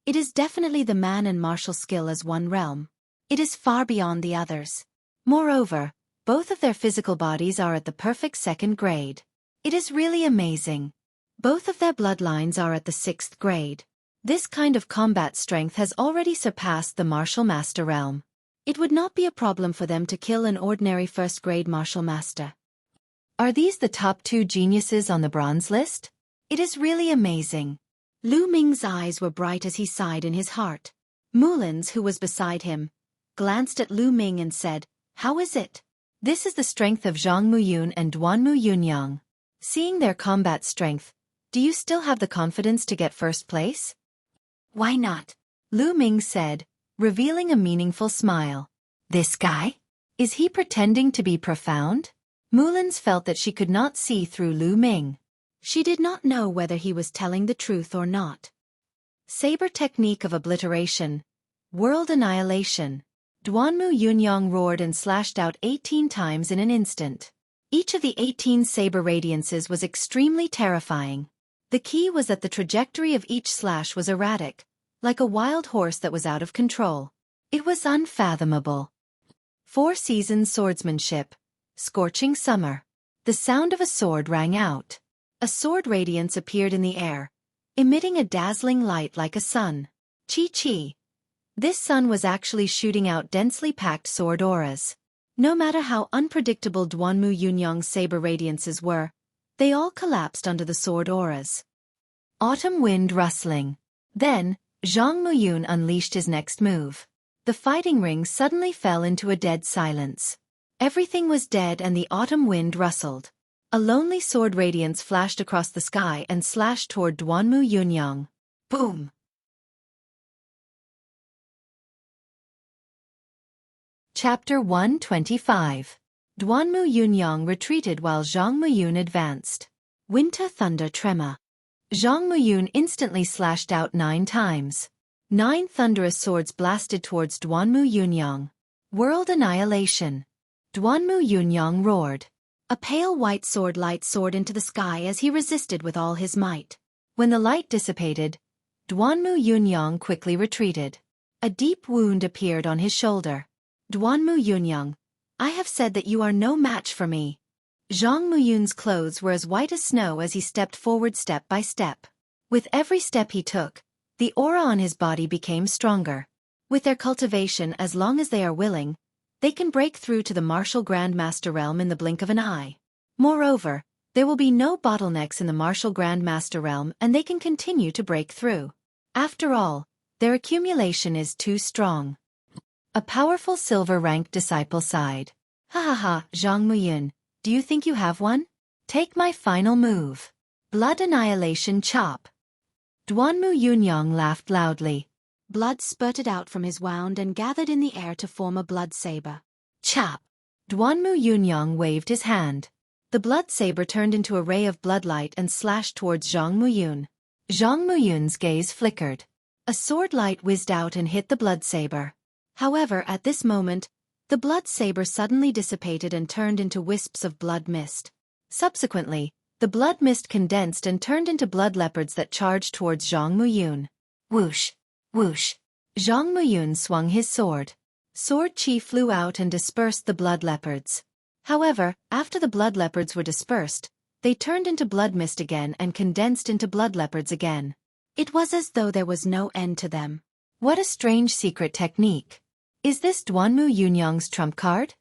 It is definitely the man and martial skill as one realm. It is far beyond the others. Moreover, both of their physical bodies are at the perfect second grade. It is really amazing. Both of their bloodlines are at the 6th grade. This kind of combat strength has already surpassed the martial master realm. It would not be a problem for them to kill an ordinary first-grade martial master. Are these the top 2 geniuses on the bronze list? It is really amazing. Lu Ming's eyes were bright as he sighed in his heart. Mullins, who was beside him, glanced at Lu Ming and said, "How is it?" This is the strength of Zhang Muyun and Duanmu Yunyang. Seeing their combat strength, do you still have the confidence to get first place? Why not? Lu Ming said, revealing a meaningful smile. This guy? Is he pretending to be profound? Mullins felt that she could not see through Lu Ming. She did not know whether he was telling the truth or not. Saber technique of obliteration. World annihilation. Duanmu Yunyang roared and slashed out 18 times in an instant. Each of the 18 saber radiances was extremely terrifying. The key was that the trajectory of each slash was erratic, like a wild horse that was out of control. It was unfathomable. 4 seasons swordsmanship. Scorching summer. The sound of a sword rang out. A sword radiance appeared in the air, emitting a dazzling light like a sun. Chi. This sun was actually shooting out densely packed sword auras. No matter how unpredictable Duanmu Yunyang's saber radiances were, they all collapsed under the sword auras. Autumn wind rustling. Then, Zhang Muyun unleashed his next move. The fighting ring suddenly fell into a dead silence. Everything was dead and the autumn wind rustled. A lonely sword radiance flashed across the sky and slashed toward Duanmu Yunyang. Boom! Chapter 125. Duanmu Yunyang retreated while Zhang Muyun advanced. Winter thunder tremor. Zhang Muyun instantly slashed out 9 times. 9 thunderous swords blasted towards Duanmu Yunyang. World annihilation. Duanmu Yunyang roared. A pale white sword light soared into the sky as he resisted with all his might. When the light dissipated, Duanmu Yunyang quickly retreated. A deep wound appeared on his shoulder. Duanmu Yunyang, I have said that you are no match for me. Zhang Muyun's clothes were as white as snow as he stepped forward step by step. With every step he took, the aura on his body became stronger. With their cultivation, as long as they are willing, they can break through to the martial Grandmaster realm in the blink of an eye. Moreover, there will be no bottlenecks in the martial Grandmaster realm and they can continue to break through. After all, their accumulation is too strong. A powerful silver-ranked disciple sighed. Ha, Zhang Muyun, do you think you have one? Take my final move. Blood annihilation chop. Duanmu Yunyang laughed loudly. Blood spurted out from his wound and gathered in the air to form a blood saber. Chop. Duanmu Yunyang waved his hand. The blood saber turned into a ray of bloodlight and slashed towards Zhang Muyun. Zhang Muyun's gaze flickered. A sword light whizzed out and hit the blood saber. However, at this moment, the blood saber suddenly dissipated and turned into wisps of blood mist. Subsequently, the blood mist condensed and turned into blood leopards that charged towards Zhang Muyun. Whoosh! Whoosh! Zhang Muyun swung his sword. Sword chi flew out and dispersed the blood leopards. However, after the blood leopards were dispersed, they turned into blood mist again and condensed into blood leopards again. It was as though there was no end to them. What a strange secret technique. Is this Duanmu Yunyang's trump card?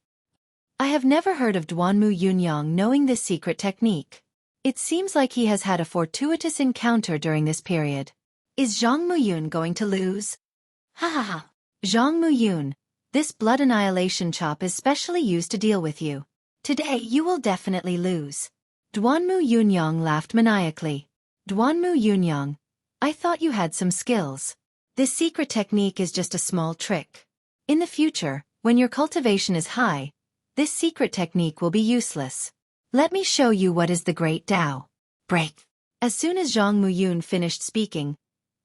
I have never heard of Duanmu Yunyang knowing this secret technique. It seems like he has had a fortuitous encounter during this period. Is Zhang Muyun going to lose? Ha. Zhang Muyun, this blood annihilation chop is specially used to deal with you. Today you will definitely lose. Duanmu Yunyang laughed maniacally. Duanmu Yunyang, I thought you had some skills. This secret technique is just a small trick. In the future, when your cultivation is high, this secret technique will be useless. Let me show you what is the Great Tao. Break. As soon as Zhang Muyun finished speaking,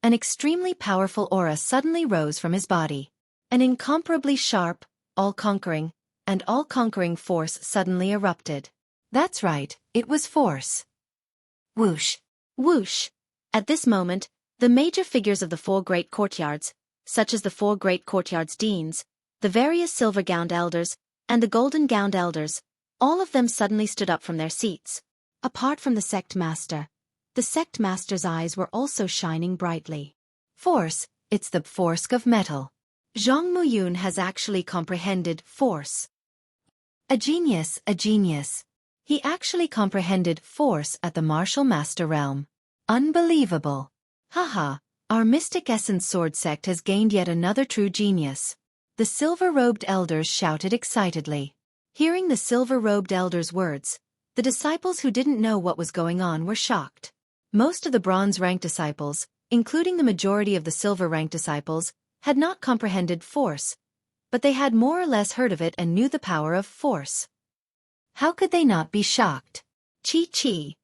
an extremely powerful aura suddenly rose from his body. An incomparably sharp, all-conquering, and all-conquering force suddenly erupted. That's right, it was force. Whoosh. Whoosh. At this moment, the major figures of the 4 great courtyards, such as the 4 great courtyards' deans, the various silver-gowned elders, and the golden-gowned elders, all of them suddenly stood up from their seats. Apart from the sect master, the sect master's eyes were also shining brightly. Force, it's the force of metal. Zhang Muyun has actually comprehended force. A genius. He actually comprehended force at the martial master realm. Unbelievable. Haha, our mystic essence sword sect has gained yet another true genius. The silver-robed elders shouted excitedly. Hearing the silver-robed elders' words, the disciples who didn't know what was going on were shocked. Most of the bronze-rank disciples, including the majority of the silver-rank disciples, had not comprehended force, but they had more or less heard of it and knew the power of force. How could they not be shocked? Chi.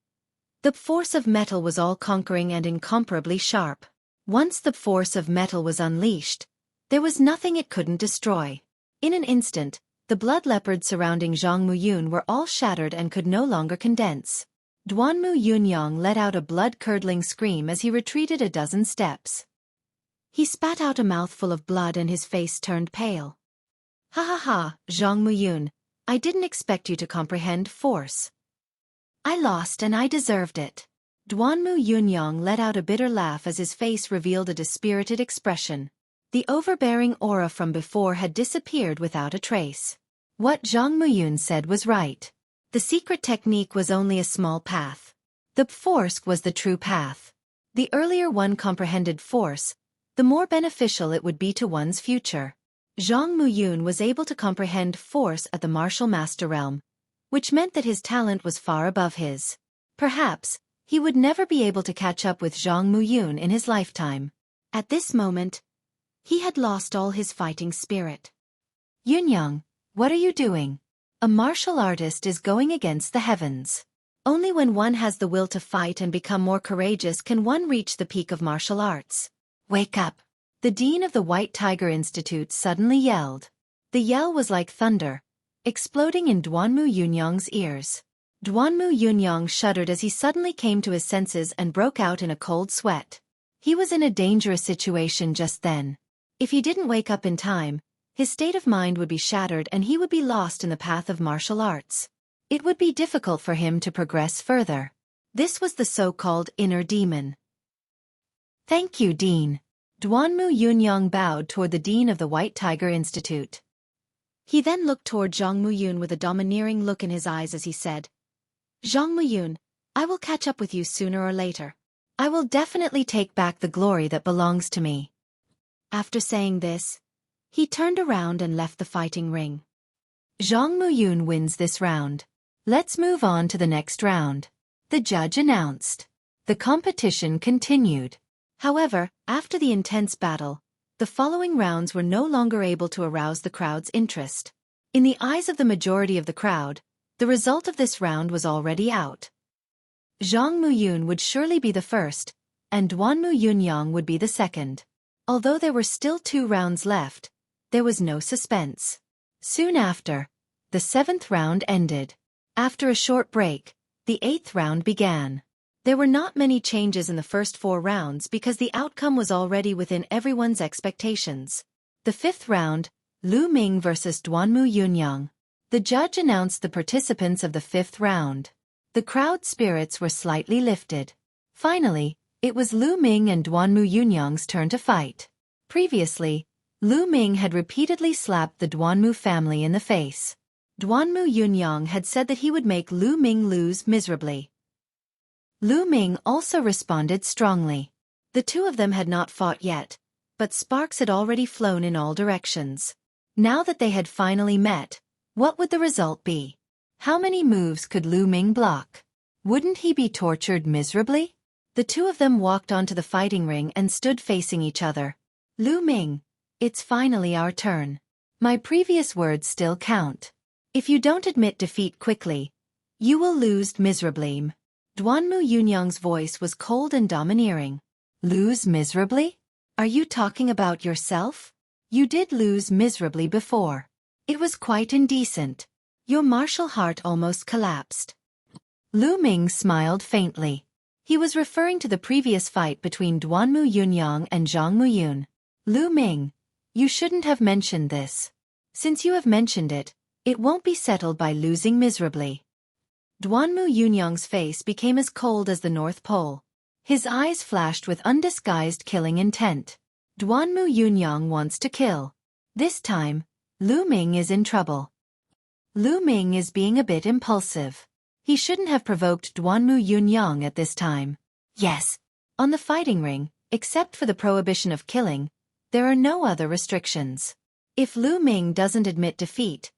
The force of metal was all-conquering and incomparably sharp. Once the force of metal was unleashed, there was nothing it couldn't destroy. In an instant, the blood leopards surrounding Zhang Muyun were all shattered and could no longer condense. Duanmu Yunyang let out a blood-curdling scream as he retreated a dozen steps. He spat out a mouthful of blood and his face turned pale. Ha ha ha, Zhang Muyun, I didn't expect you to comprehend force. I lost and I deserved it. Duanmu Yunyang let out a bitter laugh as his face revealed a dispirited expression. The overbearing aura from before had disappeared without a trace. What Zhang Muyun said was right. The secret technique was only a small path. The force was the true path. The earlier one comprehended force, the more beneficial it would be to one's future. Zhang Muyun was able to comprehend force at the martial master realm, which meant that his talent was far above his. Perhaps, he would never be able to catch up with Zhang Muyun in his lifetime. At this moment, he had lost all his fighting spirit. Yunyang, what are you doing? A martial artist is going against the heavens. Only when one has the will to fight and become more courageous can one reach the peak of martial arts. Wake up! The dean of the White Tiger Institute suddenly yelled. The yell was like thunder, exploding in Duanmu Yunyang's ears. Duanmu Yunyang shuddered as he suddenly came to his senses and broke out in a cold sweat. He was in a dangerous situation just then. If he didn't wake up in time, his state of mind would be shattered and he would be lost in the path of martial arts. It would be difficult for him to progress further. This was the so-called inner demon. Thank you, Dean. Duanmu Yunyang bowed toward the dean of the White Tiger Institute. He then looked toward Zhang Muyun with a domineering look in his eyes as he said, Zhang Muyun, I will catch up with you sooner or later. I will definitely take back the glory that belongs to me. After saying this, he turned around and left the fighting ring. Zhang Muyun wins this round. Let's move on to the next round. The judge announced. The competition continued. However, after the intense battle, the following rounds were no longer able to arouse the crowd's interest. In the eyes of the majority of the crowd, the result of this round was already out. Zhang Muyun would surely be the first, and Duanmu Yunyang would be the second. Although there were still 2 rounds left, there was no suspense. Soon after, the 7th round ended. After a short break, the 8th round began. There were not many changes in the first 4 rounds because the outcome was already within everyone's expectations. The 5th round, Lu Ming vs Duanmu Yunyang. The judge announced the participants of the 5th round. The crowd spirits were slightly lifted. Finally, it was Lu Ming and Duanmu Yunyang's turn to fight. Previously, Lu Ming had repeatedly slapped the Duanmu family in the face. Duanmu Yunyang had said that he would make Lu Ming lose miserably. Lu Ming also responded strongly. The 2 of them had not fought yet, but sparks had already flown in all directions. Now that they had finally met, what would the result be? How many moves could Lu Ming block? Wouldn't he be tortured miserably? The 2 of them walked onto the fighting ring and stood facing each other. Lu Ming, it's finally our turn. My previous words still count. If you don't admit defeat quickly, you will lose miserably. Duanmu Yunyang's voice was cold and domineering. Lose miserably? Are you talking about yourself? You did lose miserably before. It was quite indecent. Your martial heart almost collapsed. Lu Ming smiled faintly. He was referring to the previous fight between Duanmu Yunyang and Zhang Muyun. Lu Ming, you shouldn't have mentioned this. Since you have mentioned it, it won't be settled by losing miserably. Duanmu Yunyang's face became as cold as the North Pole. His eyes flashed with undisguised killing intent. Duanmu Yunyang wants to kill. This time, Lu Ming is in trouble. Lu Ming is being a bit impulsive. He shouldn't have provoked Duanmu Yunyang at this time. Yes, on the fighting ring, except for the prohibition of killing, there are no other restrictions. If Lu Ming doesn't admit defeat,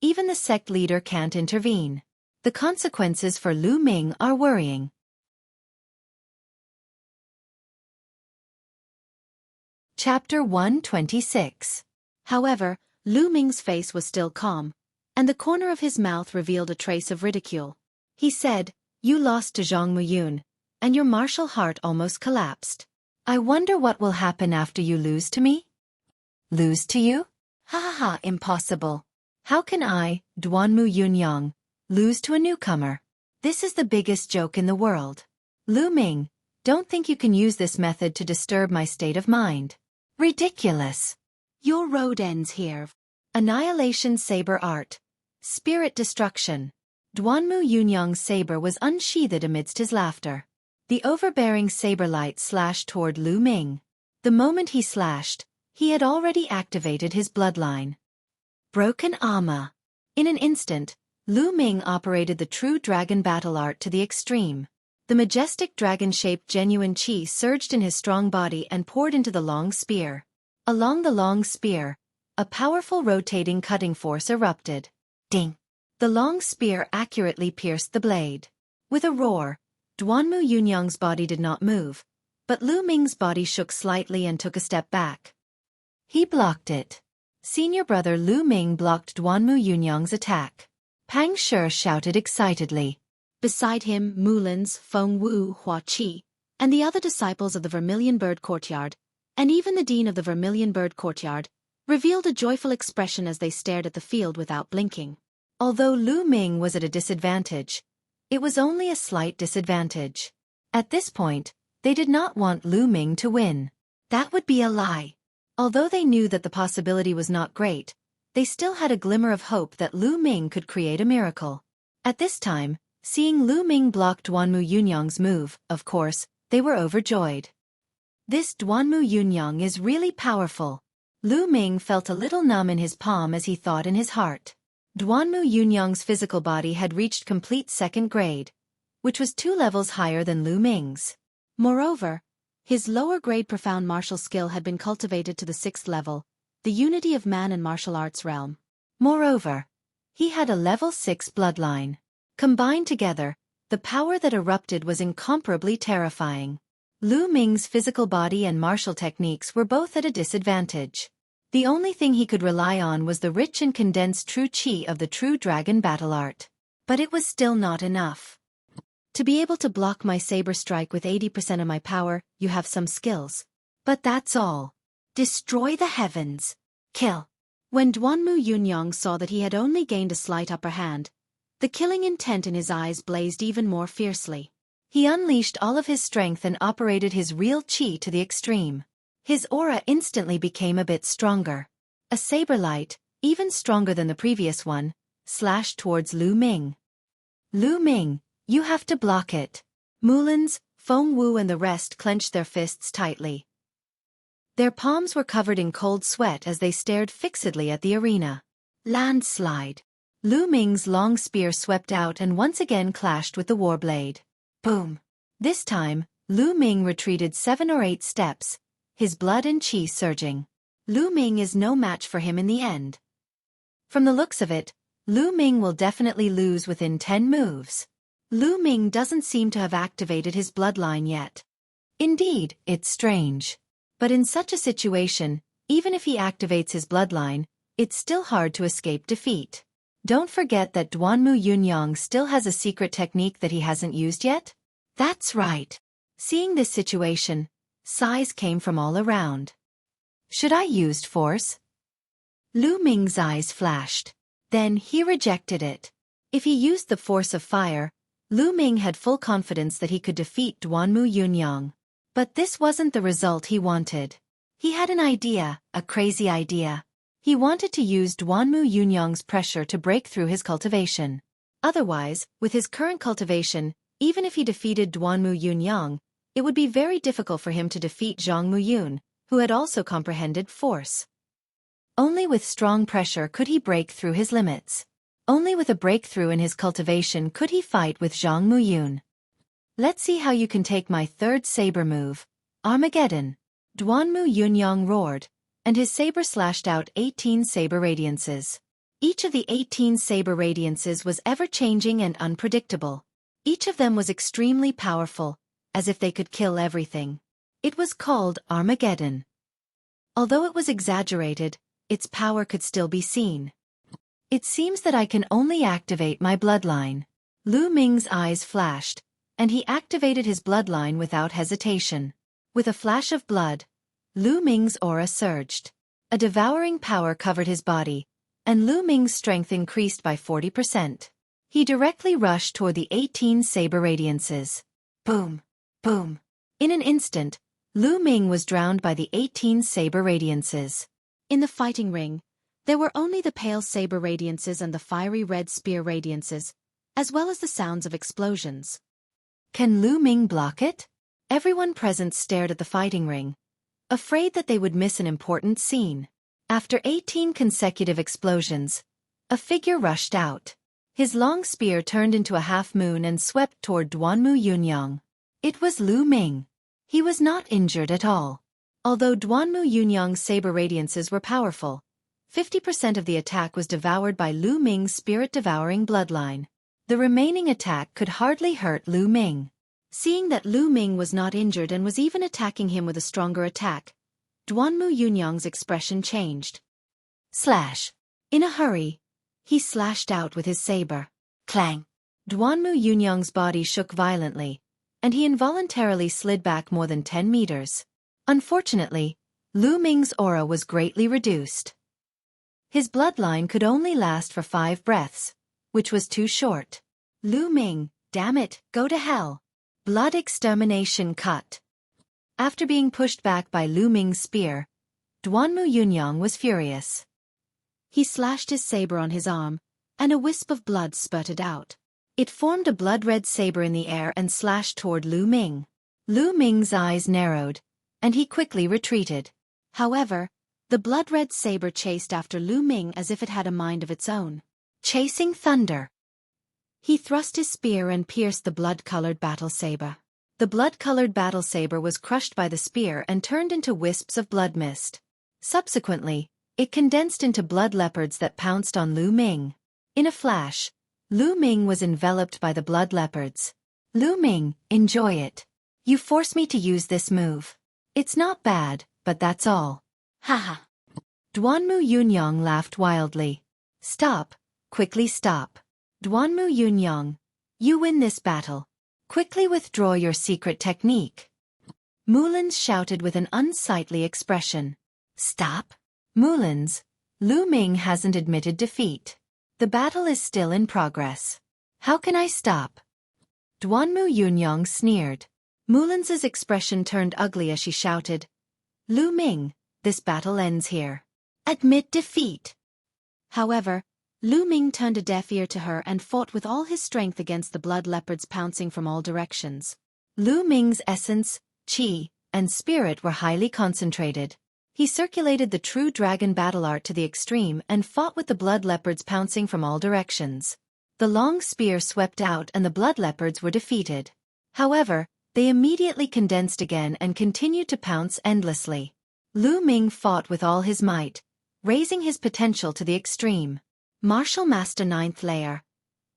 even the sect leader can't intervene. The consequences for Lu Ming are worrying. Chapter 126. However, Lu Ming's face was still calm, and the corner of his mouth revealed a trace of ridicule. He said, You lost to Zhang Muyun, and your martial heart almost collapsed. I wonder what will happen after you lose to me? Lose to you? Ha ha ha, impossible. How can I, Duanmu Yunyang, lose to a newcomer? This is the biggest joke in the world. Lu Ming, don't think you can use this method to disturb my state of mind. Ridiculous. Your road ends here. Annihilation Saber Art. Spirit Destruction. Duanmu Yunyang's saber was unsheathed amidst his laughter. The overbearing saber light slashed toward Lu Ming. The moment he slashed, he had already activated his bloodline. Broken armor. In an instant, Lu Ming operated the true dragon battle art to the extreme. The majestic dragon-shaped genuine qi surged in his strong body and poured into the long spear. Along the long spear, a powerful rotating cutting force erupted. Ding! The long spear accurately pierced the blade. With a roar, Duanmu Yunyang's body did not move, but Lu Ming's body shook slightly and took a step back. He blocked it. Senior brother Lu Ming blocked Duanmu Yunyang's attack. Pang Shi shouted excitedly. Beside him, Mulin's Feng Wu Huaqi, and the other disciples of the Vermilion Bird Courtyard, and even the dean of the Vermilion Bird Courtyard, revealed a joyful expression as they stared at the field without blinking. Although Lu Ming was at a disadvantage, it was only a slight disadvantage. At this point, they did not want Lu Ming to win. That would be a lie. Although they knew that the possibility was not great, they still had a glimmer of hope that Lu Ming could create a miracle. At this time, seeing Lu Ming block Duanmu Yunyang's move, of course, they were overjoyed. This Duanmu Yunyang is really powerful. Lu Ming felt a little numb in his palm as he thought in his heart. Duanmu Yunyang's physical body had reached complete second grade, which was 2 levels higher than Lu Ming's. Moreover, his lower-grade profound martial skill had been cultivated to the 6th level, the unity of man and martial arts realm. Moreover, he had a level 6 bloodline. Combined together, the power that erupted was incomparably terrifying. Lu Ming's physical body and martial techniques were both at a disadvantage. The only thing he could rely on was the rich and condensed true qi of the true dragon battle art. But it was still not enough. To be able to block my saber strike with 80% of my power, you have some skills. But that's all. Destroy the heavens. Kill. When Duanmu Yunyang saw that he had only gained a slight upper hand, the killing intent in his eyes blazed even more fiercely. He unleashed all of his strength and operated his real qi to the extreme. His aura instantly became a bit stronger. A saber light, even stronger than the previous one, slashed towards Lu Ming. Lu Ming, you have to block it. Mulin's, Feng Wu and the rest clenched their fists tightly. Their palms were covered in cold sweat as they stared fixedly at the arena. Landslide. Lu Ming's long spear swept out and once again clashed with the warblade. Boom. This time, Lu Ming retreated 7 or 8 steps, his blood and qi surging. Lu Ming is no match for him in the end. From the looks of it, Lu Ming will definitely lose within 10 moves. Lu Ming doesn't seem to have activated his bloodline yet. Indeed, it's strange. But in such a situation, even if he activates his bloodline, it's still hard to escape defeat. Don't forget that Duanmu Yunyang still has a secret technique that he hasn't used yet? That's right. Seeing this situation, sighs came from all around. Should I use force? Lu Ming's eyes flashed. Then he rejected it. If he used the force of fire, Lu Ming had full confidence that he could defeat Duanmu Yunyang. But this wasn't the result he wanted. He had an idea, a crazy idea. He wanted to use Duanmu Yunyang's pressure to break through his cultivation. Otherwise, with his current cultivation, even if he defeated Duanmu Yunyang, it would be very difficult for him to defeat Zhang Muyun, who had also comprehended force. Only with strong pressure could he break through his limits. Only with a breakthrough in his cultivation could he fight with Zhang Muyun. Let's see how you can take my 3rd saber move, Armageddon. Duanmu Yunyang roared, and his saber slashed out 18 saber radiances. Each of the 18 saber radiances was ever-changing and unpredictable. Each of them was extremely powerful, as if they could kill everything. It was called Armageddon. Although it was exaggerated, its power could still be seen. It seems that I can only activate my bloodline. Lu Ming's eyes flashed, and he activated his bloodline without hesitation. With a flash of blood, Lu Ming's aura surged. A devouring power covered his body, and Lu Ming's strength increased by 40%. He directly rushed toward the 18 saber radiances. Boom! Boom! In an instant, Lu Ming was drowned by the 18 saber radiances. In the fighting ring, there were only the pale saber radiances and the fiery red spear radiances, as well as the sounds of explosions. Can Lu Ming block it? Everyone present stared at the fighting ring, afraid that they would miss an important scene. After 18 consecutive explosions, a figure rushed out. His long spear turned into a half-moon and swept toward Duanmu Yunyang. It was Lu Ming. He was not injured at all. Although Duanmu Yunyang's saber radiances were powerful, 50% of the attack was devoured by Lu Ming's spirit-devouring bloodline. The remaining attack could hardly hurt Lu Ming. Seeing that Lu Ming was not injured and was even attacking him with a stronger attack, Duanmu Yunyang's expression changed. Slash! In a hurry, he slashed out with his saber. Clang! Duanmu Yunyang's body shook violently, and he involuntarily slid back more than 10 meters. Unfortunately, Lu Ming's aura was greatly reduced. His bloodline could only last for 5 breaths, which was too short. Lu Ming, damn it, go to hell. Blood extermination cut. After being pushed back by Lu Ming's spear, Duanmu Yunyang was furious. He slashed his saber on his arm, and a wisp of blood spurted out. It formed a blood-red saber in the air and slashed toward Lu Ming. Lu Ming's eyes narrowed, and he quickly retreated. However, the blood-red saber chased after Lu Ming as if it had a mind of its own. Chasing thunder. He thrust his spear and pierced the blood-colored battle saber. The blood-colored battle saber was crushed by the spear and turned into wisps of blood mist. Subsequently, it condensed into blood leopards that pounced on Lu Ming. In a flash, Lu Ming was enveloped by the blood leopards. Lu Ming, enjoy it. You force me to use this move. It's not bad, but that's all. Haha. Duanmu Yunyang laughed wildly. Stop, quickly stop. Duanmu Yunyang, you win this battle. Quickly withdraw your secret technique. Mulins shouted with an unsightly expression. Stop? Mulins, Lu Ming hasn't admitted defeat. The battle is still in progress. How can I stop? Duanmu Yunyang sneered. Mulins's expression turned ugly as she shouted. Lu Ming, this battle ends here. Admit defeat. However, Lu Ming turned a deaf ear to her and fought with all his strength against the blood leopards pouncing from all directions. Lu Ming's essence, qi, and spirit were highly concentrated. He circulated the true dragon battle art to the extreme and fought with the blood leopards pouncing from all directions. The long spear swept out and the blood leopards were defeated. However, they immediately condensed again and continued to pounce endlessly. Lu Ming fought with all his might, raising his potential to the extreme. Martial Master 9th Layer.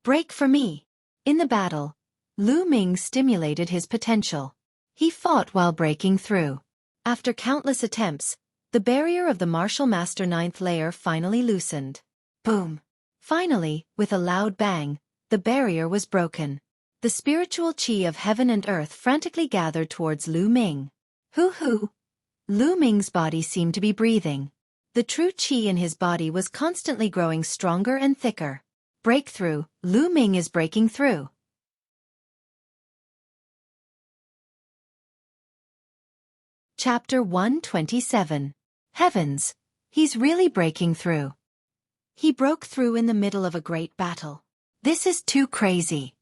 Break for me. In the battle, Lu Ming stimulated his potential. He fought while breaking through. After countless attempts, the barrier of the Martial Master 9th Layer finally loosened. Boom. Finally, with a loud bang, the barrier was broken. The spiritual qi of heaven and earth frantically gathered towards Lu Ming. Hoo-hoo. Lu Ming's body seemed to be breathing. The true qi in his body was constantly growing stronger and thicker. Breakthrough, Lu Ming is breaking through. Chapter 127. Heavens! He's really breaking through. He broke through in the middle of a great battle. This is too crazy.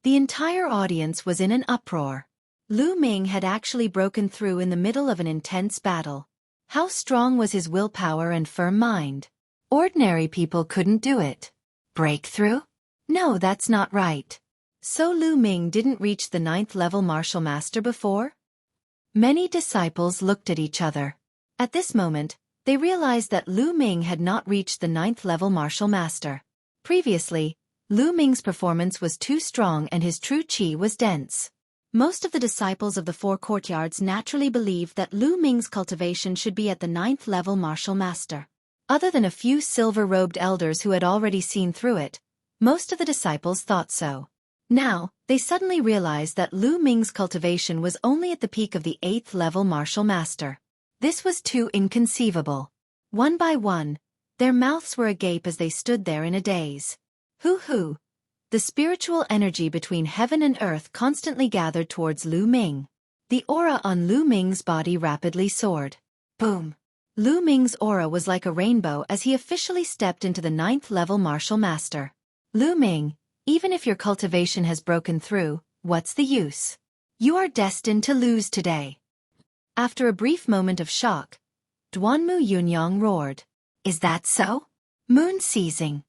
The entire audience was in an uproar. Lu Ming had actually broken through in the middle of an intense battle. How strong was his willpower and firm mind? Ordinary people couldn't do it. Breakthrough? No, that's not right. So Lu Ming didn't reach the 9th level martial master before? Many disciples looked at each other. At this moment, they realized that Lu Ming had not reached the 9th level martial master. Previously, Lu Ming's performance was too strong and his true qi was dense. Most of the disciples of the 4 courtyards naturally believed that Lu Ming's cultivation should be at the 9th level martial master. Other than a few silver-robed elders who had already seen through it, most of the disciples thought so. Now, they suddenly realized that Lu Ming's cultivation was only at the peak of the 8th level martial master. This was too inconceivable. One by one, their mouths were agape as they stood there in a daze. Hoo! The spiritual energy between heaven and earth constantly gathered towards Lu Ming. The aura on Lu Ming's body rapidly soared. Boom! Lu Ming's aura was like a rainbow as he officially stepped into the 9th level martial master. Lu Ming, even if your cultivation has broken through, what's the use? You are destined to lose today. After a brief moment of shock, Duanmu Yunyang roared. Is that so? Moon seizing.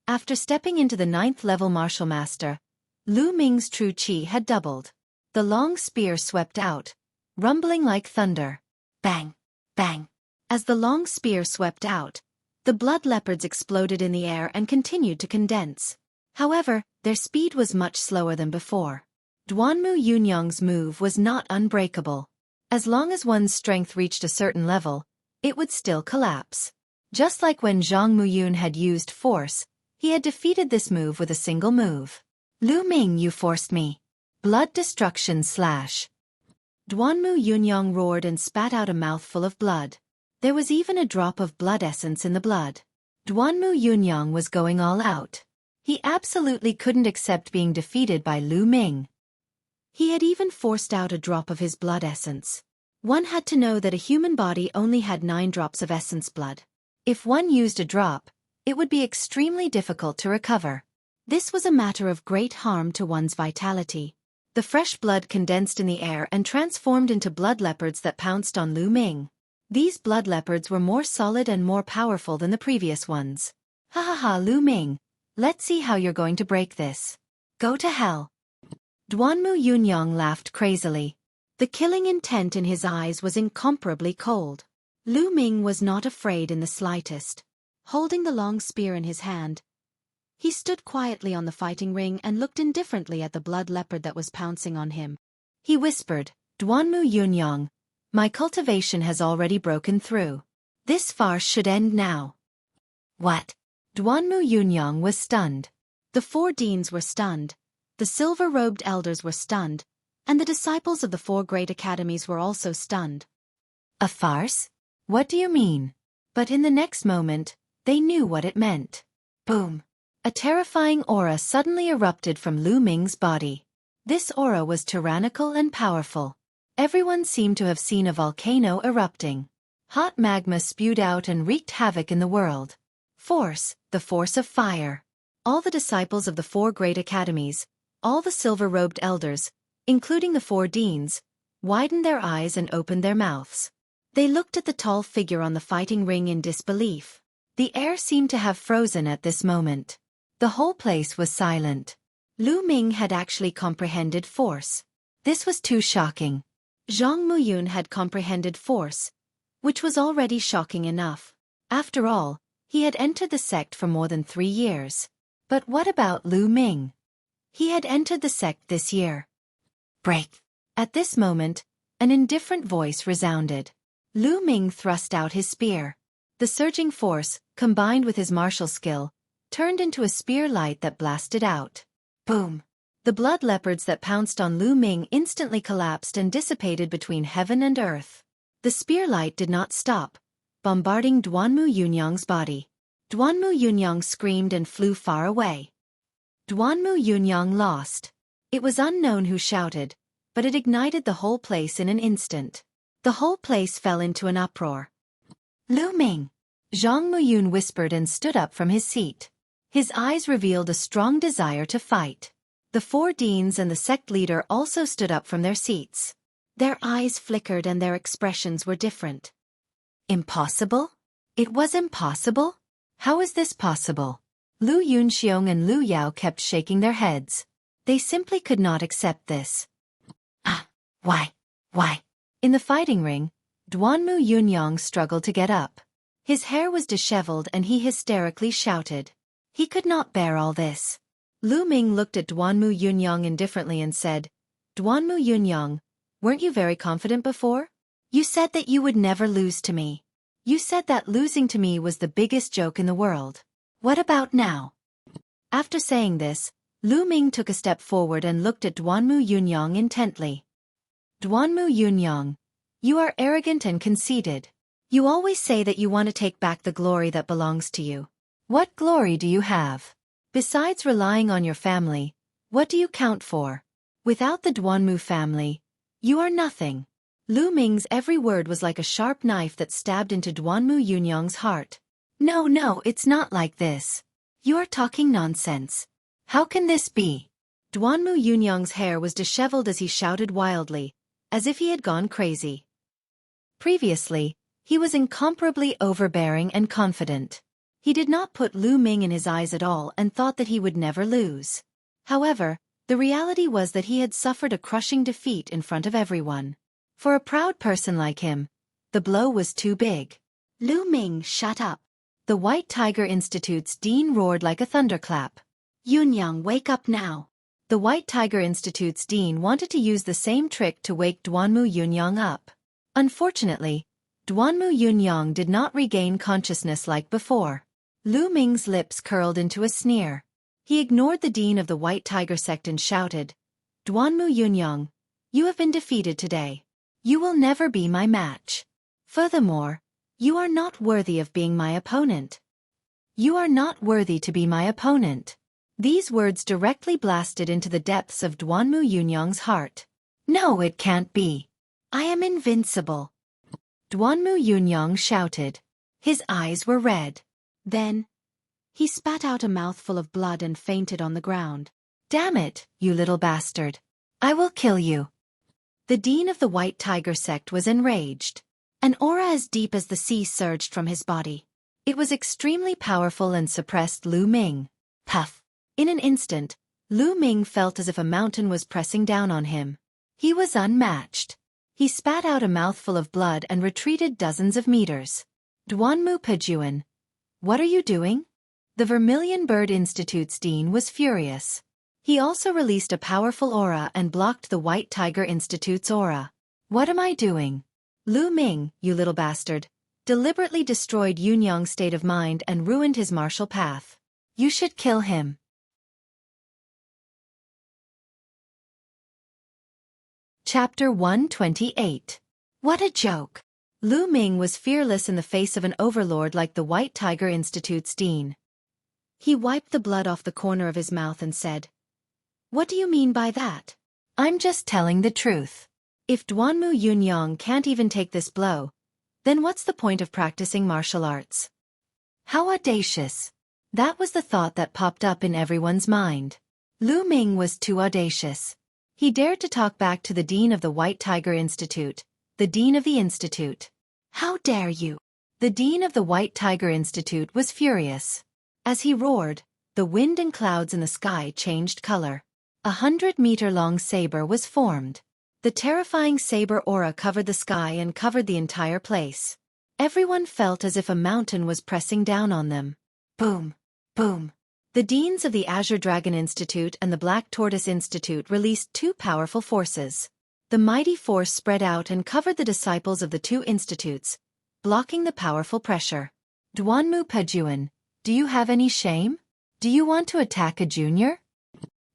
After stepping into the 9th level martial master, Lu Ming's true qi had doubled. The long spear swept out, rumbling like thunder. Bang! Bang! As the long spear swept out, the blood leopards exploded in the air and continued to condense. However, their speed was much slower than before. Duanmu Yunyang's move was not unbreakable. As long as one's strength reached a certain level, it would still collapse. Just like when Zhang Muyun had used force, he had defeated this move with a single move. Lu Ming, you forced me. Blood destruction slash. Duanmu Yunyang roared and spat out a mouthful of blood. There was even a drop of blood essence in the blood. Duanmu Yunyang was going all out. He absolutely couldn't accept being defeated by Lu Ming. He had even forced out a drop of his blood essence. One had to know that a human body only had 9 drops of essence blood. If one used a drop, it would be extremely difficult to recover. This was a matter of great harm to one's vitality. The fresh blood condensed in the air and transformed into blood leopards that pounced on Lu Ming. These blood leopards were more solid and more powerful than the previous ones. Ha ha ha, Lu Ming. Let's see how you're going to break this. Go to hell. Duanmu Yunyang laughed crazily. The killing intent in his eyes was incomparably cold. Lu Ming was not afraid in the slightest. Holding the long spear in his hand, he stood quietly on the fighting ring and looked indifferently at the blood leopard that was pouncing on him. He whispered, Duanmu Yunyang, my cultivation has already broken through. This farce should end now. What? Duanmu Yunyang was stunned. The 4 deans were stunned, the silver-robed elders were stunned, and the disciples of the 4 great academies were also stunned. A farce? What do you mean? But in the next moment, they knew what it meant. Boom! A terrifying aura suddenly erupted from Lu Ming's body. This aura was tyrannical and powerful. Everyone seemed to have seen a volcano erupting. Hot magma spewed out and wreaked havoc in the world. Force, the force of fire. All the disciples of the 4 great academies, all the silver-robed elders, including the 4 deans, widened their eyes and opened their mouths. They looked at the tall figure on the fighting ring in disbelief. The air seemed to have frozen at this moment. The whole place was silent. Lu Ming had actually comprehended force. This was too shocking. Zhang Muyun had comprehended force, which was already shocking enough. After all, he had entered the sect for more than 3 years. But what about Lu Ming? He had entered the sect this year. Break. At this moment, an indifferent voice resounded. Lu Ming thrust out his spear. The surging force, combined with his martial skill, turned into a spear light that blasted out. Boom! The blood leopards that pounced on Lu Ming instantly collapsed and dissipated between heaven and earth. The spear light did not stop, bombarding Duanmu Yunyang's body. Duanmu Yunyang screamed and flew far away. Duanmu Yunyang lost. It was unknown who shouted, but it ignited the whole place in an instant. The whole place fell into an uproar. Lu Ming! Zhang Muyun whispered and stood up from his seat. His eyes revealed a strong desire to fight. The 4 deans and the sect leader also stood up from their seats. Their eyes flickered and their expressions were different. Impossible? It was impossible? How is this possible? Lu Yunxiong and Lu Yao kept shaking their heads. They simply could not accept this. Why? In the fighting ring, Duanmu Yunyang struggled to get up. His hair was disheveled and he hysterically shouted. He could not bear all this. Lu Ming looked at Duanmu Yunyang indifferently and said, Duanmu Yunyang, weren't you very confident before? You said that you would never lose to me. You said that losing to me was the biggest joke in the world. What about now? After saying this, Lu Ming took a step forward and looked at Duanmu Yunyang intently. Duanmu Yunyang, you are arrogant and conceited. You always say that you want to take back the glory that belongs to you. What glory do you have? Besides relying on your family, what do you count for? Without the Duanmu family, you are nothing. Lu Ming's every word was like a sharp knife that stabbed into Duanmu Yunyang's heart. No, it's not like this. You are talking nonsense. How can this be? Duanmu Yunyang's hair was disheveled as he shouted wildly, as if he had gone crazy. Previously, he was incomparably overbearing and confident. He did not put Lu Ming in his eyes at all and thought that he would never lose. However, the reality was that he had suffered a crushing defeat in front of everyone. For a proud person like him, the blow was too big. Lu Ming, shut up. The White Tiger Institute's dean roared like a thunderclap. Yunyang, wake up now. The White Tiger Institute's dean wanted to use the same trick to wake Duanmu Yunyang up. Unfortunately, Duanmu Yunyang did not regain consciousness like before. Lu Ming's lips curled into a sneer. He ignored the dean of the White Tiger sect and shouted, Duanmu Yunyang, you have been defeated today. You will never be my match. Furthermore, you are not worthy of being my opponent. You are not worthy to be my opponent. These words directly blasted into the depths of Duanmu Yunyang's heart. No, it can't be. I am invincible. Duanmu Yunyang shouted. His eyes were red. Then, he spat out a mouthful of blood and fainted on the ground. Damn it, you little bastard. I will kill you. The dean of the White Tiger sect was enraged. An aura as deep as the sea surged from his body. It was extremely powerful and suppressed Lu Ming. Puff. In an instant, Lu Ming felt as if a mountain was pressing down on him. He was unmatched. He spat out a mouthful of blood and retreated dozens of meters. Duanmu Pejuan, what are you doing? The Vermilion Bird Institute's dean was furious. He also released a powerful aura and blocked the White Tiger Institute's aura. What am I doing? Lu Ming, you little bastard, deliberately destroyed Yunyang's state of mind and ruined his martial path. You should kill him. Chapter 128. What a joke! Lu Ming was fearless in the face of an overlord like the White Tiger Institute's dean. He wiped the blood off the corner of his mouth and said, What do you mean by that? I'm just telling the truth. If Duanmu Yunyang can't even take this blow, then what's the point of practicing martial arts? How audacious! That was the thought that popped up in everyone's mind. Lu Ming was too audacious. He dared to talk back to the dean of the White Tiger Institute, the dean of the institute. How dare you? The dean of the White Tiger Institute was furious. As he roared, the wind and clouds in the sky changed color. 100-meter-long saber was formed. The terrifying saber aura covered the sky and covered the entire place. Everyone felt as if a mountain was pressing down on them. Boom! Boom! The deans of the Azure Dragon Institute and the Black Tortoise Institute released two powerful forces. The mighty force spread out and covered the disciples of the two institutes, blocking the powerful pressure. Duanmu Pejuan, do you have any shame? Do you want to attack a junior?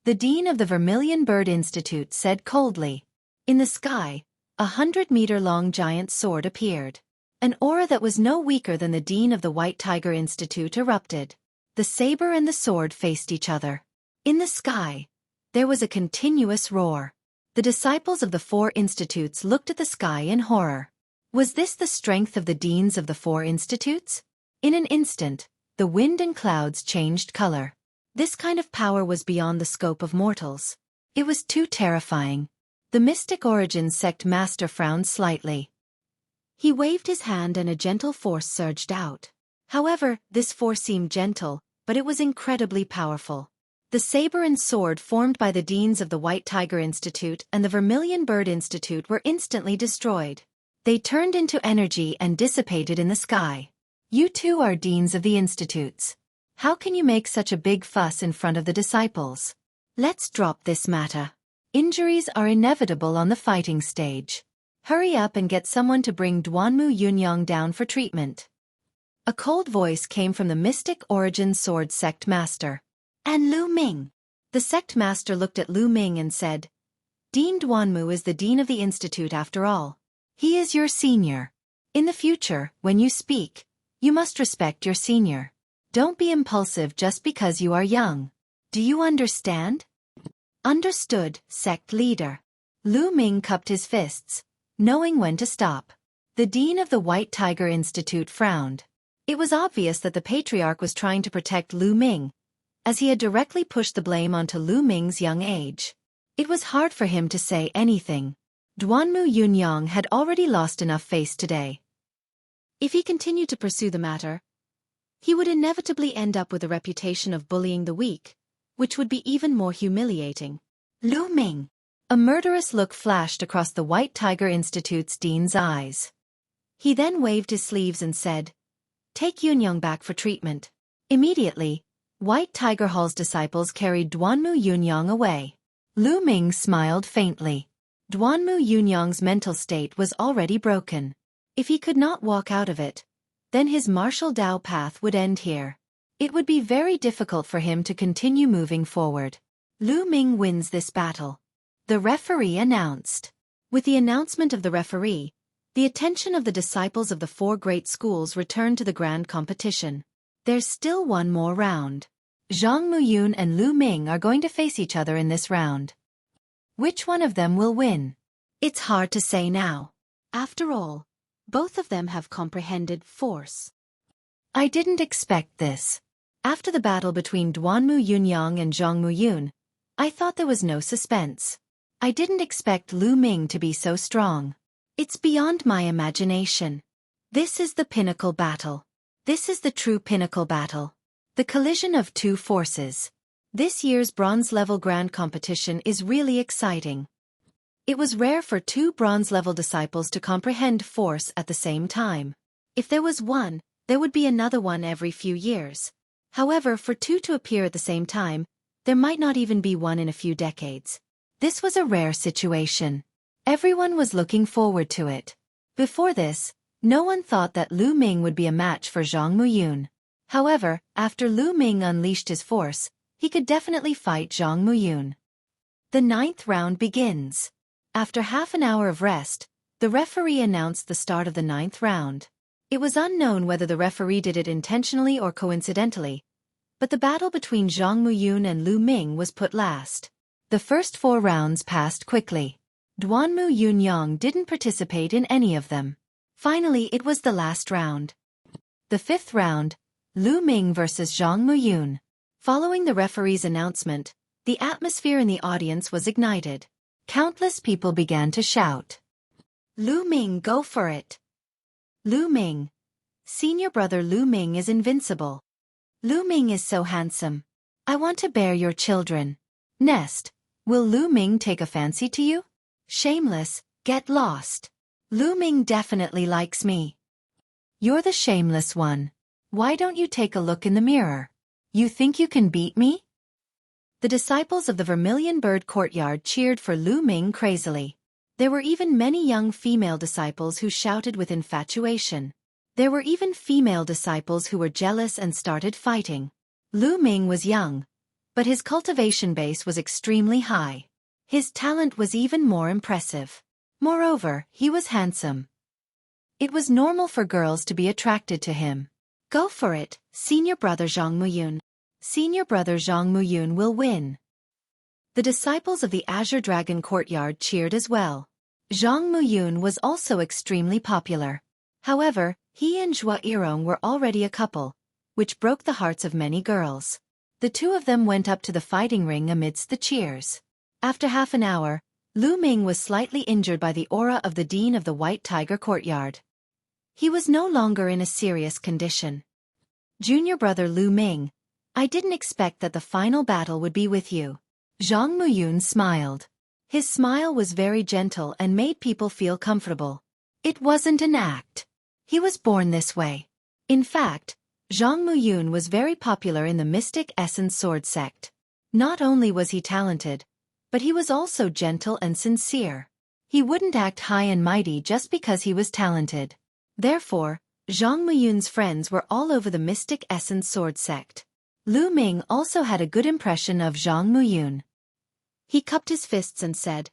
The dean of the Vermilion Bird Institute said coldly. In the sky, 100-meter-long giant sword appeared. An aura that was no weaker than the dean of the White Tiger Institute erupted. The saber and the sword faced each other. In the sky, there was a continuous roar. The disciples of the four institutes looked at the sky in horror. Was this the strength of the deans of the four institutes? In an instant, the wind and clouds changed color. This kind of power was beyond the scope of mortals. It was too terrifying. The Mystic Origins sect master frowned slightly. He waved his hand and a gentle force surged out. However, this force seemed gentle, but it was incredibly powerful. The saber and sword formed by the deans of the White Tiger Institute and the Vermilion Bird Institute were instantly destroyed. They turned into energy and dissipated in the sky. You two are deans of the institutes. How can you make such a big fuss in front of the disciples? Let's drop this matter. Injuries are inevitable on the fighting stage. Hurry up and get someone to bring Duanmu Yunyang down for treatment. A cold voice came from the Mystic Origin Sword Sect Master. And Lu Ming. The sect master looked at Lu Ming and said, Dean Duanmu is the dean of the institute after all. He is your senior. In the future, when you speak, you must respect your senior. Don't be impulsive just because you are young. Do you understand? Understood, sect leader. Lu Ming cupped his fists, knowing when to stop. The dean of the White Tiger Institute frowned. It was obvious that the patriarch was trying to protect Lu Ming, as he had directly pushed the blame onto Lu Ming's young age. It was hard for him to say anything. Duanmu Yunyang had already lost enough face today. If he continued to pursue the matter, he would inevitably end up with a reputation of bullying the weak, which would be even more humiliating. Lu Ming! A murderous look flashed across the White Tiger Institute's dean's eyes. He then waved his sleeves and said, Take Yunyang back for treatment. Immediately, White Tiger Hall's disciples carried Duanmu Yunyang away. Lu Ming smiled faintly. Duanmu Yunyang's mental state was already broken. If he could not walk out of it, then his martial Dao path would end here. It would be very difficult for him to continue moving forward. Lu Ming wins this battle. The referee announced. With the announcement of the referee, the attention of the disciples of the 4 great schools returned to the grand competition. There's still one more round. Zhang Muyun and Lu Ming are going to face each other in this round. Which one of them will win? It's hard to say now. After all, both of them have comprehended force. I didn't expect this. After the battle between Duanmu Yunyang and Zhang Muyun, I thought there was no suspense. I didn't expect Lu Ming to be so strong. It's beyond my imagination. This is the pinnacle battle. This is the true pinnacle battle. The collision of 2 forces. This year's bronze-level grand competition is really exciting. It was rare for 2 bronze-level disciples to comprehend force at the same time. If there was one, there would be another one every few years. However, for 2 to appear at the same time, there might not even be one in a few decades. This was a rare situation. Everyone was looking forward to it. Before this, no one thought that Lu Ming would be a match for Zhang Muyun. However, after Lu Ming unleashed his force, he could definitely fight Zhang Muyun. The 9th round begins. After half an hour of rest, the referee announced the start of the 9th round. It was unknown whether the referee did it intentionally or coincidentally, but the battle between Zhang Muyun and Lu Ming was put last. The first 4 rounds passed quickly. Duanmu Yunyang didn't participate in any of them. Finally, it was the last round. The 5th round, Lu Ming versus Zhang Muyun. Following the referee's announcement, the atmosphere in the audience was ignited. Countless people began to shout. Lu Ming, go for it! Lu Ming. Senior brother Lu Ming is invincible. Lu Ming is so handsome. I want to bear your children. Nest, will Lu Ming take a fancy to you? Shameless, get lost. Lu Ming definitely likes me. You're the shameless one. Why don't you take a look in the mirror? You think you can beat me? The disciples of the Vermilion Bird Courtyard cheered for Lu Ming crazily. There were even many young female disciples who shouted with infatuation. There were even female disciples who were jealous and started fighting. Lu Ming was young, but his cultivation base was extremely high. His talent was even more impressive. Moreover, he was handsome. It was normal for girls to be attracted to him. Go for it, senior brother Zhang Muyun. Senior brother Zhang Muyun will win. The disciples of the Azure Dragon Courtyard cheered as well. Zhang Muyun was also extremely popular. However, he and Xueqi were already a couple, which broke the hearts of many girls. The 2 of them went up to the fighting ring amidst the cheers. After half an hour, Lu Ming was slightly injured by the aura of the Dean of the White Tiger Courtyard. He was no longer in a serious condition. Junior brother Lu Ming, I didn't expect that the final battle would be with you. Zhang Muyun smiled. His smile was very gentle and made people feel comfortable. It wasn't an act. He was born this way. In fact, Zhang Muyun was very popular in the Mystic Essence Sword sect. Not only was he talented, but he was also gentle and sincere. He wouldn't act high and mighty just because he was talented. Therefore, Zhang Muyun's friends were all over the Mystic Essence Sword sect. Lu Ming also had a good impression of Zhang Muyun. He cupped his fists and said,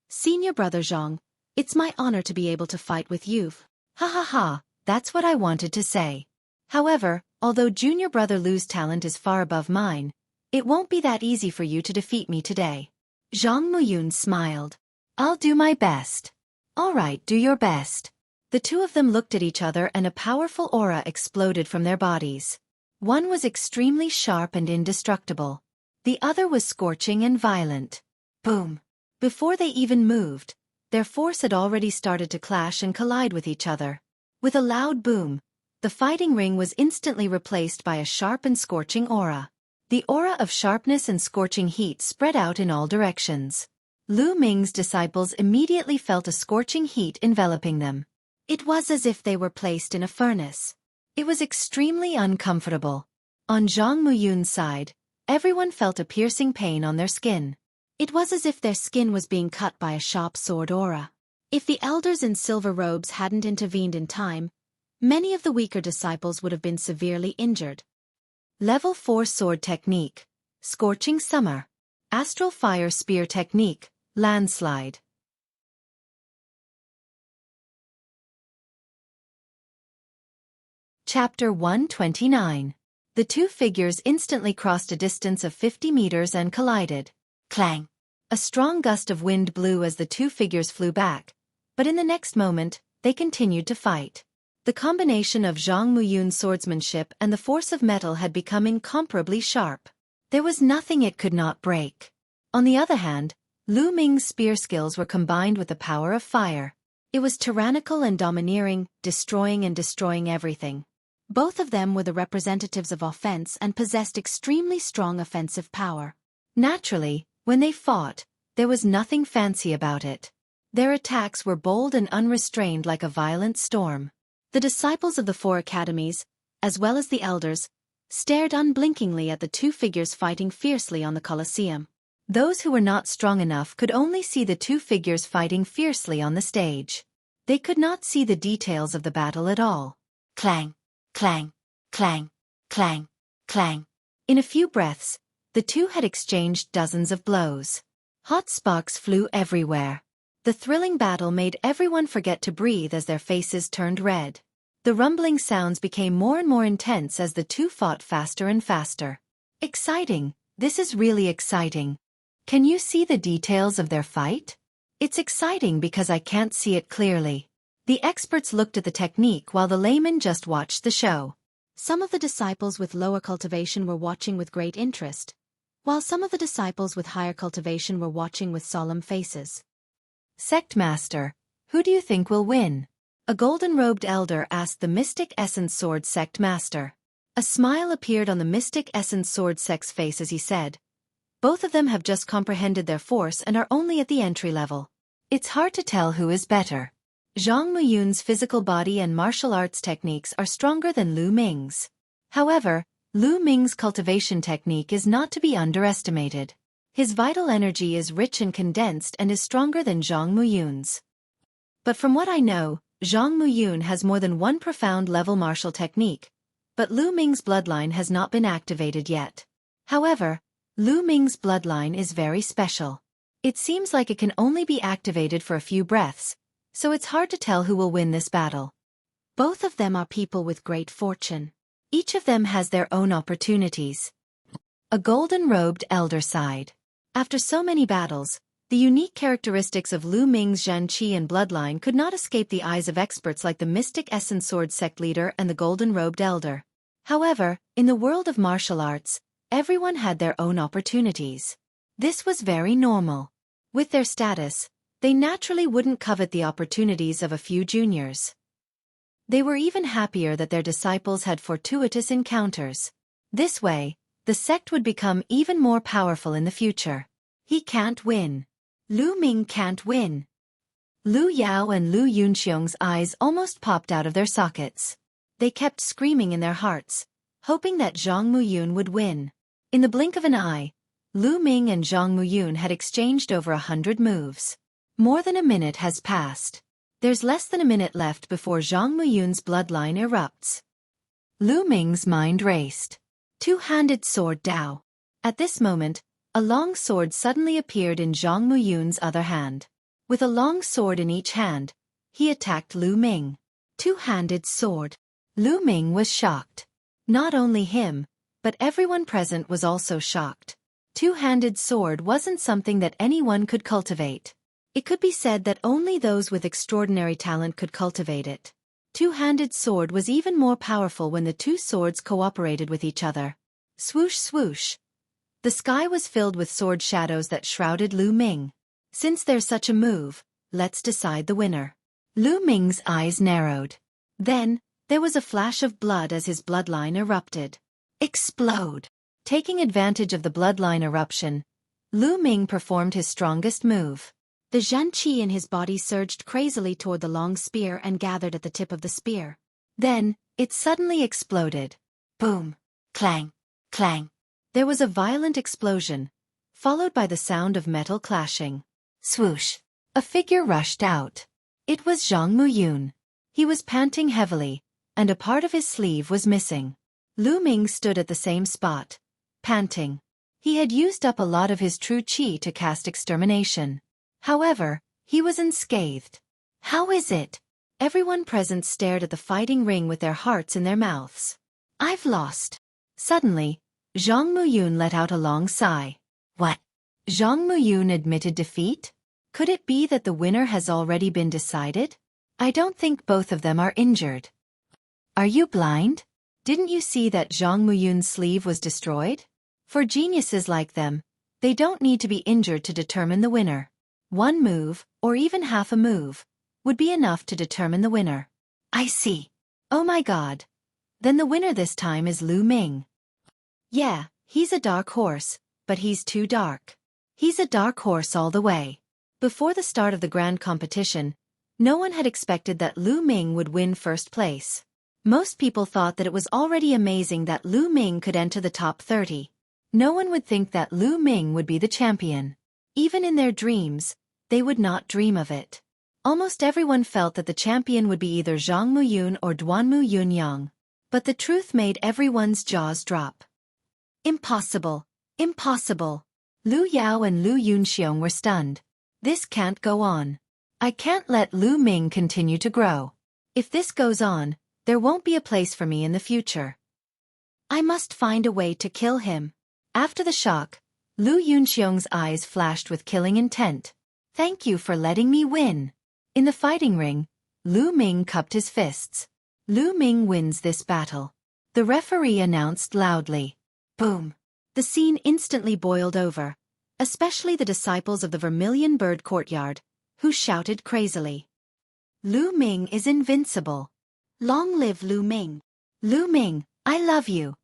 "Senior brother Zhang, it's my honor to be able to fight with you." Ha ha ha, that's what I wanted to say. However, although junior brother Lu's talent is far above mine, it won't be that easy for you to defeat me today. Zhang Muyun smiled. I'll do my best. All right, do your best. The two of them looked at each other and a powerful aura exploded from their bodies. One was extremely sharp and indestructible. The other was scorching and violent. Boom! Before they even moved, their force had already started to clash and collide with each other. With a loud boom, the fighting ring was instantly replaced by a sharp and scorching aura. The aura of sharpness and scorching heat spread out in all directions. Lu Ming's disciples immediately felt a scorching heat enveloping them. It was as if they were placed in a furnace. It was extremely uncomfortable. On Zhang Muyun's side, everyone felt a piercing pain on their skin. It was as if their skin was being cut by a sharp sword aura. If the elders in silver robes hadn't intervened in time, many of the weaker disciples would have been severely injured. Level 4 Sword Technique, Scorching Summer. Astral Fire Spear Technique, Landslide. Chapter 129. The two figures instantly crossed a distance of 50 meters and collided. Clang! A strong gust of wind blew as the two figures flew back, but in the next moment, they continued to fight. The combination of Zhang Muyun's swordsmanship and the force of metal had become incomparably sharp. There was nothing it could not break. On the other hand, Lu Ming's spear skills were combined with the power of fire. It was tyrannical and domineering, destroying everything. Both of them were the representatives of offense and possessed extremely strong offensive power. Naturally, when they fought, there was nothing fancy about it. Their attacks were bold and unrestrained like a violent storm. The disciples of the four academies, as well as the elders, stared unblinkingly at the two figures fighting fiercely on the Colosseum. Those who were not strong enough could only see the two figures fighting fiercely on the stage. They could not see the details of the battle at all. Clang, clang, clang, clang, clang. In a few breaths, the two had exchanged dozens of blows. Hot sparks flew everywhere. The thrilling battle made everyone forget to breathe as their faces turned red. The rumbling sounds became more and more intense as the two fought faster and faster. Exciting! This is really exciting. Can you see the details of their fight? It's exciting because I can't see it clearly. The experts looked at the technique while the laymen just watched the show. Some of the disciples with lower cultivation were watching with great interest, while some of the disciples with higher cultivation were watching with solemn faces. Sect Master, who do you think will win? A golden-robed elder asked the Mystic Essence Sword Sect Master. A smile appeared on the Mystic Essence Sword Sect's face as he said, "Both of them have just comprehended their force and are only at the entry level. It's hard to tell who is better. Zhang Muyun's physical body and martial arts techniques are stronger than Lu Ming's. However, Lu Ming's cultivation technique is not to be underestimated. His vital energy is rich and condensed and is stronger than Zhang Muyun's. But from what I know, Zhang Muyun has more than one profound level martial technique, but Lu Ming's bloodline has not been activated yet. However, Lu Ming's bloodline is very special. It seems like it can only be activated for a few breaths, so it's hard to tell who will win this battle. Both of them are people with great fortune. Each of them has their own opportunities." A golden-robed elder sighed. After so many battles, the unique characteristics of Lu Ming's Zhanqi and bloodline could not escape the eyes of experts like the Mystic Essence Sword Sect leader and the golden-robed elder. However, in the world of martial arts, everyone had their own opportunities. This was very normal. With their status, they naturally wouldn't covet the opportunities of a few juniors. They were even happier that their disciples had fortuitous encounters. This way, the sect would become even more powerful in the future. He can't win. Lu Ming can't win. Lu Yao and Lu Yunxiong's eyes almost popped out of their sockets. They kept screaming in their hearts, hoping that Zhang Muyun would win. In the blink of an eye, Lu Ming and Zhang Muyun had exchanged over 100 moves. More than a minute has passed. There's less than a minute left before Zhang Muyun's bloodline erupts. Lu Ming's mind raced. Two-handed sword Dao. At this moment, a long sword suddenly appeared in Zhang Muyun's other hand. With a long sword in each hand, he attacked Lu Ming. Two-handed sword. Lu Ming was shocked. Not only him, but everyone present was also shocked. Two-handed sword wasn't something that anyone could cultivate. It could be said that only those with extraordinary talent could cultivate it. Two-handed sword was even more powerful when the two swords cooperated with each other. Swoosh swoosh. The sky was filled with sword shadows that shrouded Lu Ming. Since there's such a move, let's decide the winner. Lu Ming's eyes narrowed. Then, there was a flash of blood as his bloodline erupted. Explode! Taking advantage of the bloodline eruption, Lu Ming performed his strongest move. The Zhan Qi in his body surged crazily toward the long spear and gathered at the tip of the spear. Then, it suddenly exploded. Boom! Clang! Clang! There was a violent explosion, followed by the sound of metal clashing. Swoosh! A figure rushed out. It was Zhang Muyun. He was panting heavily, and a part of his sleeve was missing. Lu Ming stood at the same spot, panting. He had used up a lot of his true qi to cast extermination. However, he was unscathed. How is it? Everyone present stared at the fighting ring with their hearts in their mouths. I've lost. Suddenly, Zhang Muyun let out a long sigh. What? Zhang Muyun admitted defeat? Could it be that the winner has already been decided? I don't think both of them are injured. Are you blind? Didn't you see that Zhang Muyun's sleeve was destroyed? For geniuses like them, they don't need to be injured to determine the winner. One move, or even half a move, would be enough to determine the winner. I see. Oh my god. Then the winner this time is Lu Ming. Yeah, he's a dark horse, but he's too dark. He's a dark horse all the way. Before the start of the grand competition, no one had expected that Lu Ming would win first place. Most people thought that it was already amazing that Lu Ming could enter the top 30. No one would think that Lu Ming would be the champion. Even in their dreams, they would not dream of it. Almost everyone felt that the champion would be either Zhang Muyun or Duanmu Yunyang. But the truth made everyone's jaws drop. Impossible! Impossible! Lu Yao and Lu Yunxiong were stunned. This can't go on. I can't let Lu Ming continue to grow. If this goes on, there won't be a place for me in the future. I must find a way to kill him. After the shock, Lu Yunxiong's eyes flashed with killing intent. Thank you for letting me win. In the fighting ring, Lu Ming cupped his fists. Lu Ming wins this battle. The referee announced loudly. Boom. The scene instantly boiled over, especially the disciples of the Vermilion Bird Courtyard, who shouted crazily. Lu Ming is invincible. Long live Lu Ming. Lu Ming, I love you.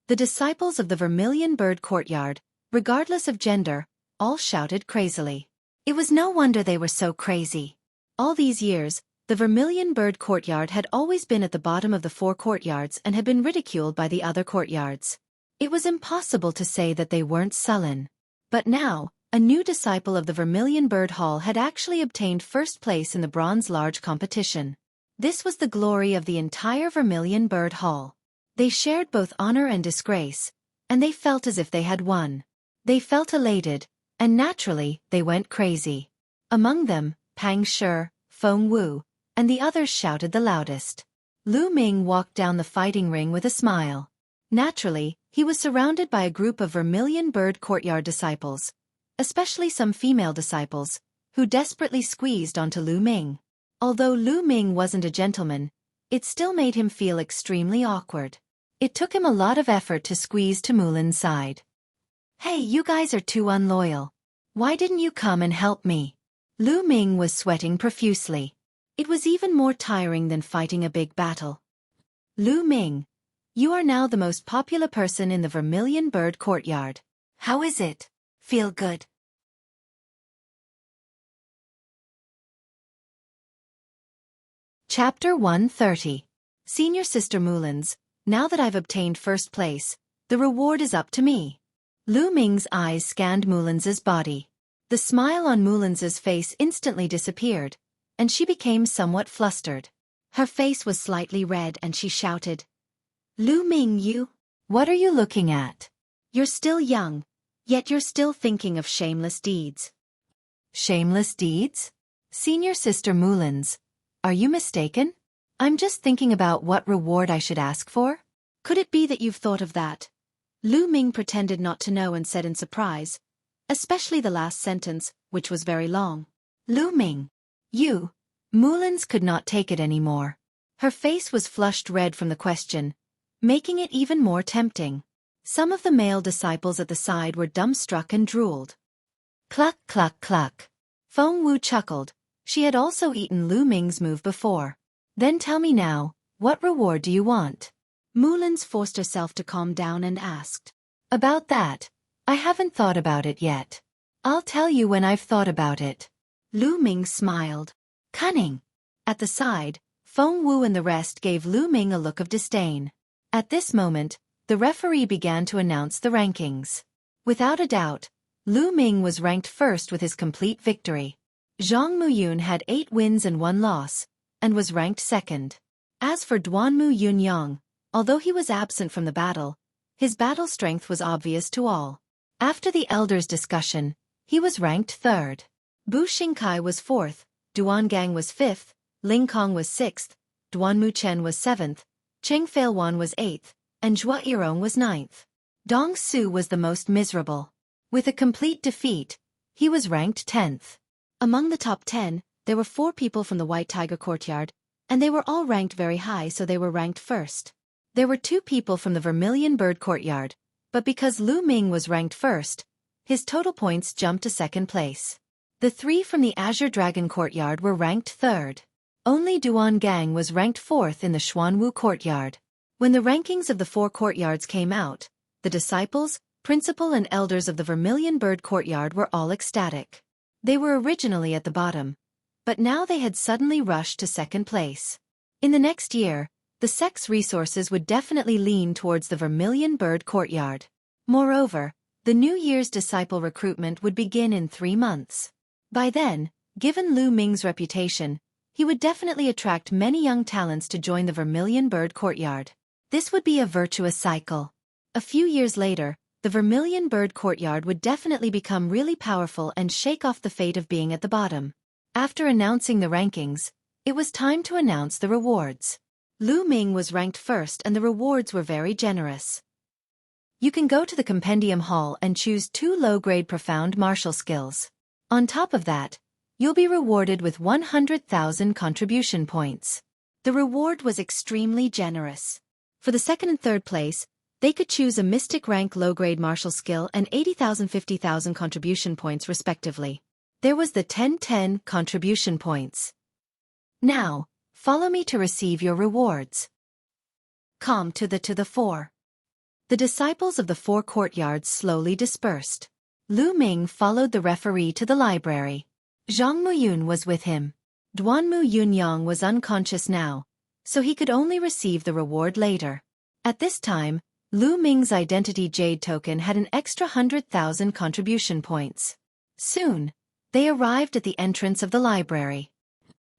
The disciples of the Vermilion Bird Courtyard, regardless of gender, all shouted crazily. It was no wonder they were so crazy. All these years, the Vermilion Bird Courtyard had always been at the bottom of the 4 courtyards and had been ridiculed by the other courtyards. It was impossible to say that they weren't sullen. But now, a new disciple of the Vermilion Bird Hall had actually obtained first place in the Bronze Large competition. This was the glory of the entire Vermilion Bird Hall. They shared both honor and disgrace, and they felt as if they had won. They felt elated, and naturally, they went crazy. Among them, Pang Shi, Feng Wu, and the others shouted the loudest. Lu Ming walked down the fighting ring with a smile. Naturally, he was surrounded by a group of Vermilion Bird Courtyard disciples, especially some female disciples, who desperately squeezed onto Lu Ming. Although Lu Ming wasn't a gentleman, it still made him feel extremely awkward. It took him a lot of effort to squeeze to Mulin's side. Hey, you guys are too unloyal. Why didn't you come and help me? Lu Ming was sweating profusely. It was even more tiring than fighting a big battle. Lu Ming, you are now the most popular person in the Vermilion Bird Courtyard. How is it? Feel good? Chapter 130. Senior Sister Mulin's, now that I've obtained first place, the reward is up to me. Lu Ming's eyes scanned Mulin's body. The smile on Mulin's face instantly disappeared, and she became somewhat flustered. Her face was slightly red and she shouted, Lu Ming, you? What are you looking at? You're still young, yet you're still thinking of shameless deeds. Shameless deeds? Senior Sister Moulins, are you mistaken? I'm just thinking about what reward I should ask for. Could it be that you've thought of that? Lu Ming pretended not to know and said in surprise, especially the last sentence, which was very long. Lu Ming. You. Moulins could not take it anymore. Her face was flushed red from the question, making it even more tempting. Some of the male disciples at the side were dumbstruck and drooled. Cluck cluck cluck. Feng Wu chuckled. She had also eaten Lu Ming's move before. Then tell me now, what reward do you want? Moulins forced herself to calm down and asked. About that, I haven't thought about it yet. I'll tell you when I've thought about it. Lu Ming smiled. Cunning. At the side, Feng Wu and the rest gave Lu Ming a look of disdain. At this moment, the referee began to announce the rankings. Without a doubt, Lu Ming was ranked first with his complete victory. Zhang Muyun had 8 wins and 1 loss, and was ranked second. As for Duanmu Yunyang, although he was absent from the battle, his battle strength was obvious to all. After the elders' discussion, he was ranked third. Bu Xingkai was fourth, Duan Gang was fifth, Ling Kong was sixth, Duanmu Chen was seventh, Cheng Failwan was eighth, and Zhua Yirong was ninth. Dong Su was the most miserable. With a complete defeat, he was ranked 10th. Among the top 10, there were 4 people from the White Tiger Courtyard, and they were all ranked very high, so they were ranked first. There were 2 people from the Vermilion Bird Courtyard, but because Lu Ming was ranked first, his total points jumped to second place. The 3 from the Azure Dragon Courtyard were ranked third. Only Duan Gang was ranked fourth in the Xuanwu Courtyard. When the rankings of the 4 courtyards came out, the disciples, principal and elders of the Vermilion Bird Courtyard were all ecstatic. They were originally at the bottom, but now they had suddenly rushed to second place. In the next year, the sect's resources would definitely lean towards the Vermilion Bird Courtyard. Moreover, the New Year's disciple recruitment would begin in 3 months. By then, given Lu Ming's reputation, he would definitely attract many young talents to join the Vermilion Bird Courtyard. This would be a virtuous cycle. A few years later, the Vermilion Bird Courtyard would definitely become really powerful and shake off the fate of being at the bottom. After announcing the rankings, it was time to announce the rewards. Lu Ming was ranked first and the rewards were very generous. You can go to the Compendium Hall and choose 2 low-grade profound martial skills. On top of that, you'll be rewarded with 100,000 contribution points. The reward was extremely generous. For the second and third place, they could choose a mystic rank low-grade martial skill and 80,000 50,000 contribution points respectively. There was the 10-10 contribution points. Now, follow me to receive your rewards. Come to the 4. The disciples of the 4 courtyards slowly dispersed. Lu Ming followed the referee to the library. Zhang Muyun was with him. Duanmu Yunyang was unconscious now, so he could only receive the reward later. At this time, Lu Ming's identity jade token had an extra 100,000 contribution points. Soon, they arrived at the entrance of the library.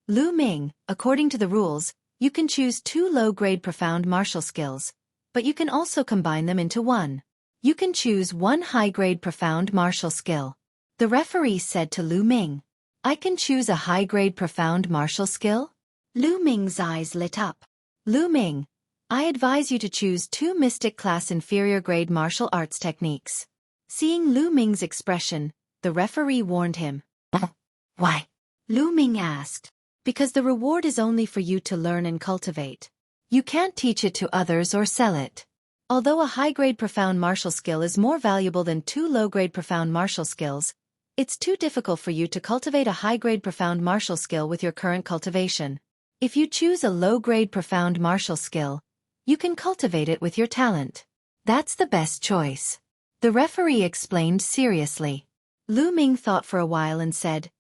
Lu Ming, according to the rules, you can choose 2 low-grade profound martial skills, but you can also combine them into 1. You can choose 1 high-grade profound martial skill. The referee said to Lu Ming, I can choose a high-grade profound martial skill? Lu Ming's eyes lit up. Lu Ming, I advise you to choose 2 mystic class inferior grade martial arts techniques. Seeing Lu Ming's expression, the referee warned him. Why? Lu Ming asked. Because the reward is only for you to learn and cultivate. You can't teach it to others or sell it. Although a high-grade profound martial skill is more valuable than 2 low-grade profound martial skills, it's too difficult for you to cultivate a high-grade profound martial skill with your current cultivation. If you choose a low-grade profound martial skill, you can cultivate it with your talent. That's the best choice. The referee explained seriously. Lu Ming thought for a while and said,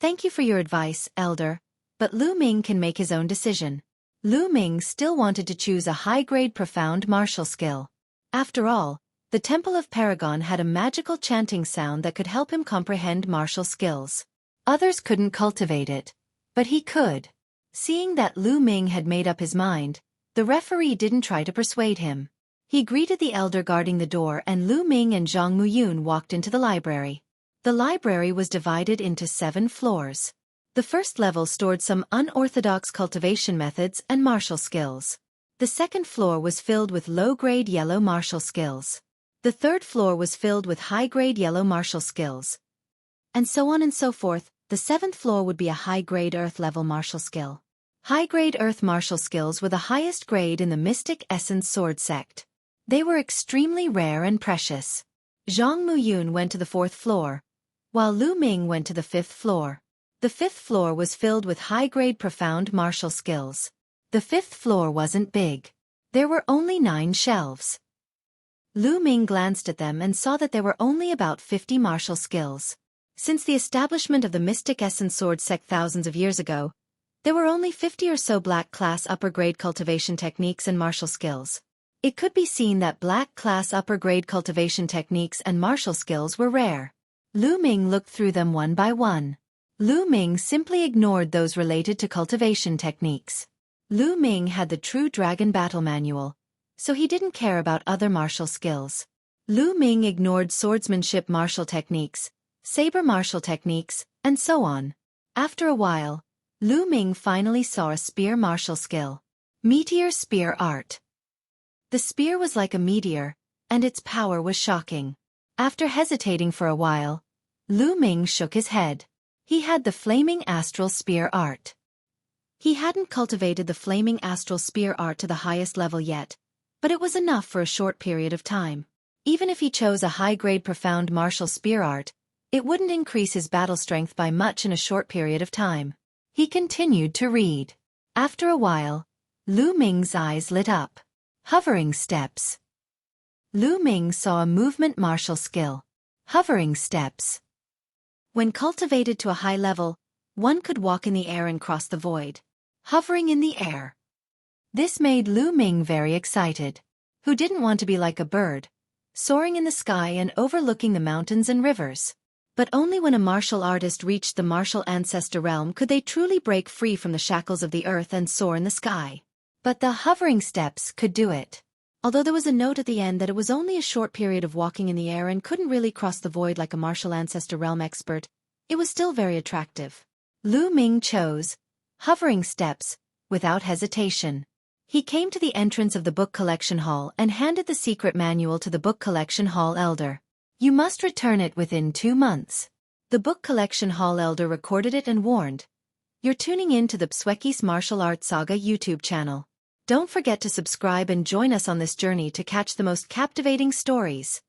Thank you for your advice, Elder, but Lu Ming can make his own decision. Lu Ming still wanted to choose a high-grade profound martial skill. After all, the Temple of Paragon had a magical chanting sound that could help him comprehend martial skills. Others couldn't cultivate it, but he could. Seeing that Lu Ming had made up his mind, the referee didn't try to persuade him. He greeted the elder guarding the door, and Lu Ming and Zhang Muyun walked into the library. The library was divided into 7 floors. The first level stored some unorthodox cultivation methods and martial skills. The second floor was filled with low-grade yellow martial skills. The third floor was filled with high-grade yellow martial skills. And so on and so forth. The 7th floor would be a high-grade earth-level martial skill. High-grade earth martial skills were the highest grade in the Mystic Essence Sword sect. They were extremely rare and precious. Zhang Muyun went to the 4th floor, while Lu Ming went to the 5th floor. The 5th floor was filled with high-grade profound martial skills. The 5th floor wasn't big. There were only 9 shelves. Lu Ming glanced at them and saw that there were only about 50 martial skills. Since the establishment of the Mystic Essence Sword sect thousands of years ago, there were only 50 or so black-class upper-grade cultivation techniques and martial skills. It could be seen that black-class upper-grade cultivation techniques and martial skills were rare. Lu Ming looked through them one by one. Lu Ming simply ignored those related to cultivation techniques. Lu Ming had the True Dragon Battle Manual, so he didn't care about other martial skills. Lu Ming ignored swordsmanship martial techniques, saber martial techniques, and so on. After a while, Lu Ming finally saw a spear martial skill. Meteor Spear Art. The spear was like a meteor, and its power was shocking. After hesitating for a while, Lu Ming shook his head. He had the Flaming Astral Spear Art. He hadn't cultivated the Flaming Astral Spear Art to the highest level yet, but it was enough for a short period of time. Even if he chose a high-grade profound martial spear art, it wouldn't increase his battle strength by much in a short period of time. He continued to read. After a while, Lu Ming's eyes lit up. Hovering steps. Lu Ming saw a movement martial skill. Hovering steps. When cultivated to a high level, one could walk in the air and cross the void. Hovering in the air. This made Lu Ming very excited. Who didn't want to be like a bird, soaring in the sky and overlooking the mountains and rivers? But only when a martial artist reached the martial ancestor realm could they truly break free from the shackles of the earth and soar in the sky. But the hovering steps could do it. Although there was a note at the end that it was only a short period of walking in the air and couldn't really cross the void like a martial ancestor realm expert, it was still very attractive. Lu Ming chose hovering steps without hesitation. He came to the entrance of the book collection hall and handed the secret manual to the book collection hall elder. You must return it within 2 months. The book collection hall elder recorded it and warned. You're tuning in to the Xueqi's Martial Arts Saga YouTube channel. Don't forget to subscribe and join us on this journey to catch the most captivating stories.